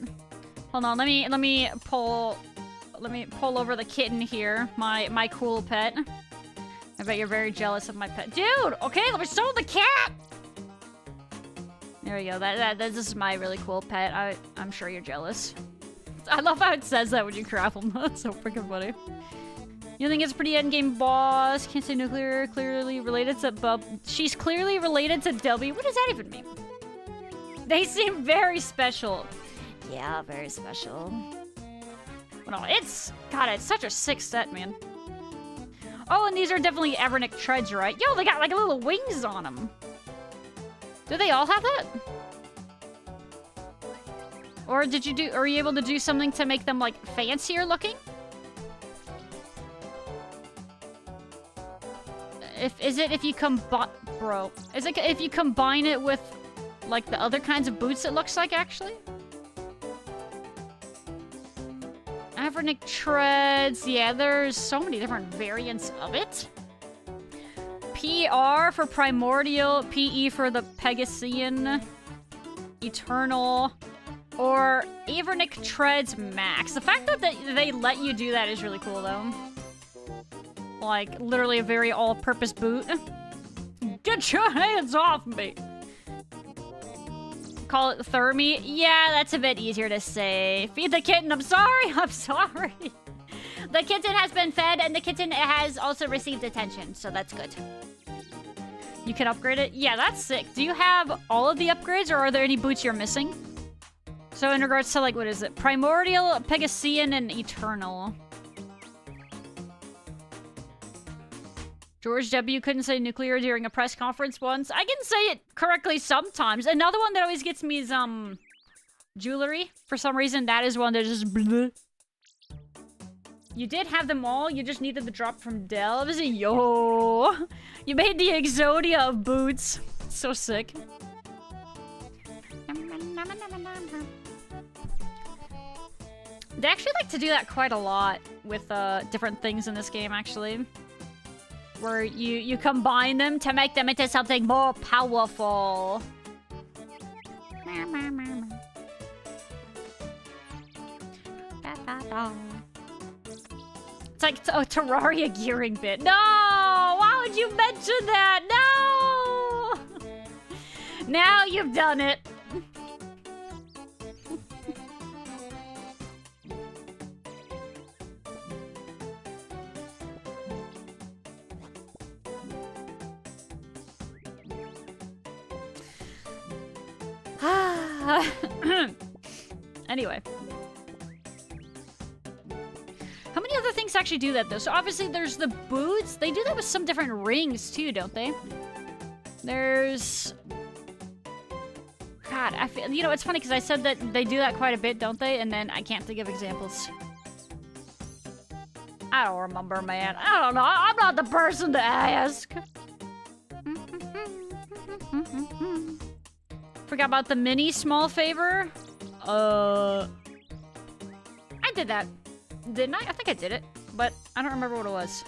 Hold on, let me pull over the kitten here. My cool pet. I bet you're very jealous of my pet. Dude! Okay, let me show the cat! There we go. This is my really cool pet. I'm sure you're jealous. I love how it says that when you grab him. That's so freaking funny. You think it's a pretty endgame boss? Can't say nuclear. Clearly related to Bub. She's clearly related to Delby. What does that even mean? They seem very special. Yeah, very special. Well, no, it's... God, it's such a sick set, man. Oh, and these are definitely Evernick treads, right? Yo, they got like little wings on them. Do they all have that? Or are you able to do something to make them like fancier looking? If you combine, bro, is it if you combine it with like the other kinds of boots it looks like actually? Evernick treads, yeah, there's so many different variants of it. PR for primordial, PE for the Pegasian, eternal, or Evernick treads max. The fact that they let you do that is really cool though. Like, literally a very all-purpose boot. Get your hands off me! Call it Thermi? Yeah, that's a bit easier to say. Feed the kitten, I'm sorry, I'm sorry. The kitten has been fed, and the kitten has also received attention, so that's good. You can upgrade it? Yeah, that's sick. Do you have all of the upgrades, or are there any boots you're missing? So in regards to, like, what is it? Primordial, Pegasian, and Eternal. George W. couldn't say nuclear during a press conference once. I can say it correctly sometimes. Another one that always gets me is, jewelry. For some reason, that is one that just bleh. You did have them all, you just needed the drop from Delves. Yo! You made the Exodia of boots. So sick. They actually like to do that quite a lot with, different things in this game, actually. Where you combine them to make them into something more powerful. It's like a Terraria gearing bit. No! Why would you mention that? No! Now you've done it. Anyway. How many other things actually do that, though? So obviously there's the boots. They do that with some different rings, too, don't they? There's... God, I feel... You know, it's funny, because I said that they do that quite a bit, don't they? And then I can't think of examples. I don't remember, man. I don't know. I'm not the person to ask. Forgot about the mini small favor. I did that. Didn't I? I think I did it. But I don't remember what it was.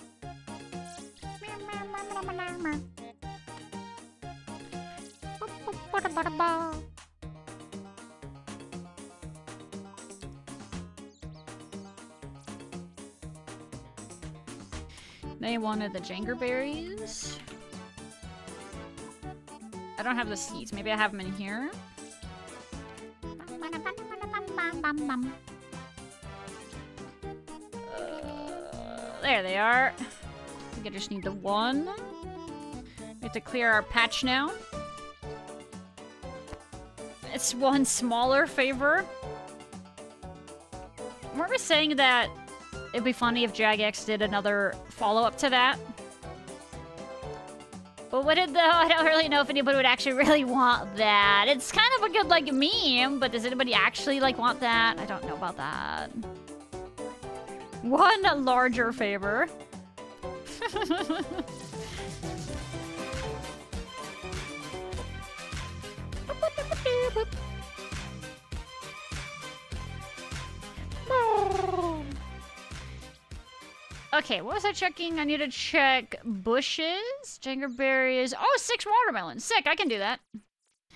They wanted the Jangerberries. I don't have the seeds. Maybe I have them in here. There they are. I think I just need the one. We have to clear our patch now. It's one smaller favor. Weren't we saying that it'd be funny if Jagex did another follow-up to that? But would it though? I don't really know if anybody would actually really want that. It's kind of a good, like, meme, but does anybody actually, like, want that? I don't know about that. One larger favor. Okay, what was I checking? I need to check bushes, jangerberries. Oh, 6 watermelons. Sick, I can do that.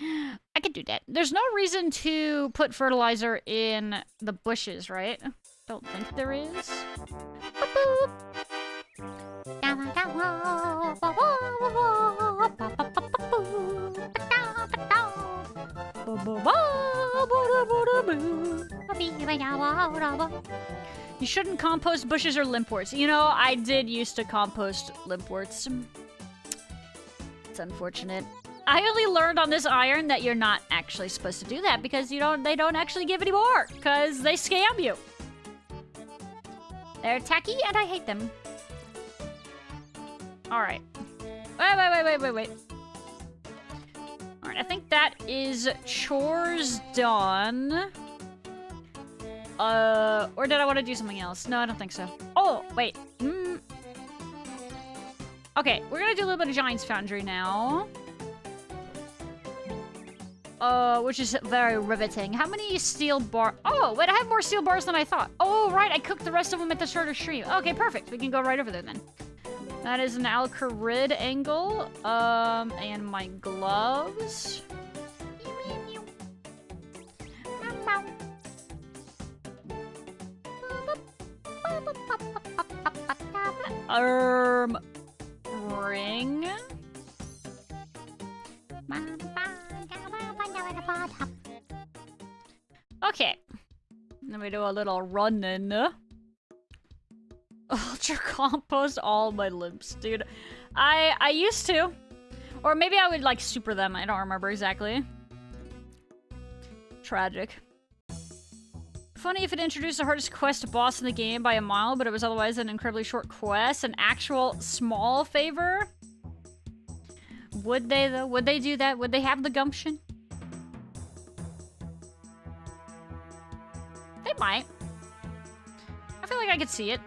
I can do that. There's no reason to put fertilizer in the bushes, right? Don't think there is. Boop, boop. You shouldn't compost bushes or limpworts. You know, I did used to compost limpworts. It's unfortunate. I only learned on this iron that you're not actually supposed to do that because they don't actually give any more because they scam you. They're tacky and I hate them. All right. Wait. All right, I think that is chores done. Or did I want to do something else? No, I don't think so. Oh, wait. Okay, we're gonna do a little bit of Giant's Foundry now. Which is very riveting. How many steel bar? Oh, wait, I have more steel bars than I thought. Oh, right, I cooked the rest of them at the start of stream. Okay, perfect. We can go right over there then. That is an Alcarid angle. And my gloves. Ring. Okay. Let me do a little running. Ultra compost all my limbs, dude. I used to. Or maybe I would like super them. I don't remember exactly. Tragic. Funny if it introduced the hardest quest boss in the game by a mile, but it was otherwise an incredibly short quest. An actual small favor? Would they though? Would they do that? Would they have the gumption? They might. I feel like I could see it.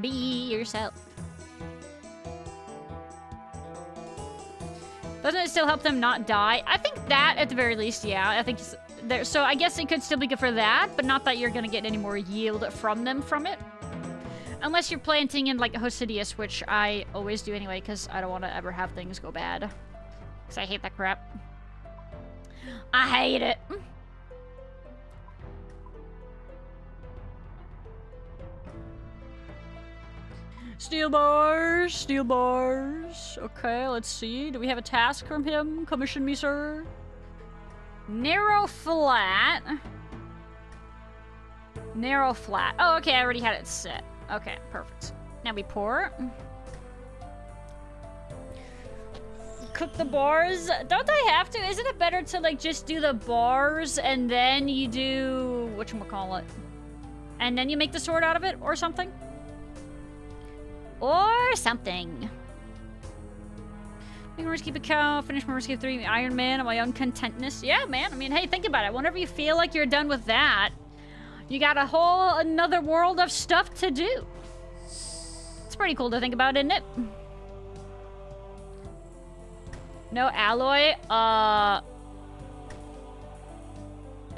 Be yourself. Doesn't it still help them not die? I think that, at the very least, yeah. I think it's there. So I guess it could still be good for that, but not that you're gonna get any more yield from them from it. Unless you're planting in, like, Hosidius, which I always do anyway, because I don't want to ever have things go bad. Because I hate that crap. I hate it. Steel bars, steel bars. Okay, let's see. Do we have a task from him? Commission me, sir. Narrow flat. Narrow flat. Oh, okay, I already had it set. Okay, perfect. Now we pour. Cook the bars. Don't I have to? Isn't it better to, like, just do the bars and then you do... whatchamacallit? And then you make the sword out of it or something? Or something. Make Runescape account, finish my Runescape 3 Iron Man on my own contentness. Yeah, man. I mean, hey, think about it. Whenever you feel like you're done with that, you got a whole another world of stuff to do. It's pretty cool to think about, isn't it? No alloy.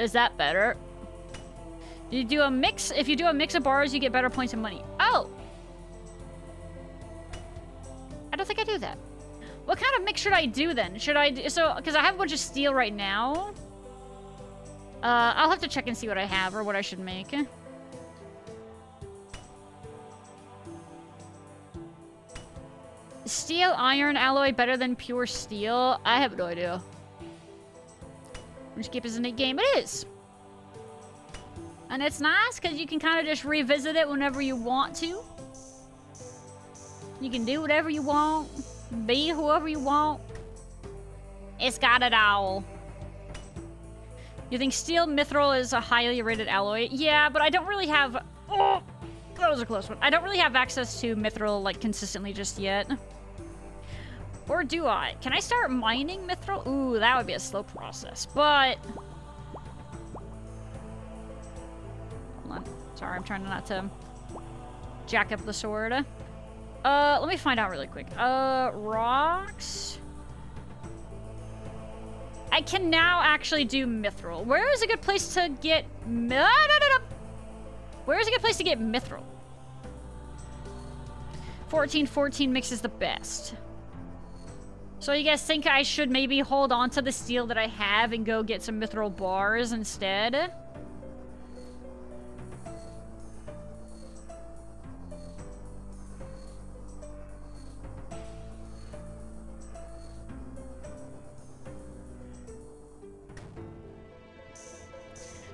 Is that better? You do a mix. If you do a mix of bars, you get better points and money. Oh! I don't think I do that. What kind of mix should I do then? Should I do, so, because I have a bunch of steel right now. I'll have to check and see what I have or what I should make. Steel iron alloy better than pure steel? I have no idea. Runescape is a neat game. It is. And it's nice because you can kind of just revisit it whenever you want to. You can do whatever you want. Be whoever you want. It's got it all. You think steel mithril is a highly rated alloy? Yeah, but I don't really have... Oh! That was a close one. I don't really have access to mithril, like, consistently just yet. Or do I? Can I start mining mithril? Ooh, that would be a slow process, but... Hold on. Sorry, I'm trying not to jack up the sword. Let me find out really quick. Rocks. I can now actually do mithril. Where is a good place to get... Where is a good place to get mithril? 14-14 mix is the best. So you guys think I should maybe hold on to the steel that I have and go get some mithril bars instead?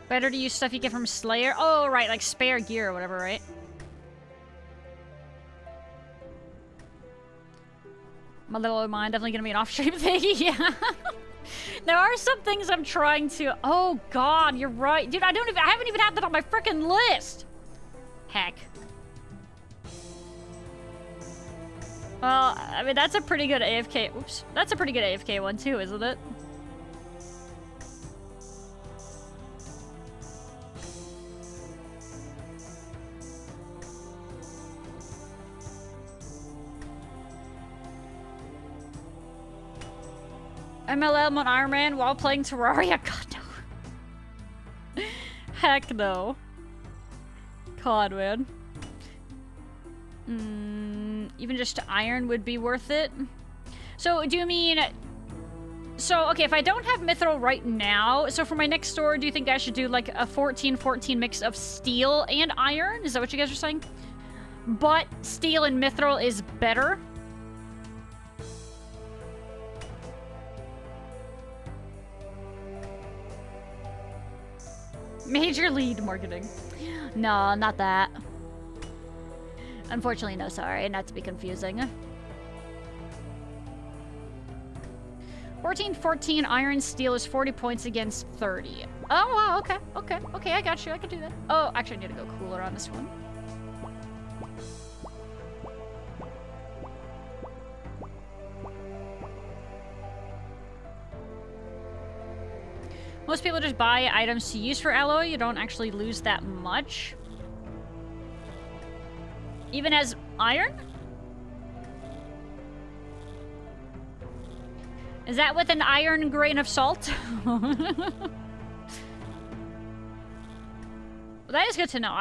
Better to use stuff you get from Slayer? Oh, right, like spare gear or whatever, right? My little mind definitely gonna be an off-stream thing, yeah. There are some things I'm trying to... Oh, God, you're right. Dude, I haven't even had that on my freaking list. Heck. Well, I mean, that's a pretty good AFK... Oops. That's a pretty good AFK one, too, isn't it? MLM on Iron Man while playing Terraria? God, no. Heck no. God, man. Even just iron would be worth it. So, do you mean... So, okay, if I don't have mithril right now, so for my next store, do you think I should do like a 14-14 mix of steel and iron? Is that what you guys are saying? But steel and mithril is better? Major lead marketing. No, not that. Unfortunately, no, sorry. Not to be confusing. 14-14 iron steel is 40 points against 30. Oh, wow, okay. Okay, okay, I got you. I can do that. Oh, actually, I need to go cooler on this one. Most people just buy items to use for alloy. You don't actually lose that much. Even as iron? Is that with an iron grain of salt? That is good to know.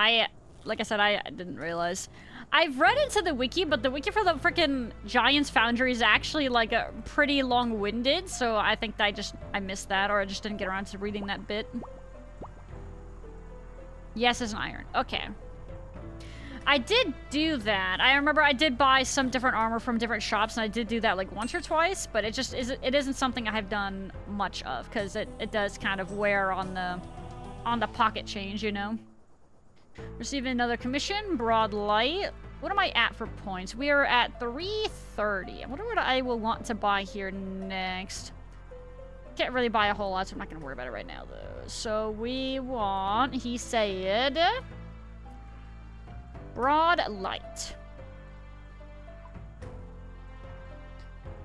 Like I said, I didn't realize. I've read into the wiki, but the wiki for the freaking Giants Foundry is actually like a pretty long-winded, so I think that I missed that, or I just didn't get around to reading that bit. Yes, as an iron. Okay. I did do that. I remember I did buy some different armor from different shops, and I did do that like once or twice, but it isn't something I have done much of, because it does kind of wear on the pocket change, you know? Receiving another commission, broad light. What am I at for points? We are at 330. I wonder what I will want to buy here next. Can't really buy a whole lot, so I'm not going to worry about it right now, though. So we want, he said, broad light.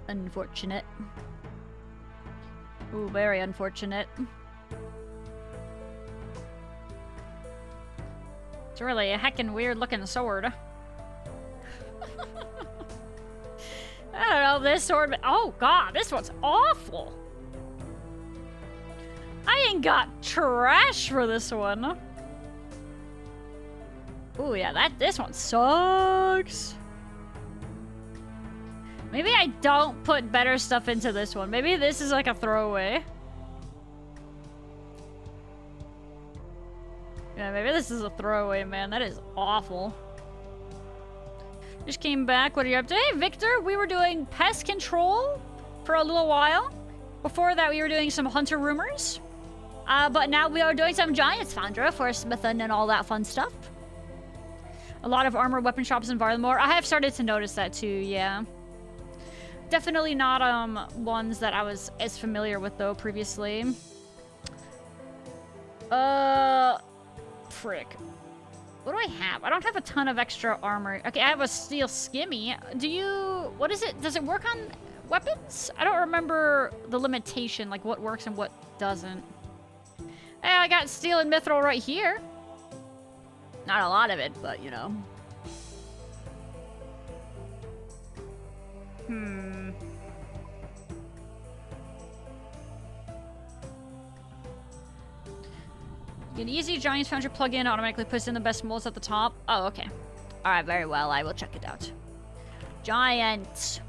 Unfortunate. Ooh, very unfortunate. It's really a heckin' weird looking sword. I don't know, this sword, but oh god, this one's awful. I ain't got trash for this one. Ooh, yeah, this one sucks. Maybe I don't put better stuff into this one. Maybe this is like a throwaway. Yeah, maybe this is a throwaway, man. That is awful. Just came back. What are you up to? Hey, Victor, we were doing pest control for a little while. Before that, we were doing some hunter rumors. But now we are doing some Giants Foundry for smithing and all that fun stuff. A lot of armor weapon shops in Varlamore. I have started to notice that too, yeah. Definitely not ones that I was as familiar with though previously. Frick. What do I have? I don't have a ton of extra armor. Okay, I have a steel skimmy. What is it? Does it work on weapons? I don't remember the limitation, like what works and what doesn't. Hey, I got steel and mithril right here. Not a lot of it, but you know. An easy Giants Foundry plugin automatically puts in the best molds at the top. Oh, okay. Alright, very well. I will check it out. Giants.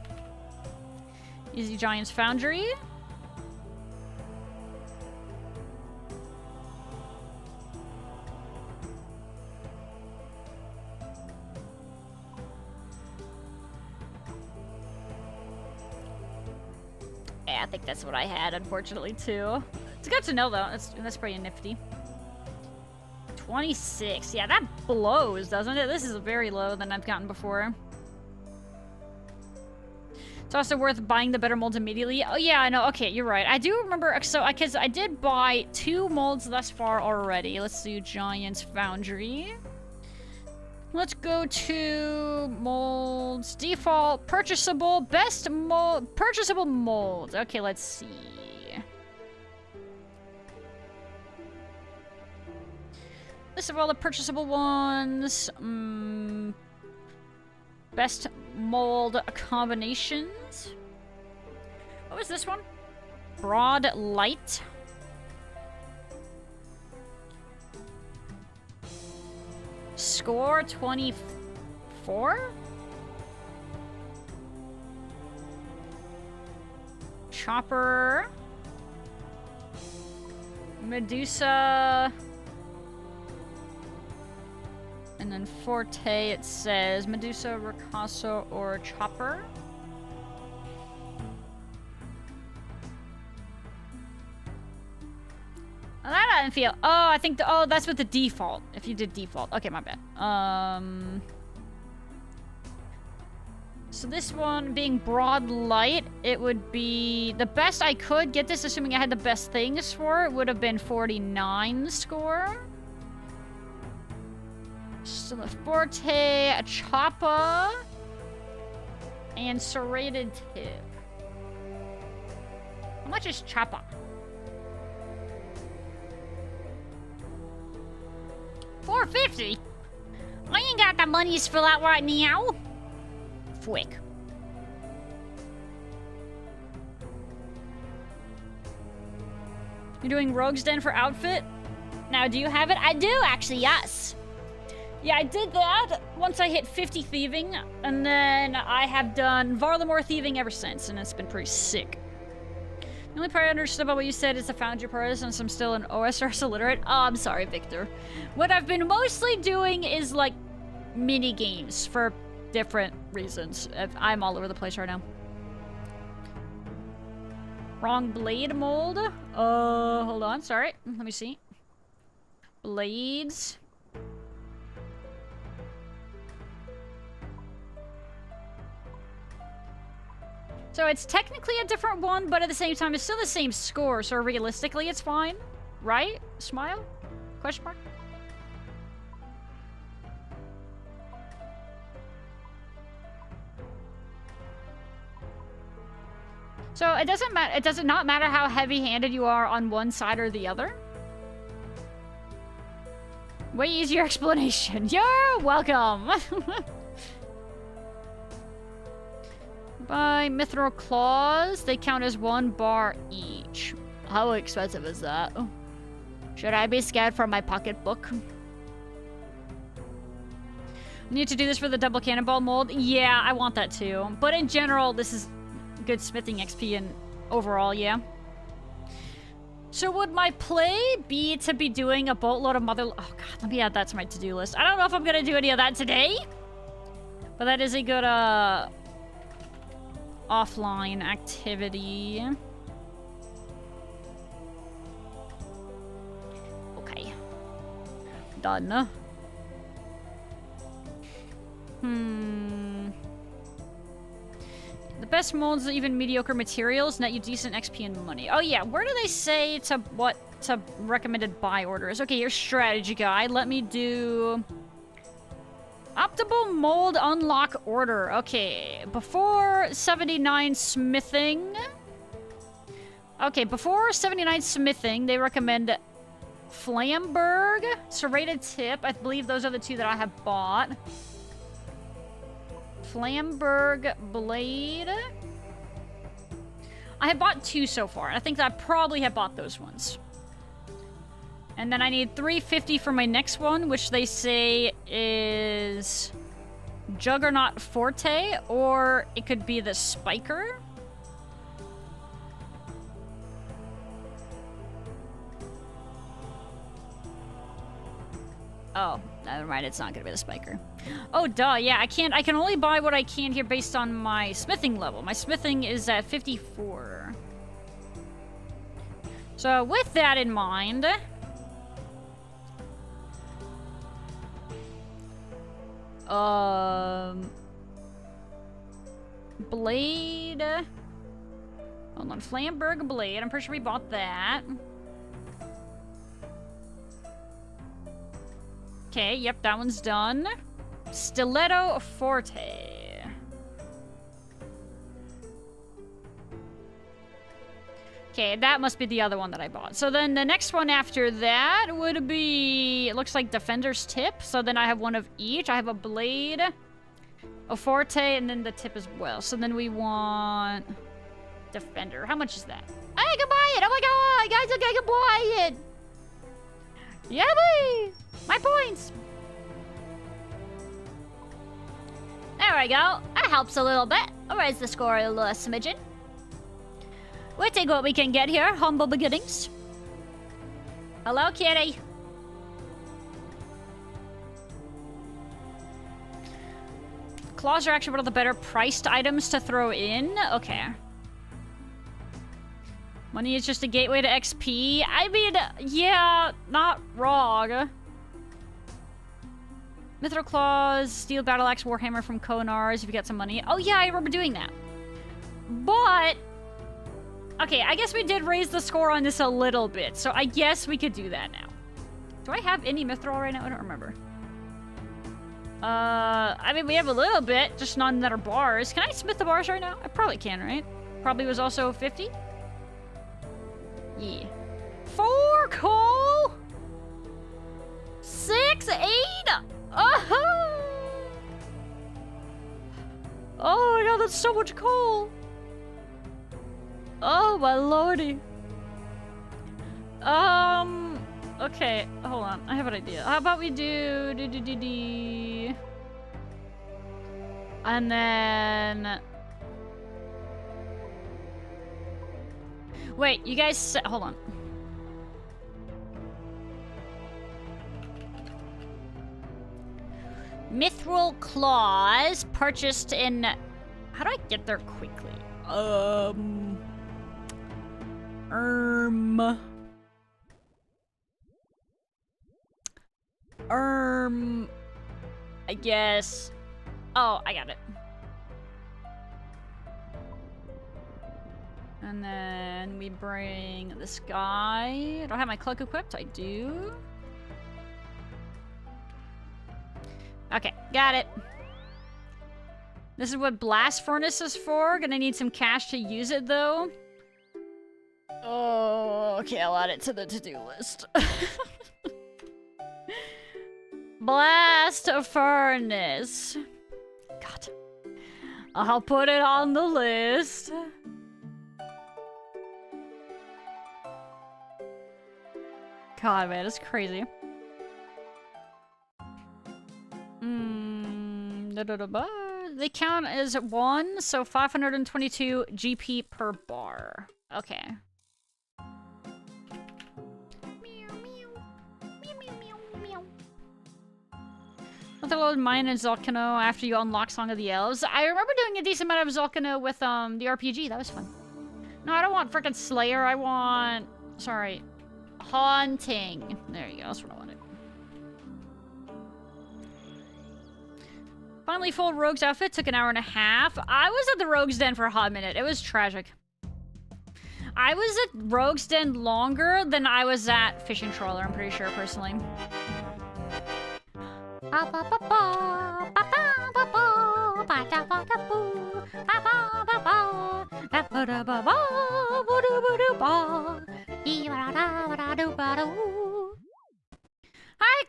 Easy Giants Foundry. Yeah, I think that's what I had, unfortunately, too. It's good to know, though. That's pretty nifty. 26. Yeah, that blows, doesn't it? This is very low than I've gotten before. It's also worth buying the better molds immediately. Oh, yeah, I know. Okay, you're right. I do remember... So, because I did buy 2 molds thus far already. Let's do Giants Foundry. Let's go to molds. Default, purchasable, best mold, purchasable molds. Okay, let's see. List of all the purchasable ones. Best mold combinations. What was this one? Broad light. Score 24? Chopper. Medusa. And then Forte, it says Medusa, Ricasso, or Chopper. Oh, that I didn't feel. Oh, I think oh, that's with the default. If you did default. Okay, my bad. So this one being broad light, it would be the best I could get this, assuming I had the best things for it, would have been 49 score. So the Forte, a Choppa, and Serrated Tip. How much is Choppa? $4.50? I ain't got the monies for that right now. Fwick. You're doing Rogue's Den for outfit? Now, do you have it? I do, actually, yes. Yeah, I did that once I hit 50 thieving, and then I have done Varlamore thieving ever since, and it's been pretty sick. The only part I understood about what you said is the Foundry part, since I'm still an OSRS illiterate. Oh, I'm sorry, Victor. What I've been mostly doing is, like, mini games for different reasons. I'm all over the place right now. Wrong blade mold. Hold on, sorry. Let me see. Blades. So it's technically a different one, but at the same time, it's still the same score, so realistically, it's fine. Right? Smile? Question mark? So it doesn't matter. It does not matter how heavy-handed you are on one side or the other. Way easier explanation. You're welcome. Buy Mithril Claws. They count as 1 bar each. How expensive is that? Should I be scared for my pocketbook? Need to do this for the double cannonball mold? Yeah, I want that too. But in general, this is good smithing XP and overall, yeah. So would my play be to be doing a boatload of mother... Oh god, let me add that to my to-do list. I don't know if I'm gonna do any of that today. But that is a good, offline activity. Okay. Done. The best molds, even mediocre materials, net you decent XP and money. Oh yeah, where do they say to recommended buy orders? Okay, here's strategy guide. Let me do... Optimal mold unlock order. Okay, before 79 smithing. Okay, before 79 smithing, they recommend Flamberg, Serrated Tip. I believe those are the 2 that I have bought. Flamberg Blade. I have bought 2 so far. I think that I probably have bought those ones. And then I need 350 for my next one, which they say is Juggernaut Forte, or it could be the Spiker. Oh, never mind, it's not gonna be the Spiker. Oh, duh, yeah, I can only buy what I can here based on my smithing level. My smithing is at 54. So, with that in mind... Blade... Hold on, Flamberg Blade, I'm pretty sure we bought that. Okay, yep, that one's done. Stiletto Forte. Okay, that must be the other one that I bought. So then the next one after that would be... It looks like Defender's Tip. So then I have one of each. I have a Blade, a Forte, and then the Tip as well. So then we want... Defender. How much is that? I can buy it! Oh my god! Guys, I can buy it! Yeah, boy! My points! There we go. That helps a little bit. I'll raise the score a little smidgen. We'll take what we can get here. Humble beginnings. Hello, kitty. Claws are actually one of the better priced items to throw in. Okay. Money is just a gateway to XP. I mean, yeah, not wrong. Mithril Claws, Steel Battle Axe, Warhammer from Konars if you get some money. Oh yeah, I remember doing that. But... Okay, I guess we did raise the score on this a little bit, so I guess we could do that now. Do I have any Mithril right now? I don't remember. I mean, we have a little bit, just none that are bars. Can I smith the bars right now? I probably can, right? Probably was also 50? Yeah. 4 coal! 6, 8! Oh! Oh no, that's so much coal! Oh my lordy. Okay, hold on. I have an idea. How about we do... And then... Wait, you guys... Hold on. Mithril Claws purchased in... How do I get there quickly? I guess... Oh, I got it. And then we bring this guy. I don't have my cloak equipped. I do. Okay, got it. This is what Blast Furnace is for. Gonna need some cash to use it, though. Oh, okay, I'll add it to the to-do list. Blast Furnace. God. I'll put it on the list. God, man, it's crazy. They count as 1, so 522 GP per bar. Okay. I'll load mine and Zulcano after you unlock Song of the Elves. I remember doing a decent amount of Zulcano with the RPG. That was fun. No, I don't want frickin' Slayer. I want... Sorry. Haunting. There you go. That's what I wanted. Finally, full Rogue's outfit. Took an hour and a half. I was at the Rogue's Den for a hot minute. It was tragic. I was at Rogue's Den longer than I was at Fishing Trawler, I'm pretty sure, personally. Hi,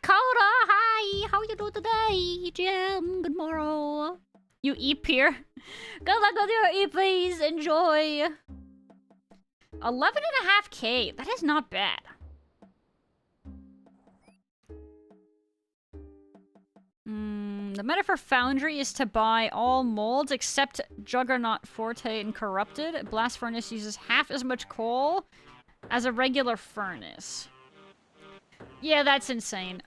Coda! Hi! How you doing today, Jim? Good morrow. You EP here? Good luck with your EPs. Enjoy. 11.5K. That is not bad. The meta for Foundry is to buy all molds except Juggernaut, Forte, and Corrupted. Blast Furnace uses half as much coal as a regular furnace. Yeah, that's insane.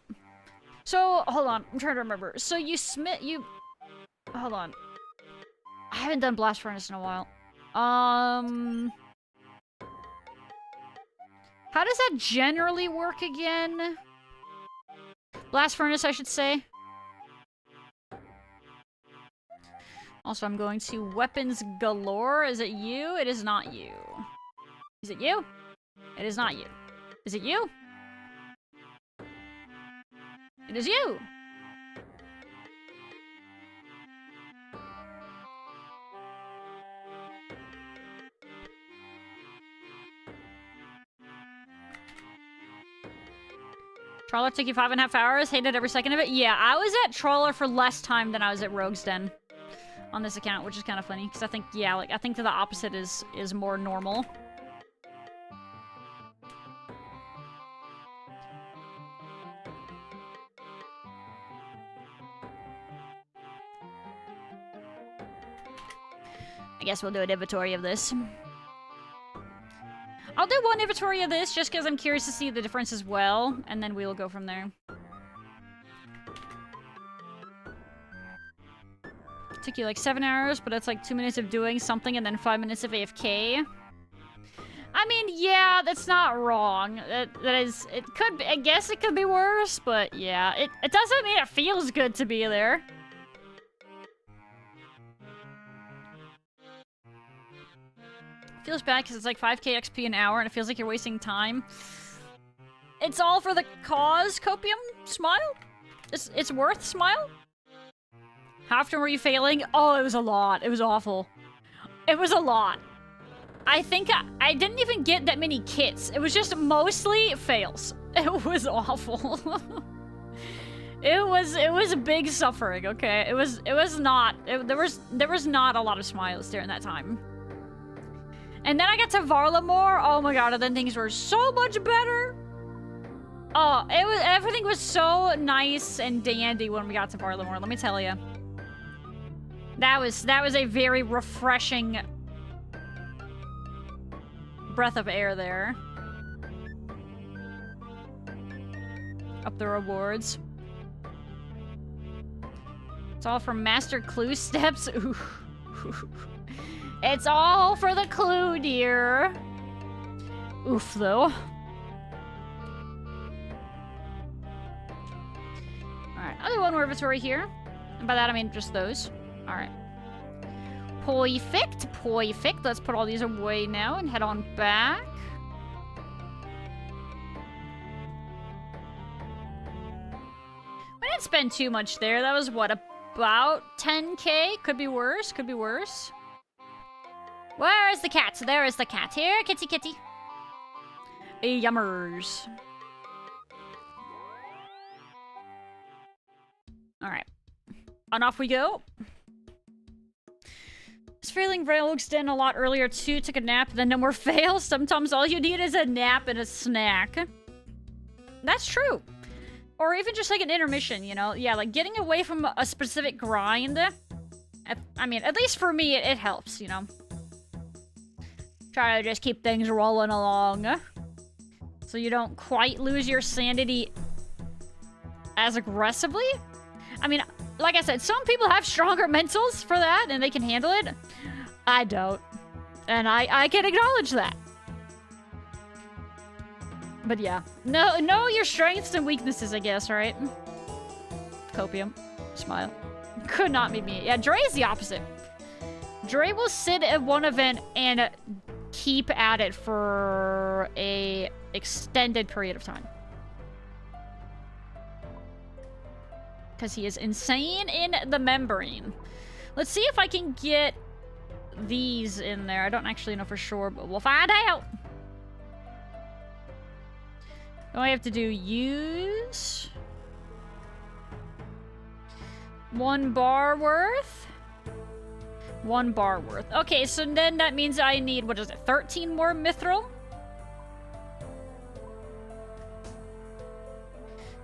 So, hold on. I'm trying to remember. So you hold on. I haven't done Blast Furnace in a while. How does that generally work again? Blast Furnace, I should say. Also, I'm going to Weapons Galore. Is it you? It is not you. Is it you? It is not you. Is it you? It is you! Trawler took you 5.5 hours. Hated every second of it. Yeah, I was at Trawler for less time than I was at Rogue's Den on this account, which is kind of funny because I think, yeah, like I think the opposite is more normal. I guess we'll do an inventory of this. I'll do one inventory of this just because I'm curious to see the difference as well, and then we'll go from there. Took you like 7 hours, but it's like 2 minutes of doing something and then 5 minutes of AFK. I mean, yeah, that's not wrong. That is, it could be, I guess it could be worse, but yeah, it doesn't mean it feels good to be there. Feels bad because it's like 5k XP an hour and it feels like you're wasting time. It's all for the cause, Copium? Smile? It's worth smile? How often were you failing? Oh, it was a lot. It was awful. It was a lot. I think I didn't even get that many kits. It was just mostly fails. It was awful. It was big suffering, okay? There was not a lot of smiles during that time. And then I got to Varlamore. Oh my god, and then things were so much better. Oh, everything was so nice and dandy when we got to Varlamore, let me tell you. That was a very refreshing breath of air there. Up the rewards. It's all from Master Clue steps. Ooh. It's all for the clue, dear. Oof, though. Alright, I'll do one more inventory here. And by that, I mean just those. Alright. Perfect. Let's put all these away now and head on back. We didn't spend too much there. That was, what, about 10k? Could be worse. Where is the cat? There is the cat. Here, kitty. Yummers. Alright. On off we go. I was failing Rogue's Den a lot earlier too. Took a nap, then no more fails. Sometimes all you need is a nap and a snack. That's true. Or even just like an intermission, you know? Yeah, like getting away from a specific grind. I mean, at least for me, it helps, you know? Try to just keep things rolling along. So you don't quite lose your sanity as aggressively. I mean, like I said, some people have stronger mentals for that and they can handle it. I don't. And I can acknowledge that. But yeah. Know your strengths and weaknesses, I guess, right? Copium. Smile. Could not be me. Yeah, Dre is the opposite. Dre will sit at one event and keep at it for a extended period of time. Because he is insane in the membrane. Let's see if I can get these in there. I don't actually know for sure, but we'll find out. All I have to do, use 1 bar worth. 1 bar worth. Okay, so then that means I need, what is it, 13 more mithril?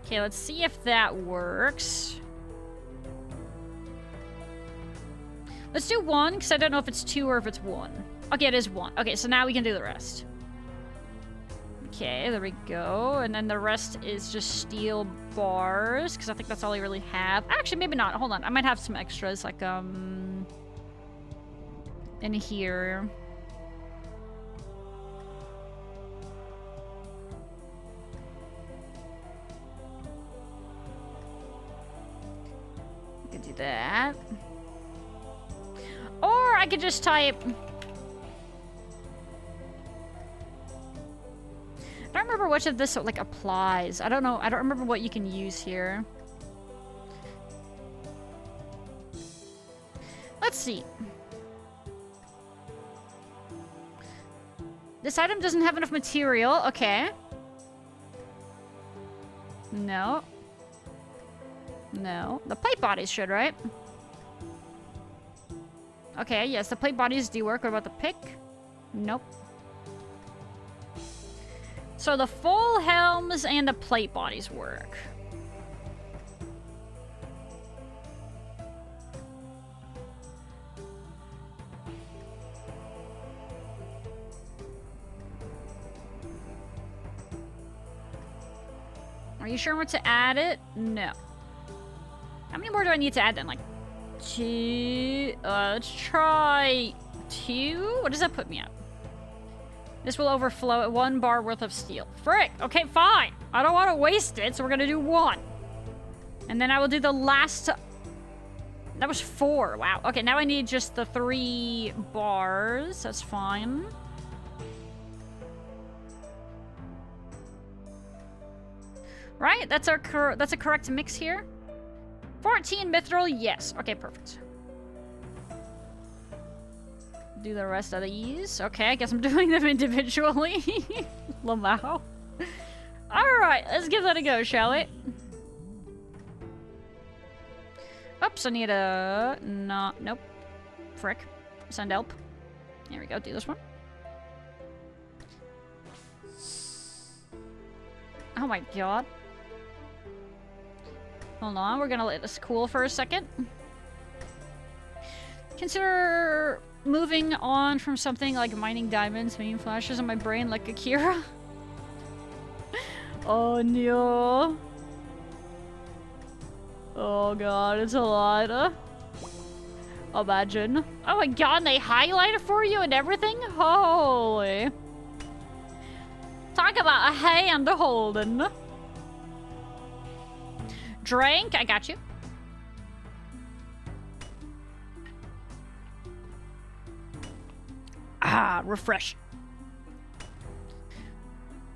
Okay, let's see if that works. Let's do 1, because I don't know if it's 2 or if it's 1. Okay, it is 1. Okay, so now we can do the rest. Okay, there we go. And then the rest is just steel bars, because I think that's all I really have. Actually, maybe not. Hold on. I might have some extras, like, in here. I could do that. Or I could just type... I don't remember which of this like applies. I don't know. I don't remember what you can use here. Let's see. This item doesn't have enough material. Okay. No. No. The plate bodies should, right? Okay, yes, the plate bodies do work. What about the pick? Nope. So the full helms and the plate bodies work. Are you sure what to add it? No. How many more do I need to add then? Like 2? Let's try 2? What does that put me at? This will overflow at 1 bar worth of steel. Frick! Okay, fine! I don't want to waste it, so we're gonna do 1. And then I will do the last... That was 4. Wow. Okay, now I need just the 3 bars. That's fine. Right? That's a correct mix here. 14 mithril, yes. Okay, perfect. Do the rest of these. Okay, I guess I'm doing them individually. Lamau. Alright, let's give that a go, shall we? Oops, I need a... No, nope. Frick. Send help. There we go, do this one. Oh my god. Hold on, we're gonna let this cool for a second. Consider moving on from something like mining diamonds, making flashes on my brain like Akira. Oh no. Oh god, it's a lot. Imagine. Oh my god, they highlight it for you and everything? Holy. Talk about a hand holding. Drink, I got you. Ah, refresh.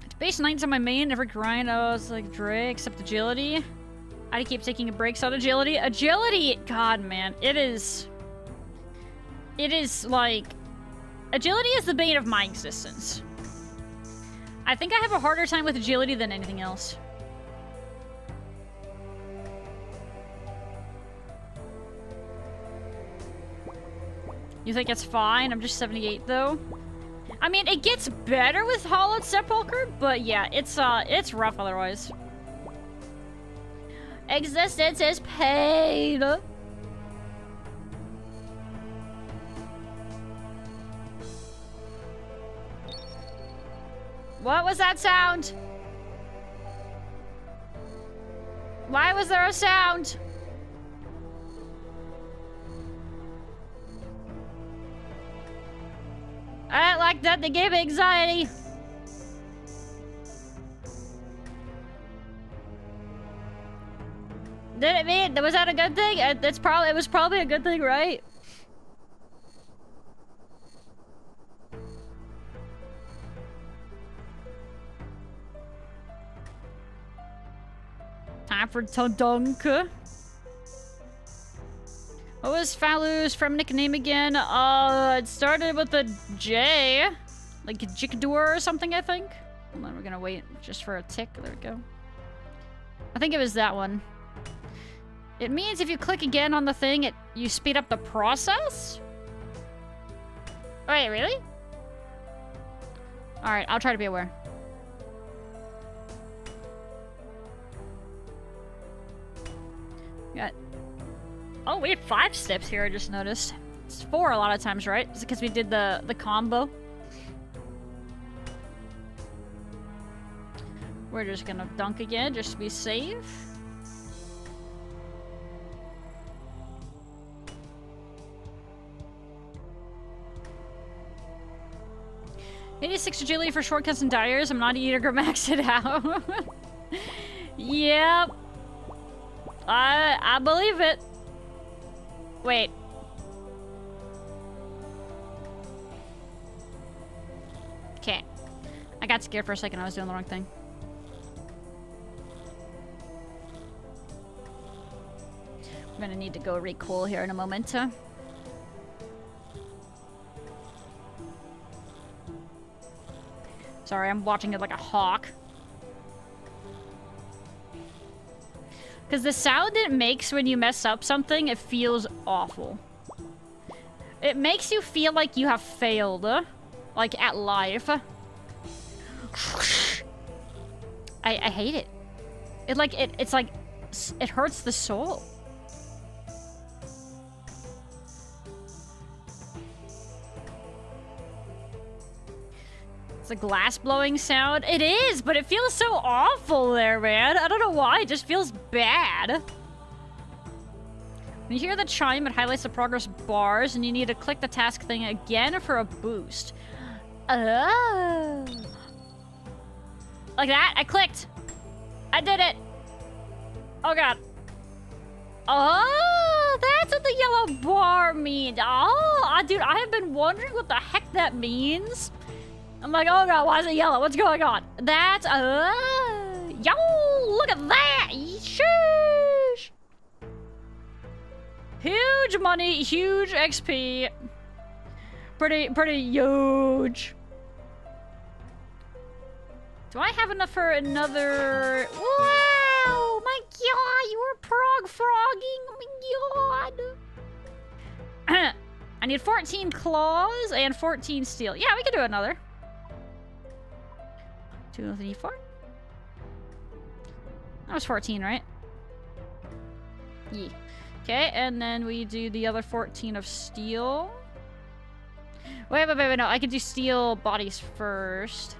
It's base 9s on my main, never grind. Oh, it's like Dre, except agility. I keep taking a breaks on agility. Agility, god man, it is like, agility is the bane of my existence. I think I have a harder time with agility than anything else. You think it's fine? I'm just 78 though. I mean, it gets better with Hollowed Sepulchre, but yeah, it's rough otherwise. Existence is pain. What was that sound? Why was there a sound? I don't like that. They gave me anxiety. Did it mean? Was that a good thing? It was probably a good thing, right? Time for dunk. What was Faloo's from nickname again? It started with a J. Like Jikdur or something, I think. Hold on, we're gonna wait just for a tick. There we go. I think it was that one. It means if you click again on the thing, you speed up the process? Wait, really? Alright, I'll try to be aware. Got... Oh, we had 5 steps here, I just noticed. It's 4 a lot of times, right? Is it because we did the combo? We're just gonna dunk again, just to be safe. 86 agility for shortcuts and dyers. I'm not eager to max it out. Yep. I believe it. Wait. Okay. I got scared for a second. I was doing the wrong thing. I'm gonna need to go recoil here in a moment. Sorry, I'm watching it like a hawk. Because the sound it makes when you mess up something, it feels awful. It makes you feel like you have failed. Like, at life. I hate it. It's like, it hurts the soul. The glass blowing sound. It is, but it feels so awful there, man. I don't know why. It just feels bad. When you hear the chime, it highlights the progress bars, and you need to click the task thing again for a boost. Oh. Like that? I clicked. I did it. Oh, God. Oh, that's what the yellow bar means. Oh, dude, I have been wondering what the heck that means. I'm like, oh God, why is it yellow? What's going on? That's, yo, look at that! Sheesh! Huge money, huge XP. Pretty huge. Do I have enough for another? Wow, my God, you were prog-frogging, oh my God. I need 14 claws and 14 steel. Yeah, we can do another. 2, 3, 4. That was 14, right? Yeah. Okay, and then we do the other 14 of steel. Wait, no. I can do steel bodies first.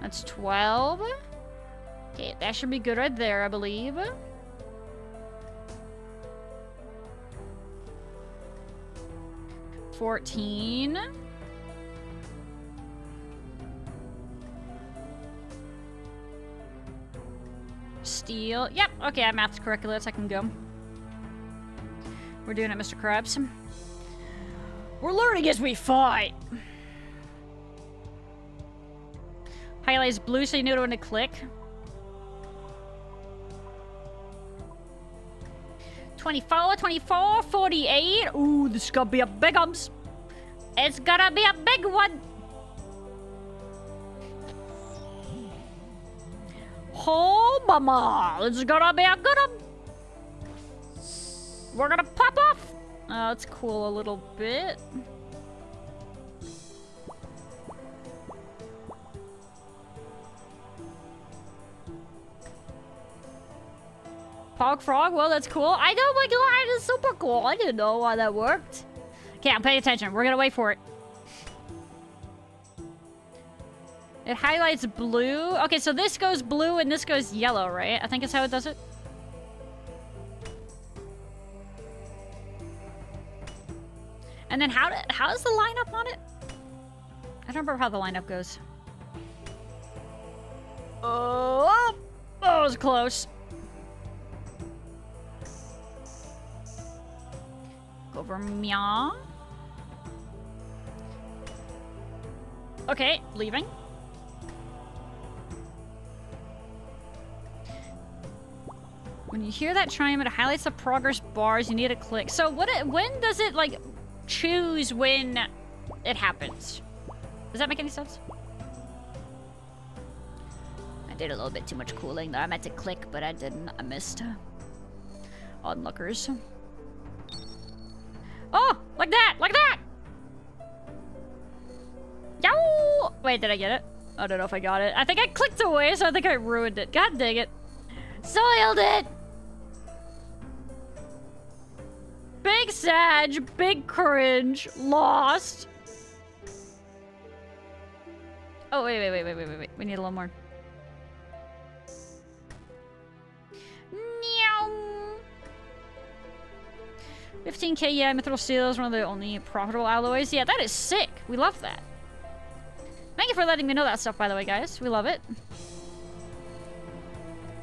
That's 12. Okay, that should be good right there, I believe. $14. Steel. Yep. Okay, I mathed correctly. Let's I can go. We're doing it, Mr. Krabs. We're learning as we fight. Highlights blue so you know when to click. 24, 24, 48. Ooh, this is gonna be a big ums. It's gonna be a big one. Oh, mama. This is gonna be a good one. We're gonna pop off. Oh, it's cool a little bit. Pog frog? Well, that's cool. I know, my God, it's super cool. I didn't know why that worked. Okay, I'm paying attention. We're gonna wait for it. It highlights blue. Okay, so this goes blue and this goes yellow, right? I think that's how it does it. And then how's the lineup on it? I don't remember how the lineup goes. Oh, that was close. Go over meow. Okay, leaving. When you hear that chime, it highlights the progress bars. You need to click. So when does it like choose when it happens? Does that make any sense? I did a little bit too much cooling there. I meant to click, but I didn't. I missed. Onlookers. Oh, like that, like that. Yo! Wait, did I get it? I don't know if I got it. I think I clicked away, so I think I ruined it. God dang it. Soiled it! Big Sag, big cringe, lost. Oh, wait. We need a little more. Meow. 15k, yeah, Mithril Steel is one of the only profitable alloys. Yeah, that is sick. We love that. Thank you for letting me know that stuff, by the way, guys. We love it.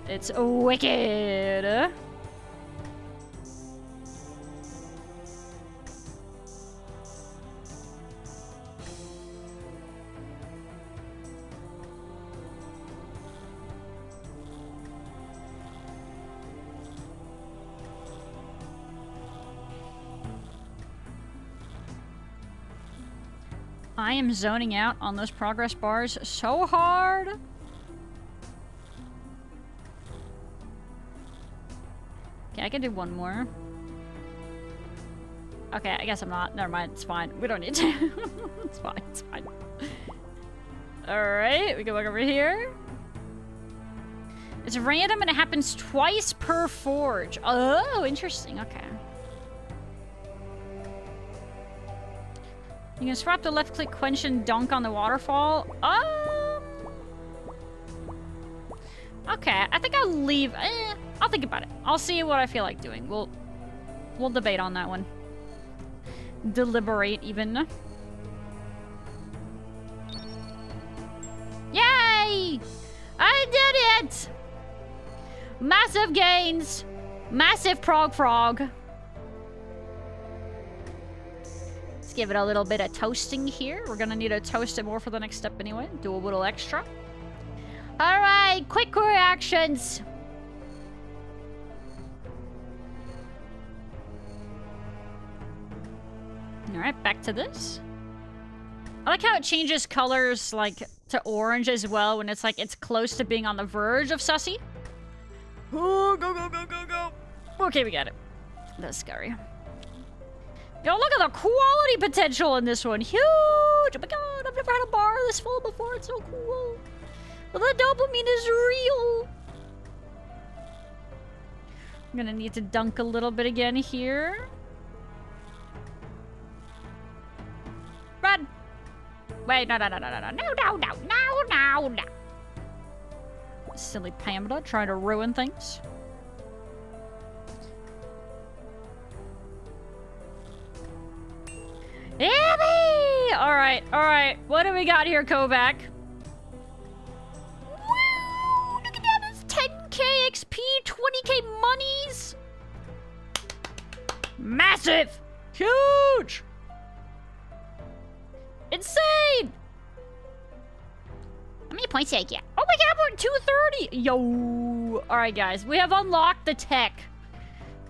It's wicked. I am zoning out on those progress bars so hard. Okay, I can do one more. Okay, I guess I'm not. Never mind, it's fine. We don't need to. It's fine, it's fine. Alright, we can look over here. It's random and it happens twice per forge. Oh, interesting, okay. You can swap the left click, quench, and dunk on the waterfall. Okay, I think I'll leave. I'll think about it. I'll see what I feel like doing. We'll debate on that one. Deliberate, even. Yay! I did it! Massive gains! Massive frog. Give it a little bit of toasting here. We're gonna need to toast it more for the next step anyway. Do a little extra. Alright, quick reactions. Alright, back to this. I like how it changes colors, like, to orange as well when it's like it's close to being on the verge of sussy. Oh, go. Okay, we got it. That's scary. Yo, look at the quality potential in this one. Huge! Oh my god, I've never had a bar this full before. It's so cool. The dopamine is real. I'm gonna need to dunk a little bit again here. Run! Wait, no. Silly Panda trying to ruin things. Yummy! Alright. What do we got here, Kovac? Woo! Look at that, it's 10k XP, 20k monies! Massive! Huge! Insane! How many points did I get? Oh my god, we're at 230! Yo! Alright, guys, we have unlocked the tech.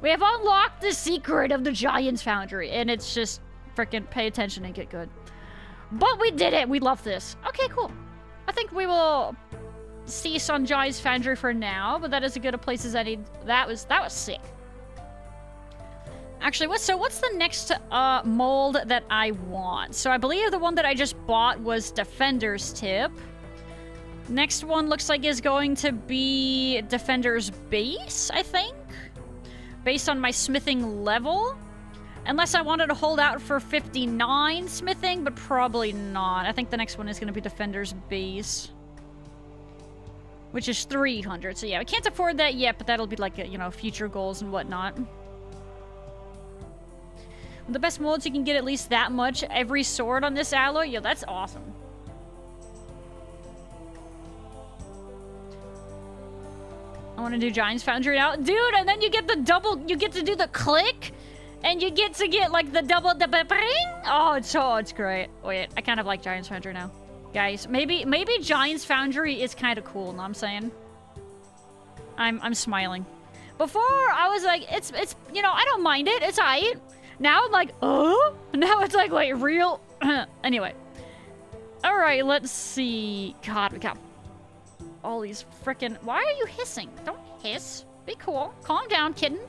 We have unlocked the secret of the Giants Foundry, and it's just freaking pay attention and get good. But we did it! We love this. Okay, cool. I think we will cease on Giants Foundry for now, but that is as good a place as any. That was sick. Actually, what's the next mold that I want? So I believe the one that I just bought was Defender's Tip. Next one looks like is going to be Defender's Base, I think. Based on my smithing level. Unless I wanted to hold out for 59 smithing, but probably not. I think the next one is going to be Defender's Base. Which is 300. So yeah, we can't afford that yet, but that'll be like, you know, future goals and whatnot. With the best molds, you can get at least that much every sword on this alloy. Yo, that's awesome. I want to do Giants Foundry out. Dude, and then you get the double, you get to do the click. And you get to get, like, the double, the bring. Oh, it's great. Wait, I kind of like Giants Foundry now. Guys, maybe Giants Foundry is kind of cool, know what I'm saying? I'm smiling. Before, I was like, it's you know, I don't mind it. It's aight. Now I'm like, oh? Now it's like, wait, real? Anyway. Alright, let's see. God, we got all these frickin'... Why are you hissing? Don't hiss. Be cool. Calm down, kitten.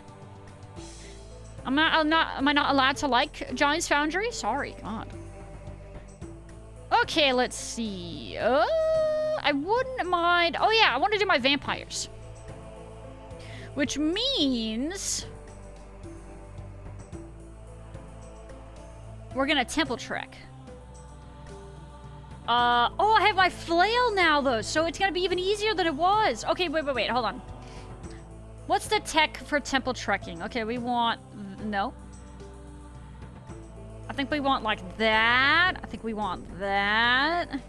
Am I not allowed to like Giants Foundry? Sorry, God. Okay, let's see. I wouldn't mind... Oh yeah, I want to do my vampires. Which means we're gonna temple trek. Oh, I have my flail now though, so it's gonna be even easier than it was. Okay, wait, hold on. What's the tech for temple trekking? Okay, we want, no. I think we want like that. I think we want that.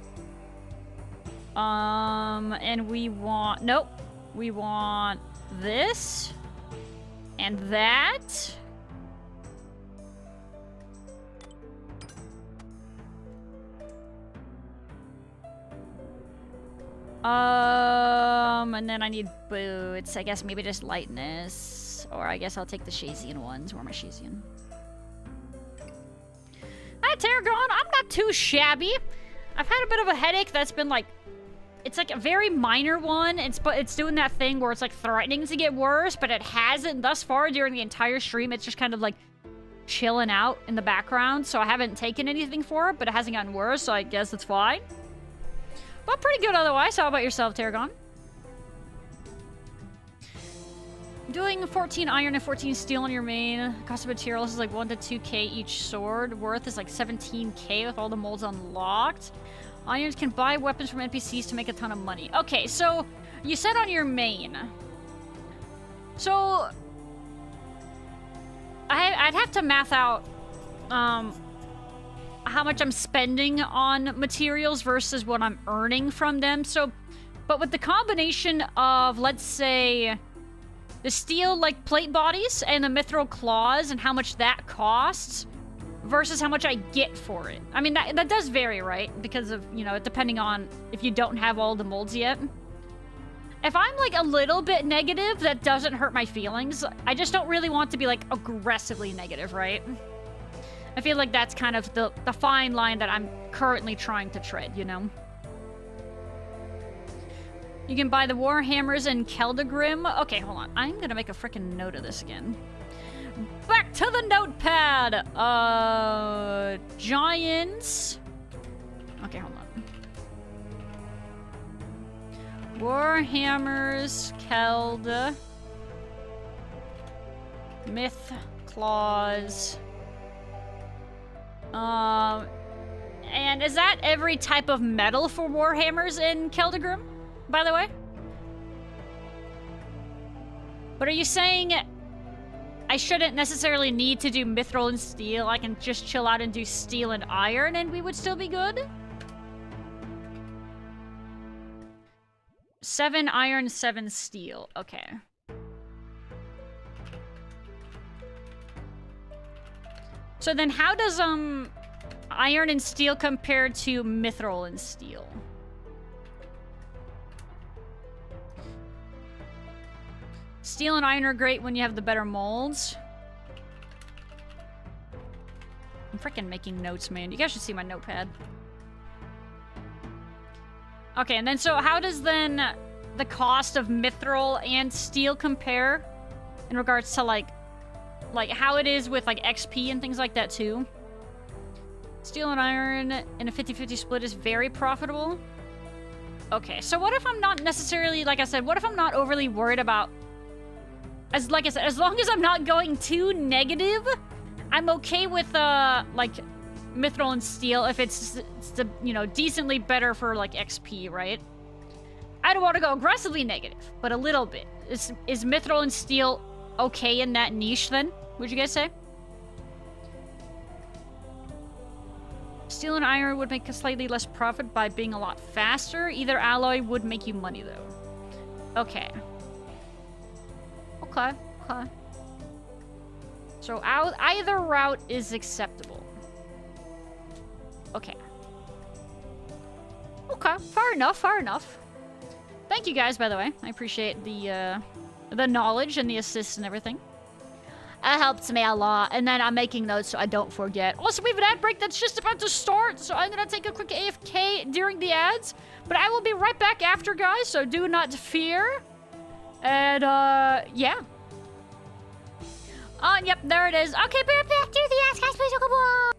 And we want, nope. We want this. And that. And then I need boots. I guess maybe just lightness. Or I guess I'll take the Shazian ones. Where am I Shazian? Hi, Tarragon. I'm not too shabby. I've had a bit of a headache that's been like... It's like a very minor one. It's doing that thing where it's like threatening to get worse, but it hasn't thus far during the entire stream. It's just kind of like chilling out in the background. So I haven't taken anything for it, but it hasn't gotten worse, so I guess it's fine. Well, pretty good otherwise. How about yourself, Tarragon? Doing 14 iron and 14 steel on your main. Cost of materials is like 1 to 2k each sword. Worth is like 17k with all the molds unlocked. Irons can buy weapons from NPCs to make a ton of money. Okay, so you said on your main. So I'd have to math out how much I'm spending on materials versus what I'm earning from them. So, but with the combination of, let's say, the steel like plate bodies and the mithril claws and how much that costs versus how much I get for it. I mean, that does vary, right? Because of, you know, depending on if you don't have all the molds yet. If I'm like a little bit negative, that doesn't hurt my feelings. I just don't really want to be like aggressively negative, right? I feel like that's kind of the fine line that I'm currently trying to tread, you know? You can buy the Warhammers in Keldagrim. Okay, hold on. I'm gonna make a freaking note of this again. Back to the notepad! Giants. Okay, hold on. Warhammers, Keld. Myth, Claws. And is that every type of metal for Warhammers in Keldagrim, by the way? But are you saying I shouldn't necessarily need to do mithril and steel? I can just chill out and do steel and iron and we would still be good? 7 iron, 7 steel. Okay. So then how does iron and steel compare to mithril and steel? Steel and iron are great when you have the better molds. I'm freaking making notes, man. You guys should see my notepad. Okay, and then so how does then the cost of mithril and steel compare in regards to like how it is with like XP and things like that too? Steel and iron in a 50-50 split is very profitable. Okay, so what if I'm not necessarily, like I said, what if I'm not overly worried about, like I said, as long as I'm not going too negative, I'm okay with like mithril and steel if it's you know, decently better for like XP, right? I don't want to go aggressively negative, but a little bit. Is mithril and steel okay in that niche then? Would you guys say? Steel and iron would make a slightly less profit by being a lot faster. Either alloy would make you money though. Okay. Okay. So either route is acceptable. Okay. Okay, fair enough. Thank you guys, by the way. I appreciate the knowledge and the assists and everything. It helps me a lot. And then I'm making notes so I don't forget. Also, we have an ad break that's just about to start, so I'm gonna take a quick AFK during the ads. But I will be right back after, guys, so do not fear. And, yeah. Yep, there it is. Okay, back to the ads, guys. Please, come on.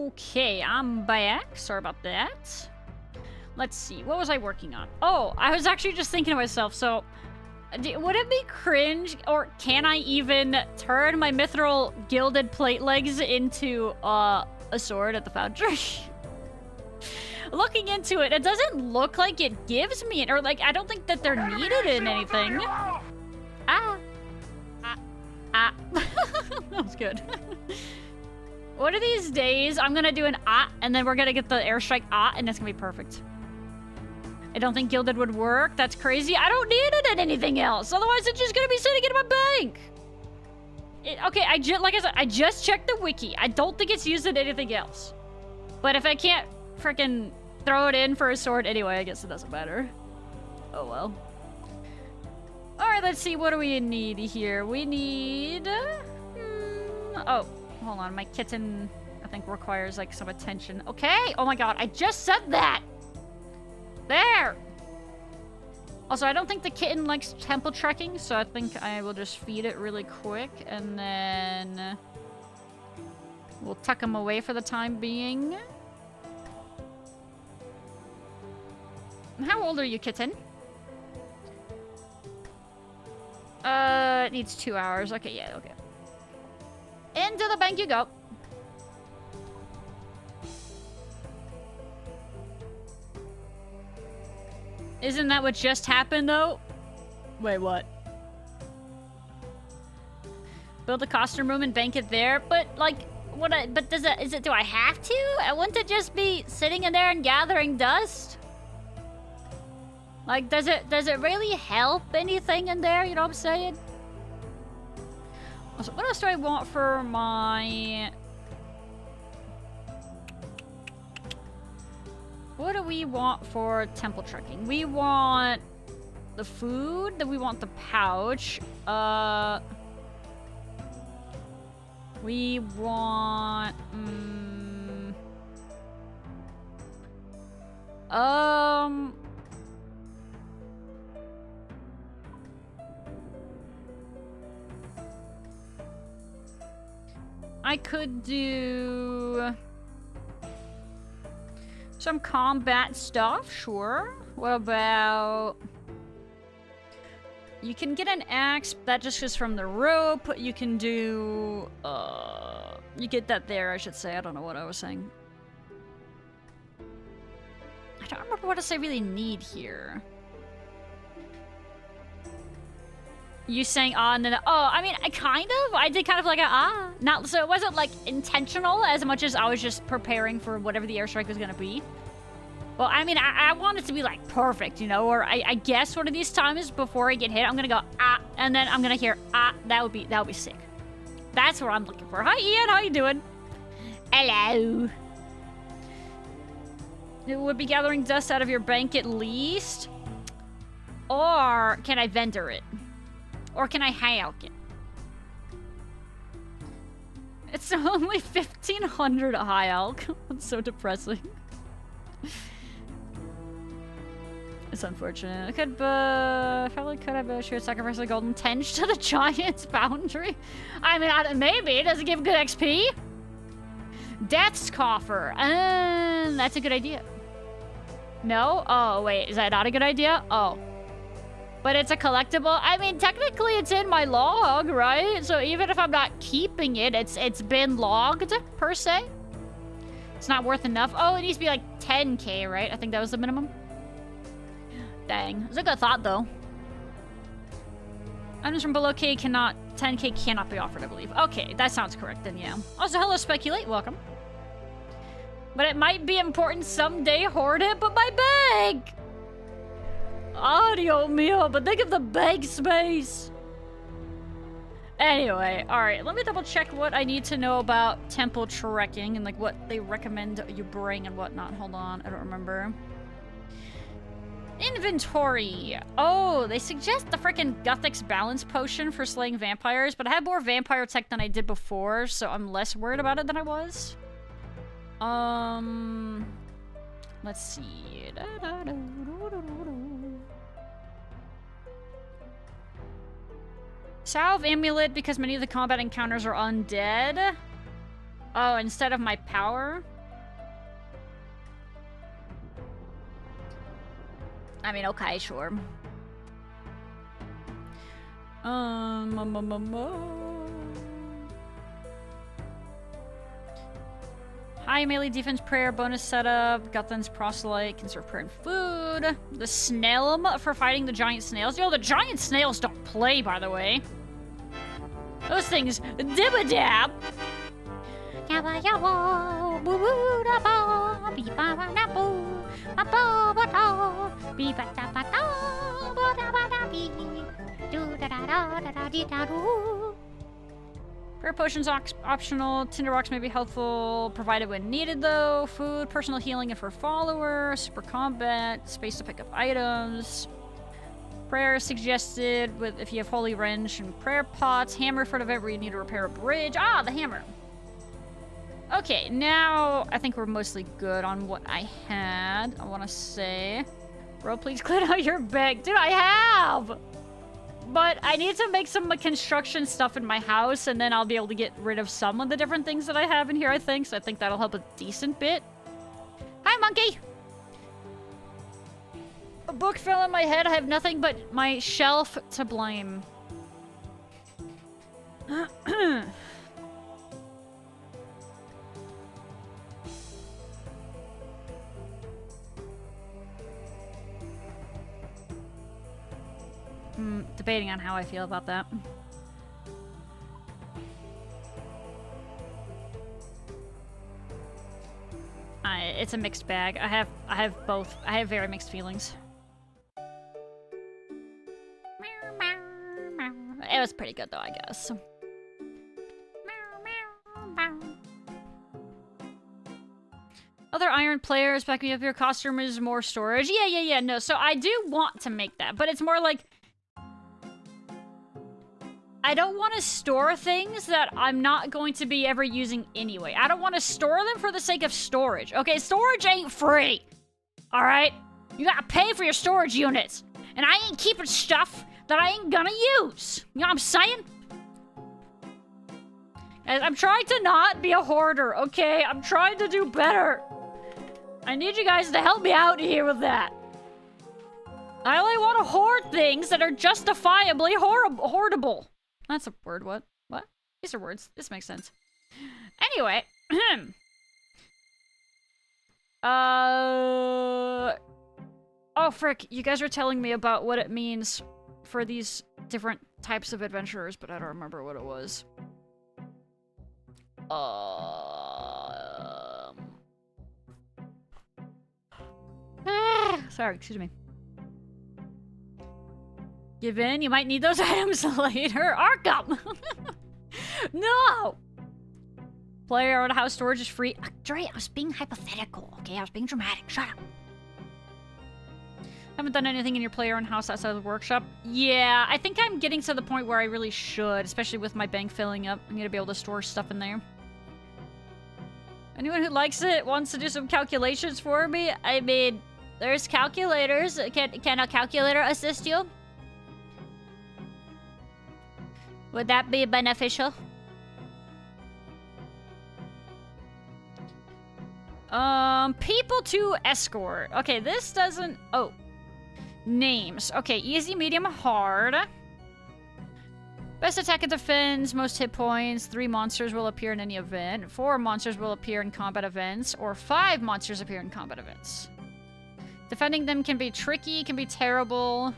Okay, I'm back. Sorry about that. Let's see. What was I working on? Oh, I was actually just thinking to myself, so... would it be cringe, or can I even turn my mithril gilded plate legs into a sword at the foundry? Looking into it, it doesn't look like it gives me it, or like, I don't think that they're needed in anything. That was good. One of these days, I'm gonna do an and then we're gonna get the airstrike and it's gonna be perfect. I don't think gilded would work. That's crazy. I don't need it in anything else. Otherwise, it's just gonna be sitting in my bank. Okay, like I said, I just checked the wiki. I don't think it's used in anything else. But if I can't freaking throw it in for a sword anyway, I guess it doesn't matter. Oh well. Alright, let's see. What do we need here? We need... oh, hold on. My kitten, I think, requires, like, some attention. Okay! Oh my god, I just said that! There! Also, I don't think the kitten likes temple trekking, so I think I will just feed it really quick, and then... we'll tuck him away for the time being. How old are you, kitten? It needs 2 hours. Okay, yeah, okay. Into the bank you go. Isn't that what just happened, though? Wait, what? Build a costume room and bank it there, but, like, do I have to? Wouldn't it just be sitting in there and gathering dust? Like, does it really help anything in there? You know what I'm saying? Also, what else do I want for my... what do we want for temple trekking? We want the food, then we want the pouch. We want... I could do some combat stuff, sure. What about... you can get an axe, that just is from the rope. You can do... you get that there, I should say. I don't know what I was saying. I don't remember what else I really need here. You saying and then I mean, I did kind of like a not, so it wasn't like intentional as much as I was just preparing for whatever the airstrike was gonna be. Well, I mean, I want it to be like perfect, you know, or I guess one of these times before I get hit, I'm gonna go and then I'm gonna hear that would be sick. That's what I'm looking for. Hi Ian, how you doing? Hello. It would be gathering dust out of your bank at least. Or can I vendor it? Or can I high elk it? It's only 1,500 high elk. That's so depressing. It's unfortunate. I could, probably could have should sacrifice a golden tench to the giant's boundary. I mean, maybe. Does it give good XP? Death's coffer. That's a good idea. No? Oh, wait. Is that not a good idea? Oh. But it's a collectible. I mean, technically it's in my log, right? So even if I'm not keeping it, it's been logged, per se. It's not worth enough. Oh, it needs to be like 10k, right? I think that was the minimum. Dang. It's a good thought, though. Items from below K cannot... 10k cannot be offered, I believe. Okay, that sounds correct then, yeah. Also, hello, Speculate. Welcome. But it might be important someday, hoard it, but my bag! Audio mio, but think of the bag space. Anyway, alright, let me double check what I need to know about temple trekking and like what they recommend you bring and whatnot. Hold on, I don't remember. Inventory. Oh, they suggest the frickin' Guthix balance potion for slaying vampires, but I have more vampire tech than I did before, so I'm less worried about it than I was. Let's see. Salve amulet because many of the combat encounters are undead. Oh, instead of my power. I mean, okay, sure. High melee defense prayer, bonus setup, Guthen's proselyte, conserve prayer and food. The snailum for fighting the giant snails. Yo, the giant snails don't play, by the way. Those things, dib-a-dab. Prayer potions optional. Tinder rocks may be helpful, provided when needed though. Food, personal healing if for follower. Super combat, space to pick up items. Prayer suggested with if you have holy wrench and prayer pots. Hammer for an event where you need to repair a bridge. Ah, the hammer. Okay, now I think we're mostly good on what I had. I want to say, bro, please clean out your bag. Dude, I have! But I need to make some construction stuff in my house, and then I'll be able to get rid of some of the different things that I have in here, I think. So I think that'll help a decent bit. Hi, monkey! A book fell on my head. I have nothing but my shelf to blame. Debating on how I feel about that. It's a mixed bag. I have both. I have very mixed feelings. It was pretty good though, I guess. Other iron players backing up your costume is more storage. Yeah, no. So I do want to make that, but it's more like I don't want to store things that I'm not going to be ever using anyway. I don't want to store them for the sake of storage. Okay, storage ain't free. All right? You gotta pay for your storage units. And I ain't keeping stuff that I ain't gonna use. You know what I'm saying? And I'm trying to not be a hoarder, okay? I'm trying to do better. I need you guys to help me out here with that. I only want to hoard things that are justifiably hoardable. That's a word, what? What? These are words. This makes sense. Anyway. Oh, frick. You guys are telling me about what it means for these different types of adventurers, but I don't remember what it was. Sorry, excuse me. Give in, you might need those items later. Arkham! No! Player out of house storage is free. Dre, I was being hypothetical, okay? I was being dramatic. Shut up. Haven't done anything in your player in house outside of the workshop? Yeah, I think I'm getting to the point where I really should, especially with my bank filling up. I need to be able to store stuff in there. Anyone who likes it wants to do some calculations for me? I mean, there's calculators. Can a calculator assist you? Would that be beneficial? People to escort. Okay, this doesn't... Oh. Names. Okay, easy, medium, hard. Best attack and defense, most hit points. 3 monsters will appear in any event. 4 monsters will appear in combat events. Or 5 monsters appear in combat events. Defending them can be tricky, can be terrible.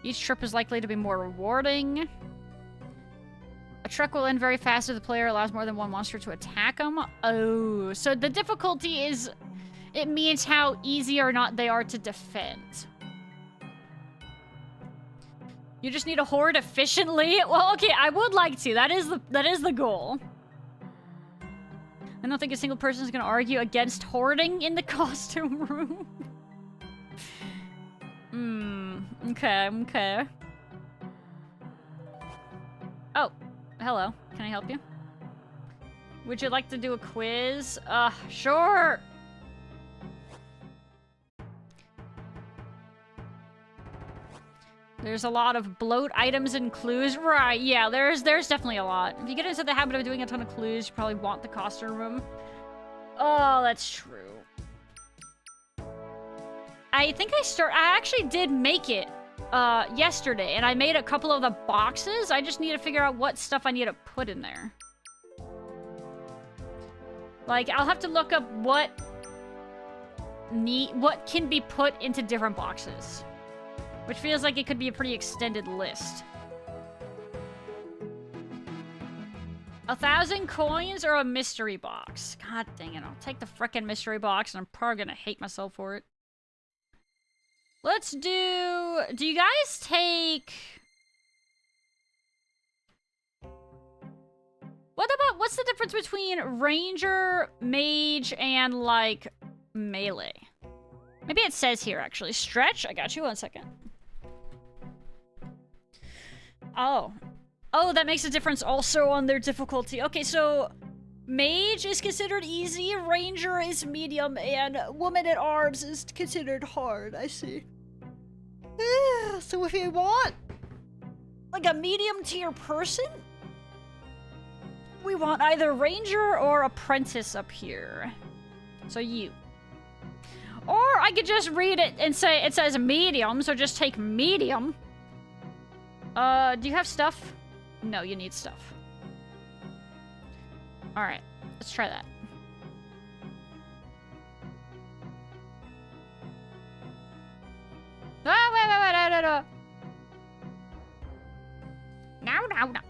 Each trip is likely to be more rewarding. A trek will end very fast if the player allows more than 1 monster to attack them. Oh, so the difficulty is... It means how easy or not they are to defend. You just need to hoard efficiently? Well, okay, I would like to. That is the goal. I don't think a single person is going to argue against hoarding in the costume room. Okay. Oh, hello. Can I help you? Would you like to do a quiz? Sure. There's a lot of bloat items and clues. Right, yeah, there's definitely a lot. If you get into the habit of doing a ton of clues, you probably want the costume room. Oh, that's true. I think I actually did make it yesterday, and I made a couple of the boxes. I just need to figure out what stuff I need to put in there. Like, I'll have to look up what can be put into different boxes. Which feels like it could be a pretty extended list. 1,000 coins or a mystery box? God dang it, I'll take the frickin' mystery box, and I'm probably gonna hate myself for it. Let's do you guys take... What's the difference between ranger, mage, and, like, melee? Maybe it says here, actually. Stretch? I got you, 1 second. Oh. Oh, that makes a difference also on their difficulty. Okay, so... Mage is considered easy, ranger is medium, and woman at arms is considered hard. I see. So if you want, like, a medium tier person, we want either ranger or apprentice up here. So you. Or I could just read it and say it says medium, so just take medium. Do you have stuff? No, you need stuff. Alright, let's try that. No.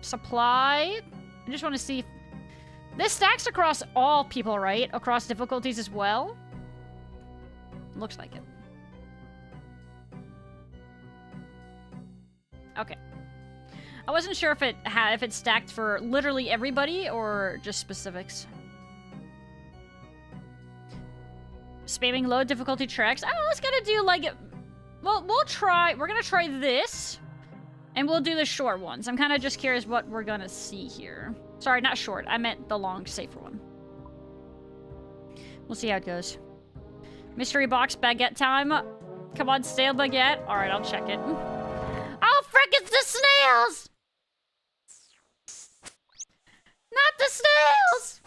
Supply. I just want to see if... This stacks across all people, right? Across difficulties as well? Looks like it. Okay. I wasn't sure if it stacked for literally everybody or just specifics. Spamming low difficulty tracks. Oh, let's gotta do like... Well, we're gonna try this. And we'll do the short ones. I'm kind of just curious what we're gonna see here. Sorry, not short. I meant the long, safer one. We'll see how it goes. Mystery box baguette time. Come on, stale baguette. Alright, I'll check it. Oh, frick, it's the snails! Not the snails!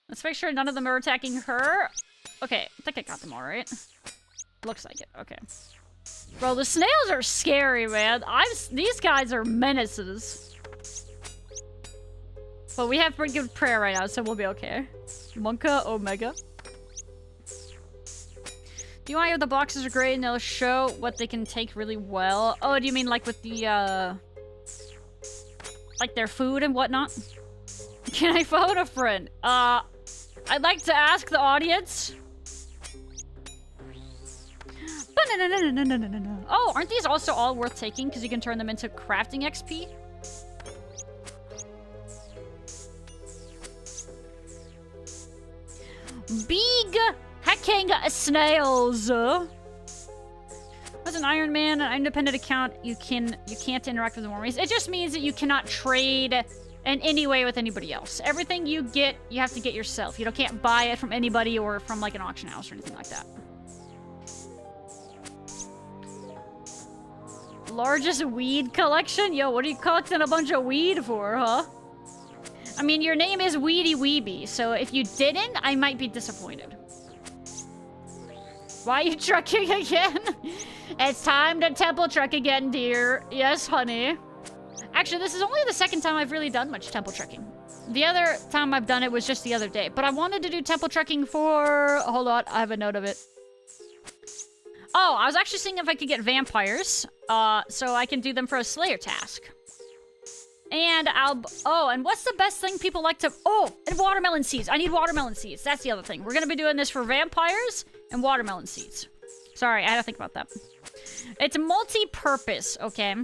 Let's make sure none of them are attacking her. Okay, I think I got them all right. Looks like it. Okay. Bro, the snails are scary, man. These guys are menaces. But we have pretty good prayer right now, so we'll be okay. Monka Omega. Do you want to hear the boxes are great and they'll show what they can take really well? Oh, do you mean like with the, like their food and whatnot? Can I phone a friend? I'd like to ask the audience. Oh, aren't these also all worth taking because you can turn them into crafting XP? Big hacking snails. As an Iron Man, an independent account, you can't interact with the wormies. It just means that you cannot trade in any way with anybody else. Everything you get, you have to get yourself. You can't buy it from anybody or from like an auction house or anything like that. Largest weed collection? Yo, what are you collecting a bunch of weed for, huh? I mean, your name is Weedy Weeby, so if you didn't, I might be disappointed. Why are you trucking again? It's time to temple truck again, dear. Yes, honey. Actually, this is only the second time I've really done much temple trekking. The other time I've done it was just the other day. But I wanted to do temple trekking for... Hold on, I have a note of it. Oh, I was actually seeing if I could get vampires. So I can do them for a Slayer task. And Oh, and what's the best thing people like to... Oh, and watermelon seeds. I need watermelon seeds. That's the other thing. We're going to be doing this for vampires and watermelon seeds. Sorry, I had to think about that. It's multi-purpose, okay?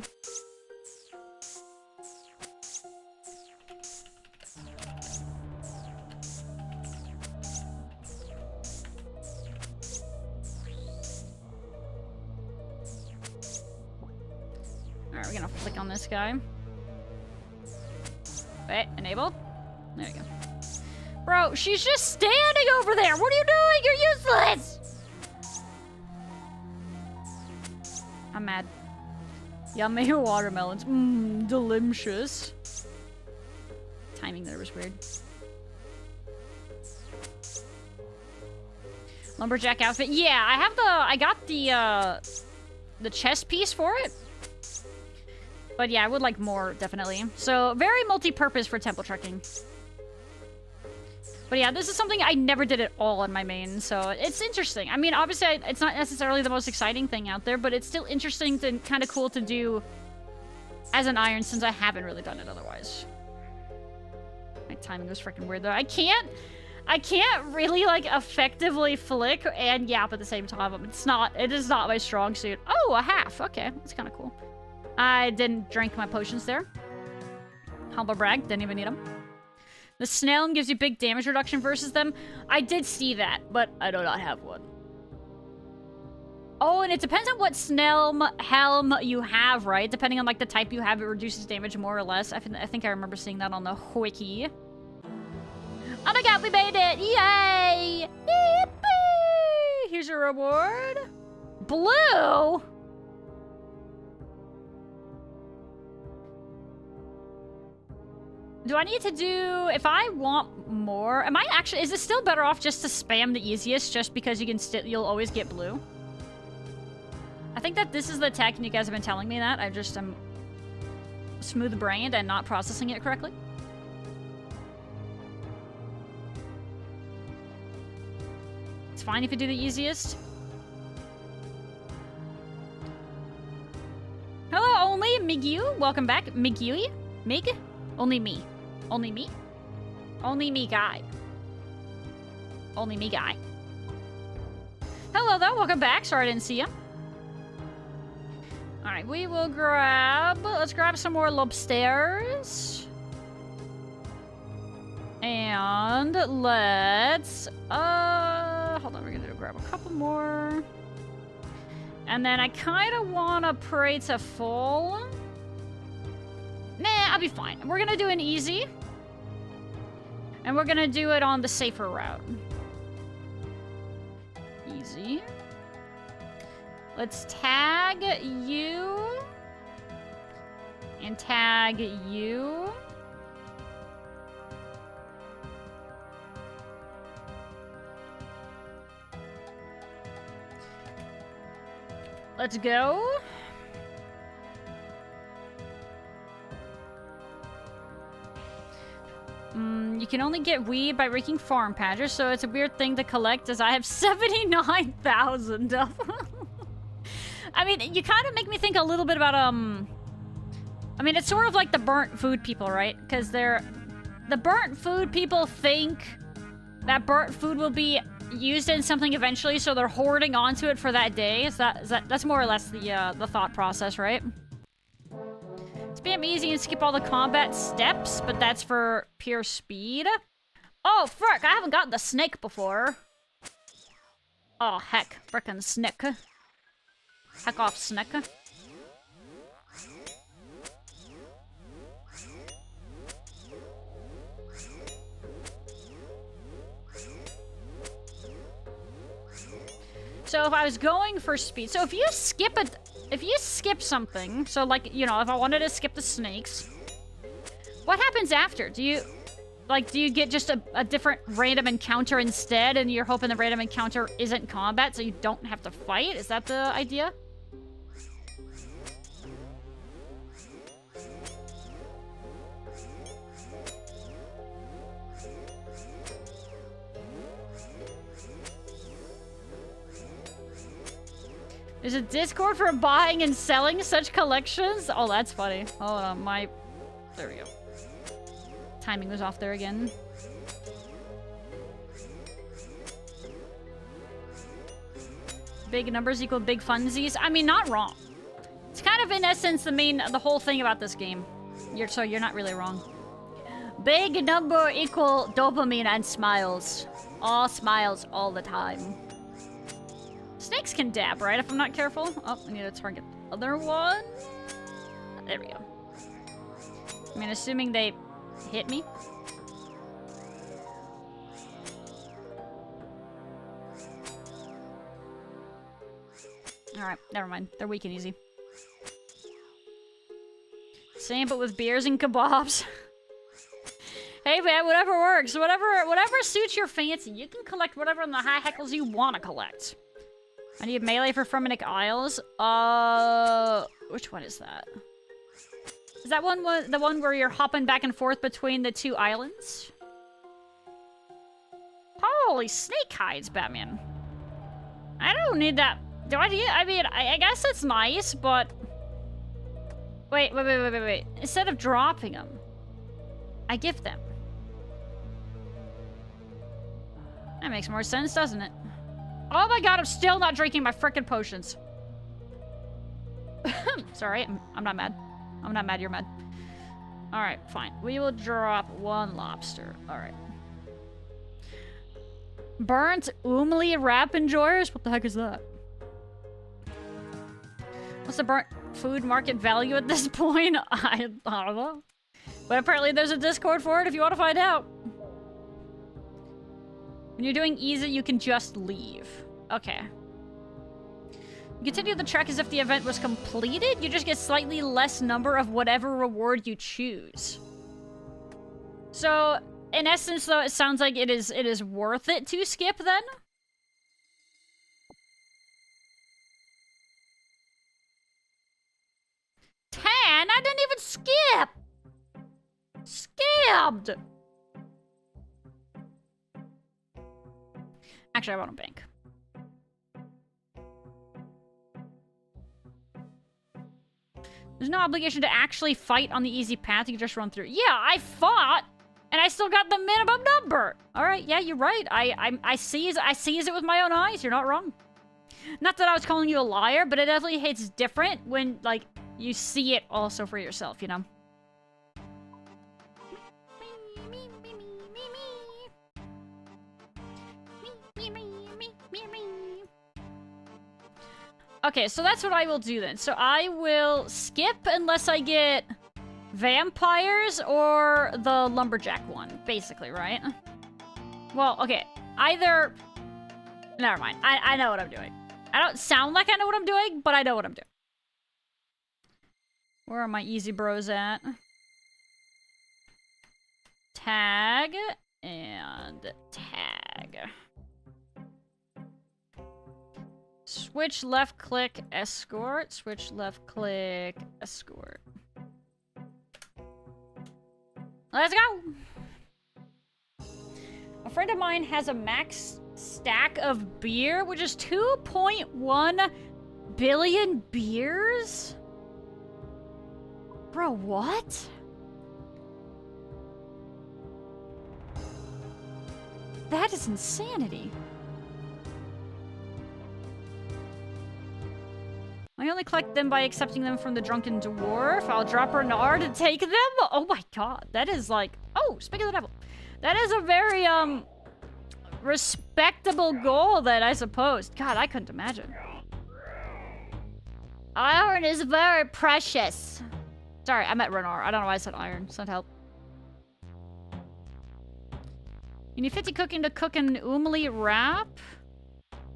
Alright, we're gonna flick on this guy. Wait, enable? There we go. Bro, she's just standing over there! What are you doing? You're useless! I'm mad. Yummy watermelons. Mmm, delicious. Timing there was weird. Lumberjack outfit. Yeah, I got the chest piece for it. But yeah, I would like more, definitely. So, very multi-purpose for temple trekking. But yeah, this is something I never did at all in my main, so it's interesting. I mean, obviously, it's not necessarily the most exciting thing out there, but it's still interesting and kind of cool to do as an iron since I haven't really done it otherwise. My timing was freaking weird, though. I can't really, like, effectively flick and yap at the same time. It is not my strong suit. Oh, a half. Okay, that's kind of cool. I didn't drink my potions there. Humble brag, didn't even need them. The snail gives you big damage reduction versus them. I did see that, but I do not have one. Oh, and it depends on what snail helm you have, right? Depending on, like, the type you have, it reduces damage more or less. I think I remember seeing that on the wiki. Oh my god, we made it! Yay! Yippee! Here's your reward. Blue? Do I need to do... If I want more... Am I actually... Is it still better off just to spam the easiest just because you can you'll always get blue? I think that this is the tech and you guys have been telling me that. I just am smooth-brained and not processing it correctly. It's fine if you do the easiest. Hello, only Migu. Welcome back. Migui? Mig? Only me. Only me? Only me guy. Only me guy. Hello, though. Welcome back. Sorry I didn't see you. Alright, we will grab... Let's grab some more lobsters. And let's... Hold on, we're gonna grab a couple more. And then I kind of want to pray to full. Nah, I'll be fine. We're gonna do an easy. And we're gonna do it on the safer route. Easy. Let's tag you. And tag you. Let's go. You can only get weed by raking farm patches, so it's a weird thing to collect as I have 79,000 of them. I mean, you kind of make me think a little bit about, I mean, it's sort of like the burnt food people, right? Because the burnt food people think that burnt food will be used in something eventually, so they're hoarding onto it for that day. That's more or less the thought process, right? Spam easy and skip all the combat steps, but that's for pure speed. Oh, frick, I haven't gotten the snake before. Oh, heck, frickin' snake. Heck off, snake. So if I was going for speed, so if you skip something, so like, you know, if I wanted to skip the snakes, what happens after? Do you get just a different random encounter instead, and you're hoping the random encounter isn't combat, so you don't have to fight? Is that the idea? There's a Discord for buying and selling such collections? Oh, that's funny. Hold on, there we go. Timing was off there again. Big numbers equal big funsies. I mean, not wrong. It's kind of, in essence, the whole thing about this game. So you're not really wrong. Big number equal dopamine and smiles. All smiles all the time. Snakes can dab, right? If I'm not careful. Oh, I need to target the other one. There we go. I mean, assuming they hit me. Alright, never mind. They're weak and easy. Same, but with beers and kebabs. Hey, Hey man, whatever works. Whatever suits your fancy. You can collect whatever in the high heckles you want to collect. I need melee for Ferminic Isles. Which one is that? Is that the one where you're hopping back and forth between the two islands? Holy snake hides, Batman. I don't need that. Do I need? I mean, I guess it's nice, but... Wait. Instead of dropping them, I give them. That makes more sense, doesn't it? Oh my god, I'm still not drinking my frickin' potions. Sorry, I'm not mad. I'm not mad, you're mad. Alright, fine. We will drop 1 lobster. Alright. Burnt Oomli wrap enjoyers? What the heck is that? What's the burnt food market value at this point? I don't know. But apparently there's a Discord for it if you want to find out. When you're doing easy, you can just leave. Okay. You continue the trek as if the event was completed. You just get slightly less number of whatever reward you choose. So, in essence, though, it sounds like it is worth it to skip, then? I didn't even skip! Skipped! Actually, I want a bank. There's no obligation to actually fight on the easy path. You can just run through. Yeah, I fought, and I still got the minimum number. All right, yeah, you're right. I sees it with my own eyes. You're not wrong. Not that I was calling you a liar, but it definitely hits different when, like, you see it also for yourself, you know? Okay, so that's what I will do then. So I will skip unless I get vampires or the lumberjack one, basically, right? Well, okay. Either... Never mind. I know what I'm doing. I don't sound like I know what I'm doing, but I know what I'm doing. Where are my easy bros at? Tag and tag. Switch left click escort. Switch left click escort. Let's go! A friend of mine has a max stack of beer, which is 2.1 billion beers? Bro, what? That is insanity. I only collect them by accepting them from the drunken dwarf. I'll drop Renard to take them. Oh my god, that is like... Oh, speak of the devil. That is a very, respectable goal then, I suppose. God, I couldn't imagine. Iron is very precious. Sorry, I meant Renard. I don't know why I said iron. Send help. You need 50 cooking to cook an Oomli wrap.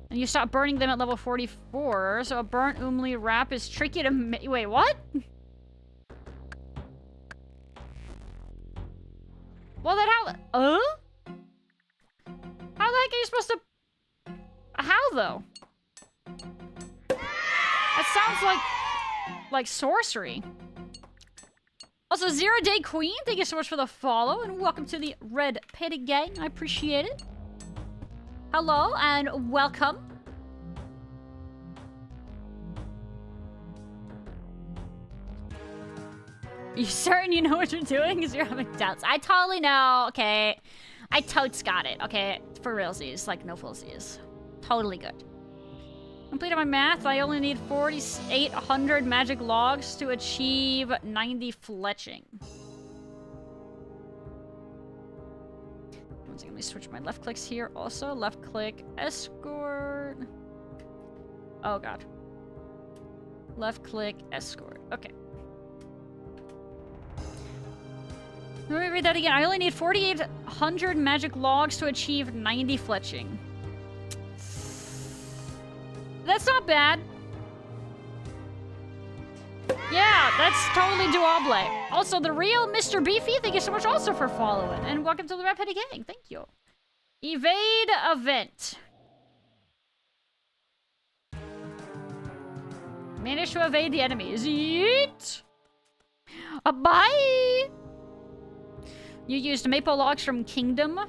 And you stop burning them at level 44. So a burnt Oomli wrap is tricky to make. Wait, what? Well, then how... How the heck are you supposed to... How, though? That sounds like sorcery. Also, Zero Day Queen, thank you so much for the follow, and welcome to the Red Panda Gang. I appreciate it. Hello, and welcome. You certain you know what you're doing? Because you're having doubts. I totally know, okay. I totes got it, okay? For realsies, like no fullsies. Totally good. Completed my math. I only need 4,800 magic logs to achieve 90 fletching. One second, let me switch my left clicks here also. Left click, escort. Oh god. Left click, escort. Okay. Let me read that again. I only need 4,800 magic logs to achieve 90 fletching. That's not bad. Yeah, That's totally doable. Also, the real Mr. Beefy, thank you so much also for following. And welcome to the Red Panda Gang. Thank you. Evade event. Manage to evade the enemies. Yeet! Bye! You used maple logs from Kingdom?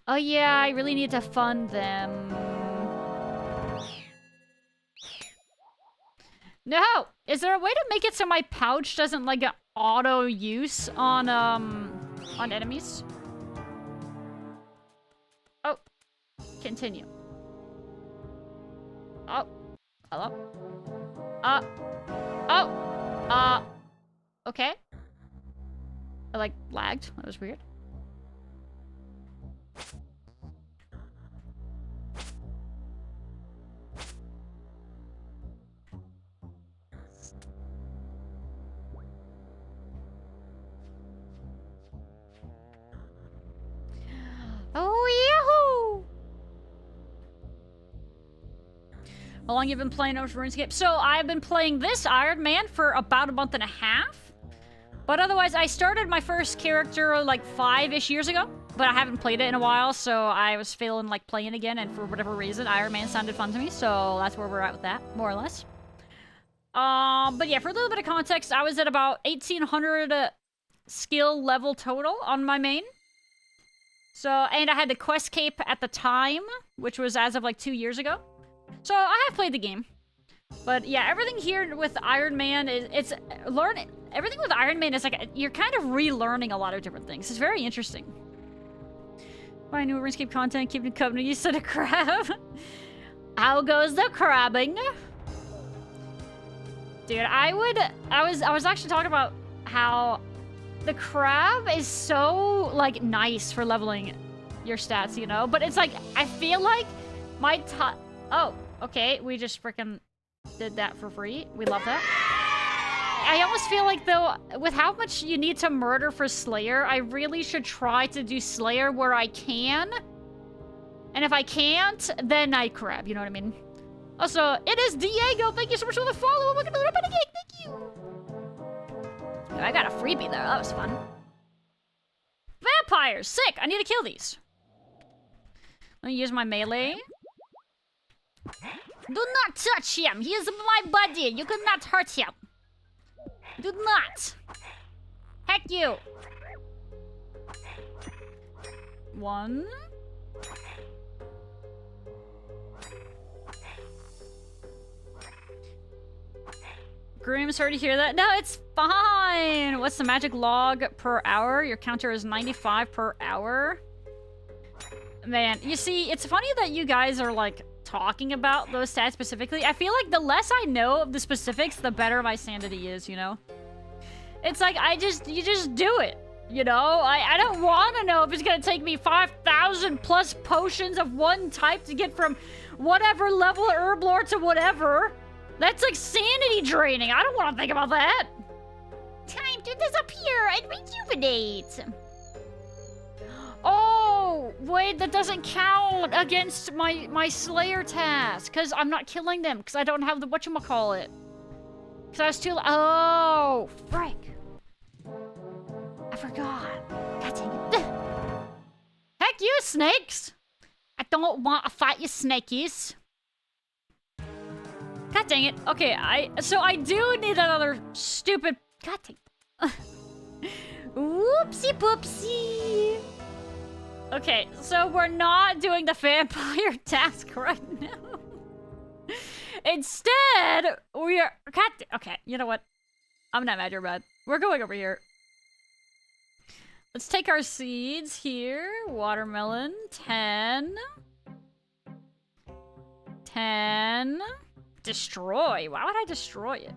Oh yeah, I really need to fund them. No! Is there a way to make it so my pouch doesn't like auto use on enemies? Oh. Continue. Oh. Hello? Okay. I like lagged. That was weird. Oh, yahoo! How long you been playing over RuneScape? So I've been playing this Iron Man for about a month and a half. But otherwise, I started my first character like 5-ish years ago. But I haven't played it in a while, so I was feeling like playing again. And for whatever reason, Iron Man sounded fun to me. So that's where we're at with that, more or less. But yeah, for a little bit of context, I was at about 1800 skill level total on my main. So, and I had the quest cape at the time, which was as of like 2 years ago. So I have played the game. But yeah, everything here with Iron Man is, everything with Iron Man is like, you're kind of relearning a lot of different things. It's very interesting. Buy new RuneScape content, keep the company, you said a crab. How goes the crabbing? Dude, I was actually talking about how the crab is so, like, nice for leveling your stats, you know? But it's like, I feel like my oh, okay, we just freaking did that for free. We love that. I almost feel like, though, with how much you need to murder for Slayer, I really should try to do Slayer where I can. And if I can't, then I crab, you know what I mean? Also, it is Diego! Thank you so much for the follow! Welcome to the Red Panda Gang! Thank you! Oh, I got a freebie there. That was fun. Vampires! Sick! I need to kill these. Let me use my melee. Do not touch him! He is my buddy! You cannot hurt him! Do not! Heck you! 1. Grim, sorry to hear that. No, it's fine! What's the magic log per hour? Your counter is 95 per hour. Man, you see, it's funny that you guys are, like, talking about those stats specifically. I feel like the less I know of the specifics, the better my sanity is, you know? It's like, you just do it, you know? I don't want to know if it's gonna take me 5,000 plus potions of one type to get from whatever level herb lord to whatever. That's like sanity draining. I don't want to think about that. Time to disappear and rejuvenate. Oh, wait, that doesn't count against my Slayer task. Because I'm not killing them. Because I don't have the whatchamacallit. Because I was too... Oh, frick. I forgot. God dang it. Heck you, snakes. I don't want to fight you, snakies. God dang it. Okay, so I do need another stupid... God dang it. Whoopsie poopsie. Okay, so we're not doing the vampire task right now. Instead, we are... God, okay, you know what? I'm not mad, you're mad. We're going over here. Let's take our seeds here. Watermelon. 10. 10. Destroy. Why would I destroy it?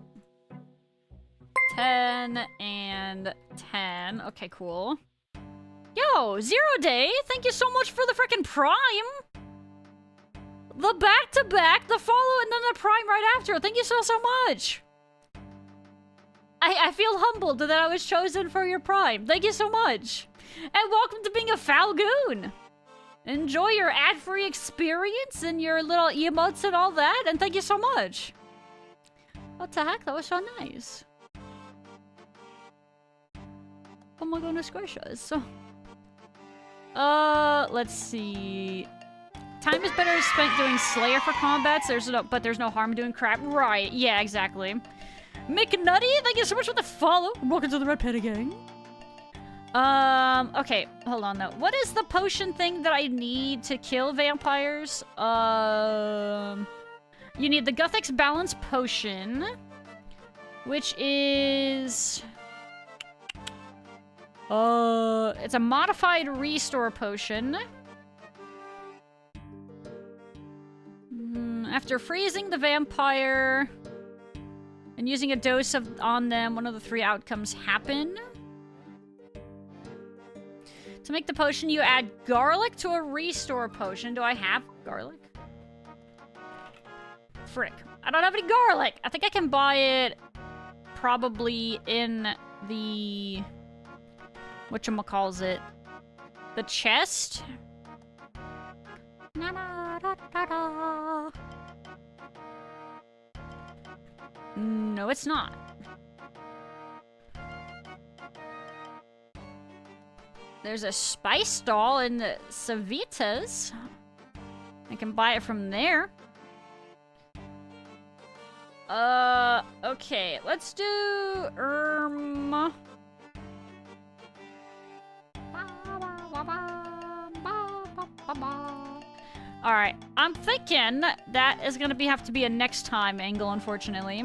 10 and 10. Okay, cool. Yo, 0 Day, thank you so much for the frickin' Prime. The back-to-back, the follow, and then the Prime right after. Thank you so much. I feel humbled that I was chosen for your Prime. Thank you so much. And welcome to being a Falgoon. Enjoy your ad-free experience and your little emotes and all that, and thank you so much. What the heck? That was so nice. Oh my goodness gracious. Let's see. Time is better spent doing Slayer for combats. But there's no harm doing crap. Right? Yeah, exactly. McNutty, thank you so much for the follow. Welcome to the Red Panda Gang. Okay, hold on though. What is the potion thing that I need to kill vampires? You need the Guthix Balance Potion, which is... it's a modified restore potion. After freezing the vampire and using a dose on them, one of the 3 outcomes happen. To make the potion, you add garlic to a restore potion. Do I have garlic? Frick. I don't have any garlic! I think I can buy it probably in the... whatchamacallit? The chest? No, it's not. There's a spice stall in the Savitas. I can buy it from there. Okay, let's do Alright, I'm thinking that is gonna have to be a next time angle, unfortunately.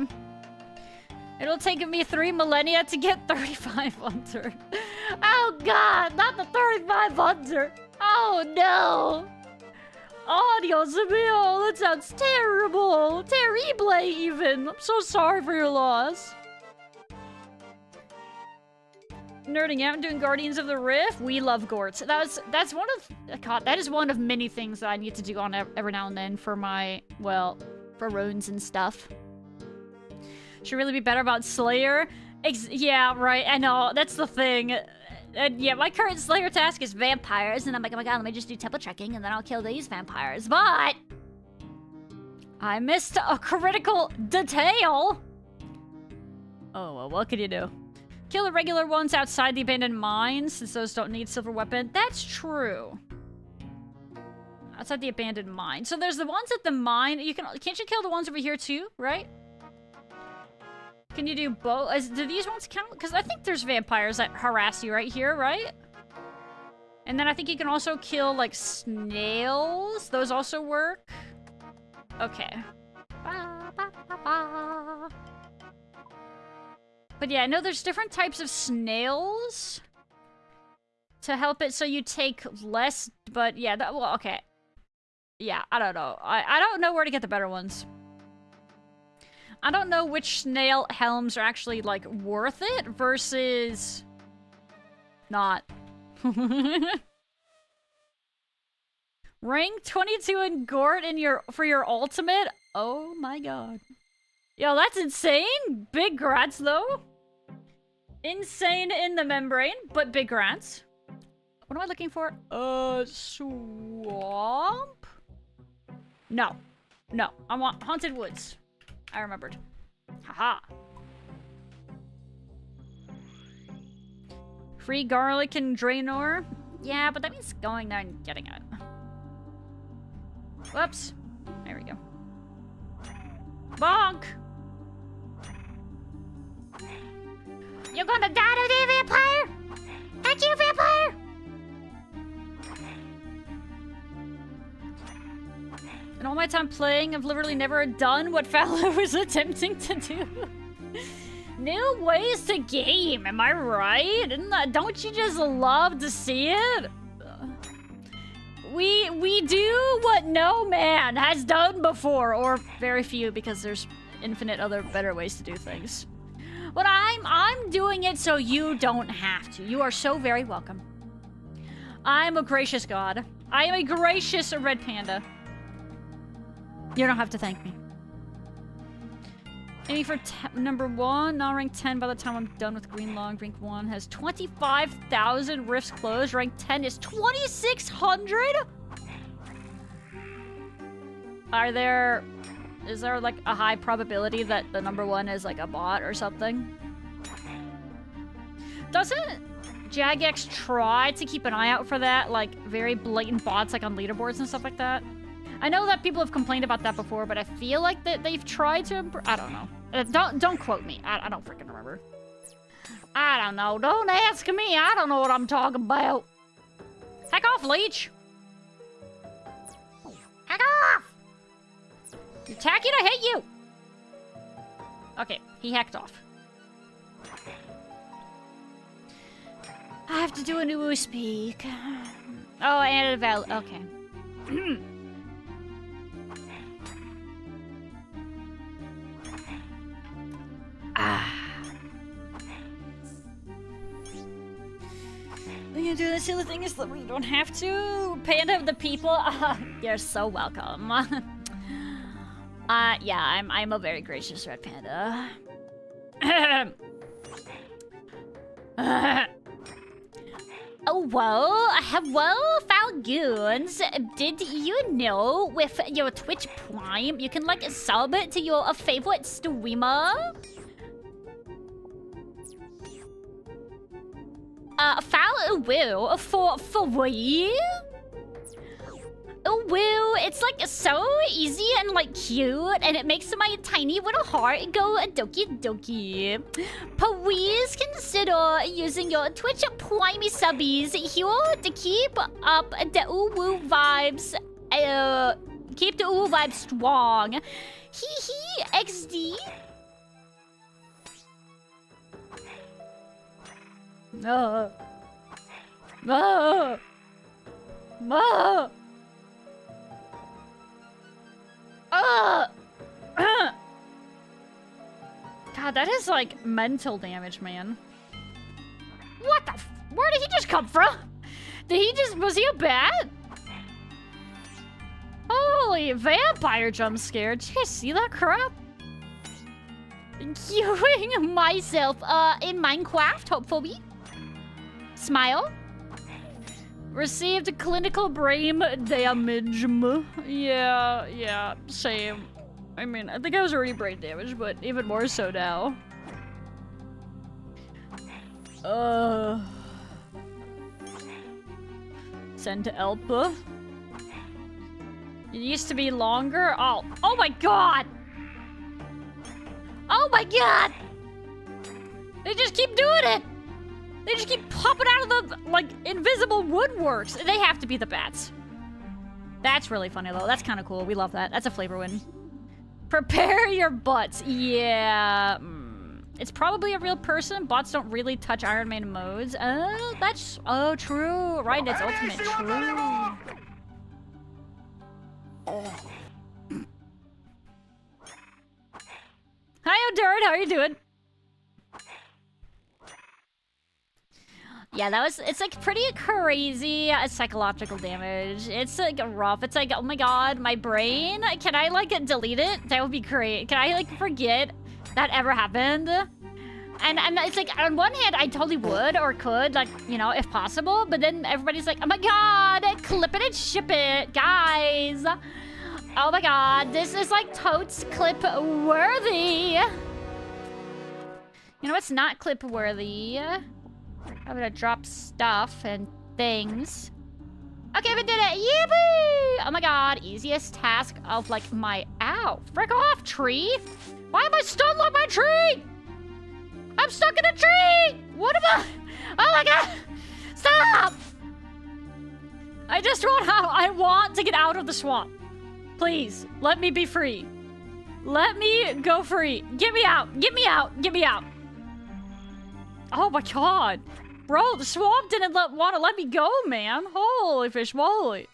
It'll take me 3 millennia to get 3500. Oh god, not the 3500! Oh no! Adios, amigo, that sounds terrible! Terrible, even! I'm so sorry for your loss. Nerding out and doing Guardians of the Rift. We love Gorts. That's one of... God, that is one of many things that I need to do on every now and then for my... well, for runes and stuff. Should really be better about Slayer. Yeah, right, I know. That's the thing. Yeah, my current Slayer task is vampires, and I'm like, oh my god, let me just do temple checking, and then I'll kill these vampires. But... I missed a critical detail! Oh, well, what can you do? Kill the regular ones outside the abandoned mines, since those don't need silver weapon. That's true. Outside the abandoned mine. So there's the ones at the mine. Can't you kill the ones over here too, right? Can you do both? Do these ones count? Because I think there's vampires that harass you right here, right? And then I think you can also kill, like, snails. Those also work. Okay. But yeah, I know there's different types of snails to help it so you take less, but yeah, well, okay. Yeah, I don't know. I don't know where to get the better ones. I don't know which snail helms are actually, like, worth it versus not. Rank 22 in Gort for your ultimate? Oh my god. Yo, that's insane! Big grats, though. Insane in the membrane, but big grants. What am I looking for? Swamp? No. No, I want Haunted Woods. I remembered. Haha. Free garlic and Draenor? Yeah, but that means going there and getting it. Whoops. There we go. Bonk! You're gonna die today, vampire! Thank you, vampire! In all my time playing, I've literally never done what Faloo was attempting to do. New ways to game, am I right? Don't you just love to see it? We do what no man has done before, or very few, because there's infinite other better ways to do things. But I'm doing it so you don't have to. You are so very welcome. I'm a gracious god. I am a gracious red panda. You don't have to thank me. Aiming for number 1, now rank 10 by the time I'm done with Greenlong. Rank 1 has 25,000 rifts closed. Rank 10 is 2,600? Are there Is there like a high probability that the number one is like a bot or something? Doesn't Jagex try to keep an eye out for that, like very blatant bots like on leaderboards and stuff like that? I know that people have complained about that before, but I feel like that they've tried to. I don't know. Don't quote me. I don't freaking remember. I don't know. Don't ask me. I don't know what I'm talking about. Heck off, leech. Heck off. You're tacky. I hate you. Okay, he hacked off. I have to do a new speak. Oh, and a val. Okay. We can do the silly thing is that we don't have to. Panda of the people. You're so welcome. Yeah, I'm a very gracious Red Panda. Oh, well, hello, Falgoons. Did you know with your Twitch Prime, you can, like, sub to your favorite streamer? Faloo for free? Oh, well, it's, like, so easy and, like, cute, and it makes my tiny little heart go doki doki. Please consider using your Twitch Prime subbies here to keep up the woo vibes. Keep the woo vibes strong. Hee hee, XD. God, that is like mental damage, man. What the where did he just come from? Was he a bat? Holy vampire jump scare. Did you guys see that crap? Queuing myself in Minecraft, hopefully. Smile. Received clinical brain damage. Yeah, same. I mean, I think I was already brain damaged, but even more so now. Send to Elpa. It used to be longer. Oh my god! Oh my god! They just keep doing it! They just keep popping out of the, like, invisible woodworks. They have to be the bats. That's really funny, though. That's kind of cool. We love that. That's a flavor win. Prepare your butts. Yeah. It's probably a real person. Bots don't really touch Iron Man modes. That's... Oh, true. Right, it's ultimate. True. Hi, O'Dirt. How are you doing? Yeah, it's like pretty crazy psychological damage. It's like rough. It's like, oh my god, my brain. Can I like delete it? That would be great. Can I like forget that ever happened? And it's like, on one hand, I totally would or could, like, you know, if possible. But then everybody's like, oh my god, clip it and ship it, guys. Oh my god, this is like totes clip worthy. You know what's not clip worthy? I'm gonna drop stuff and things. Okay, we did it! Yippee! Oh my god, easiest task of like my... Ow! Frick off, tree! Why am I stuck on my tree? I'm stuck in a tree! What am I... Oh my god! Stop! I want to get out of the swamp. Please, let me be free. Let me go free. Get me out! Get me out! Get me out! Oh my god. Bro, the swamp didn't want to let me go, man. Holy fish moly.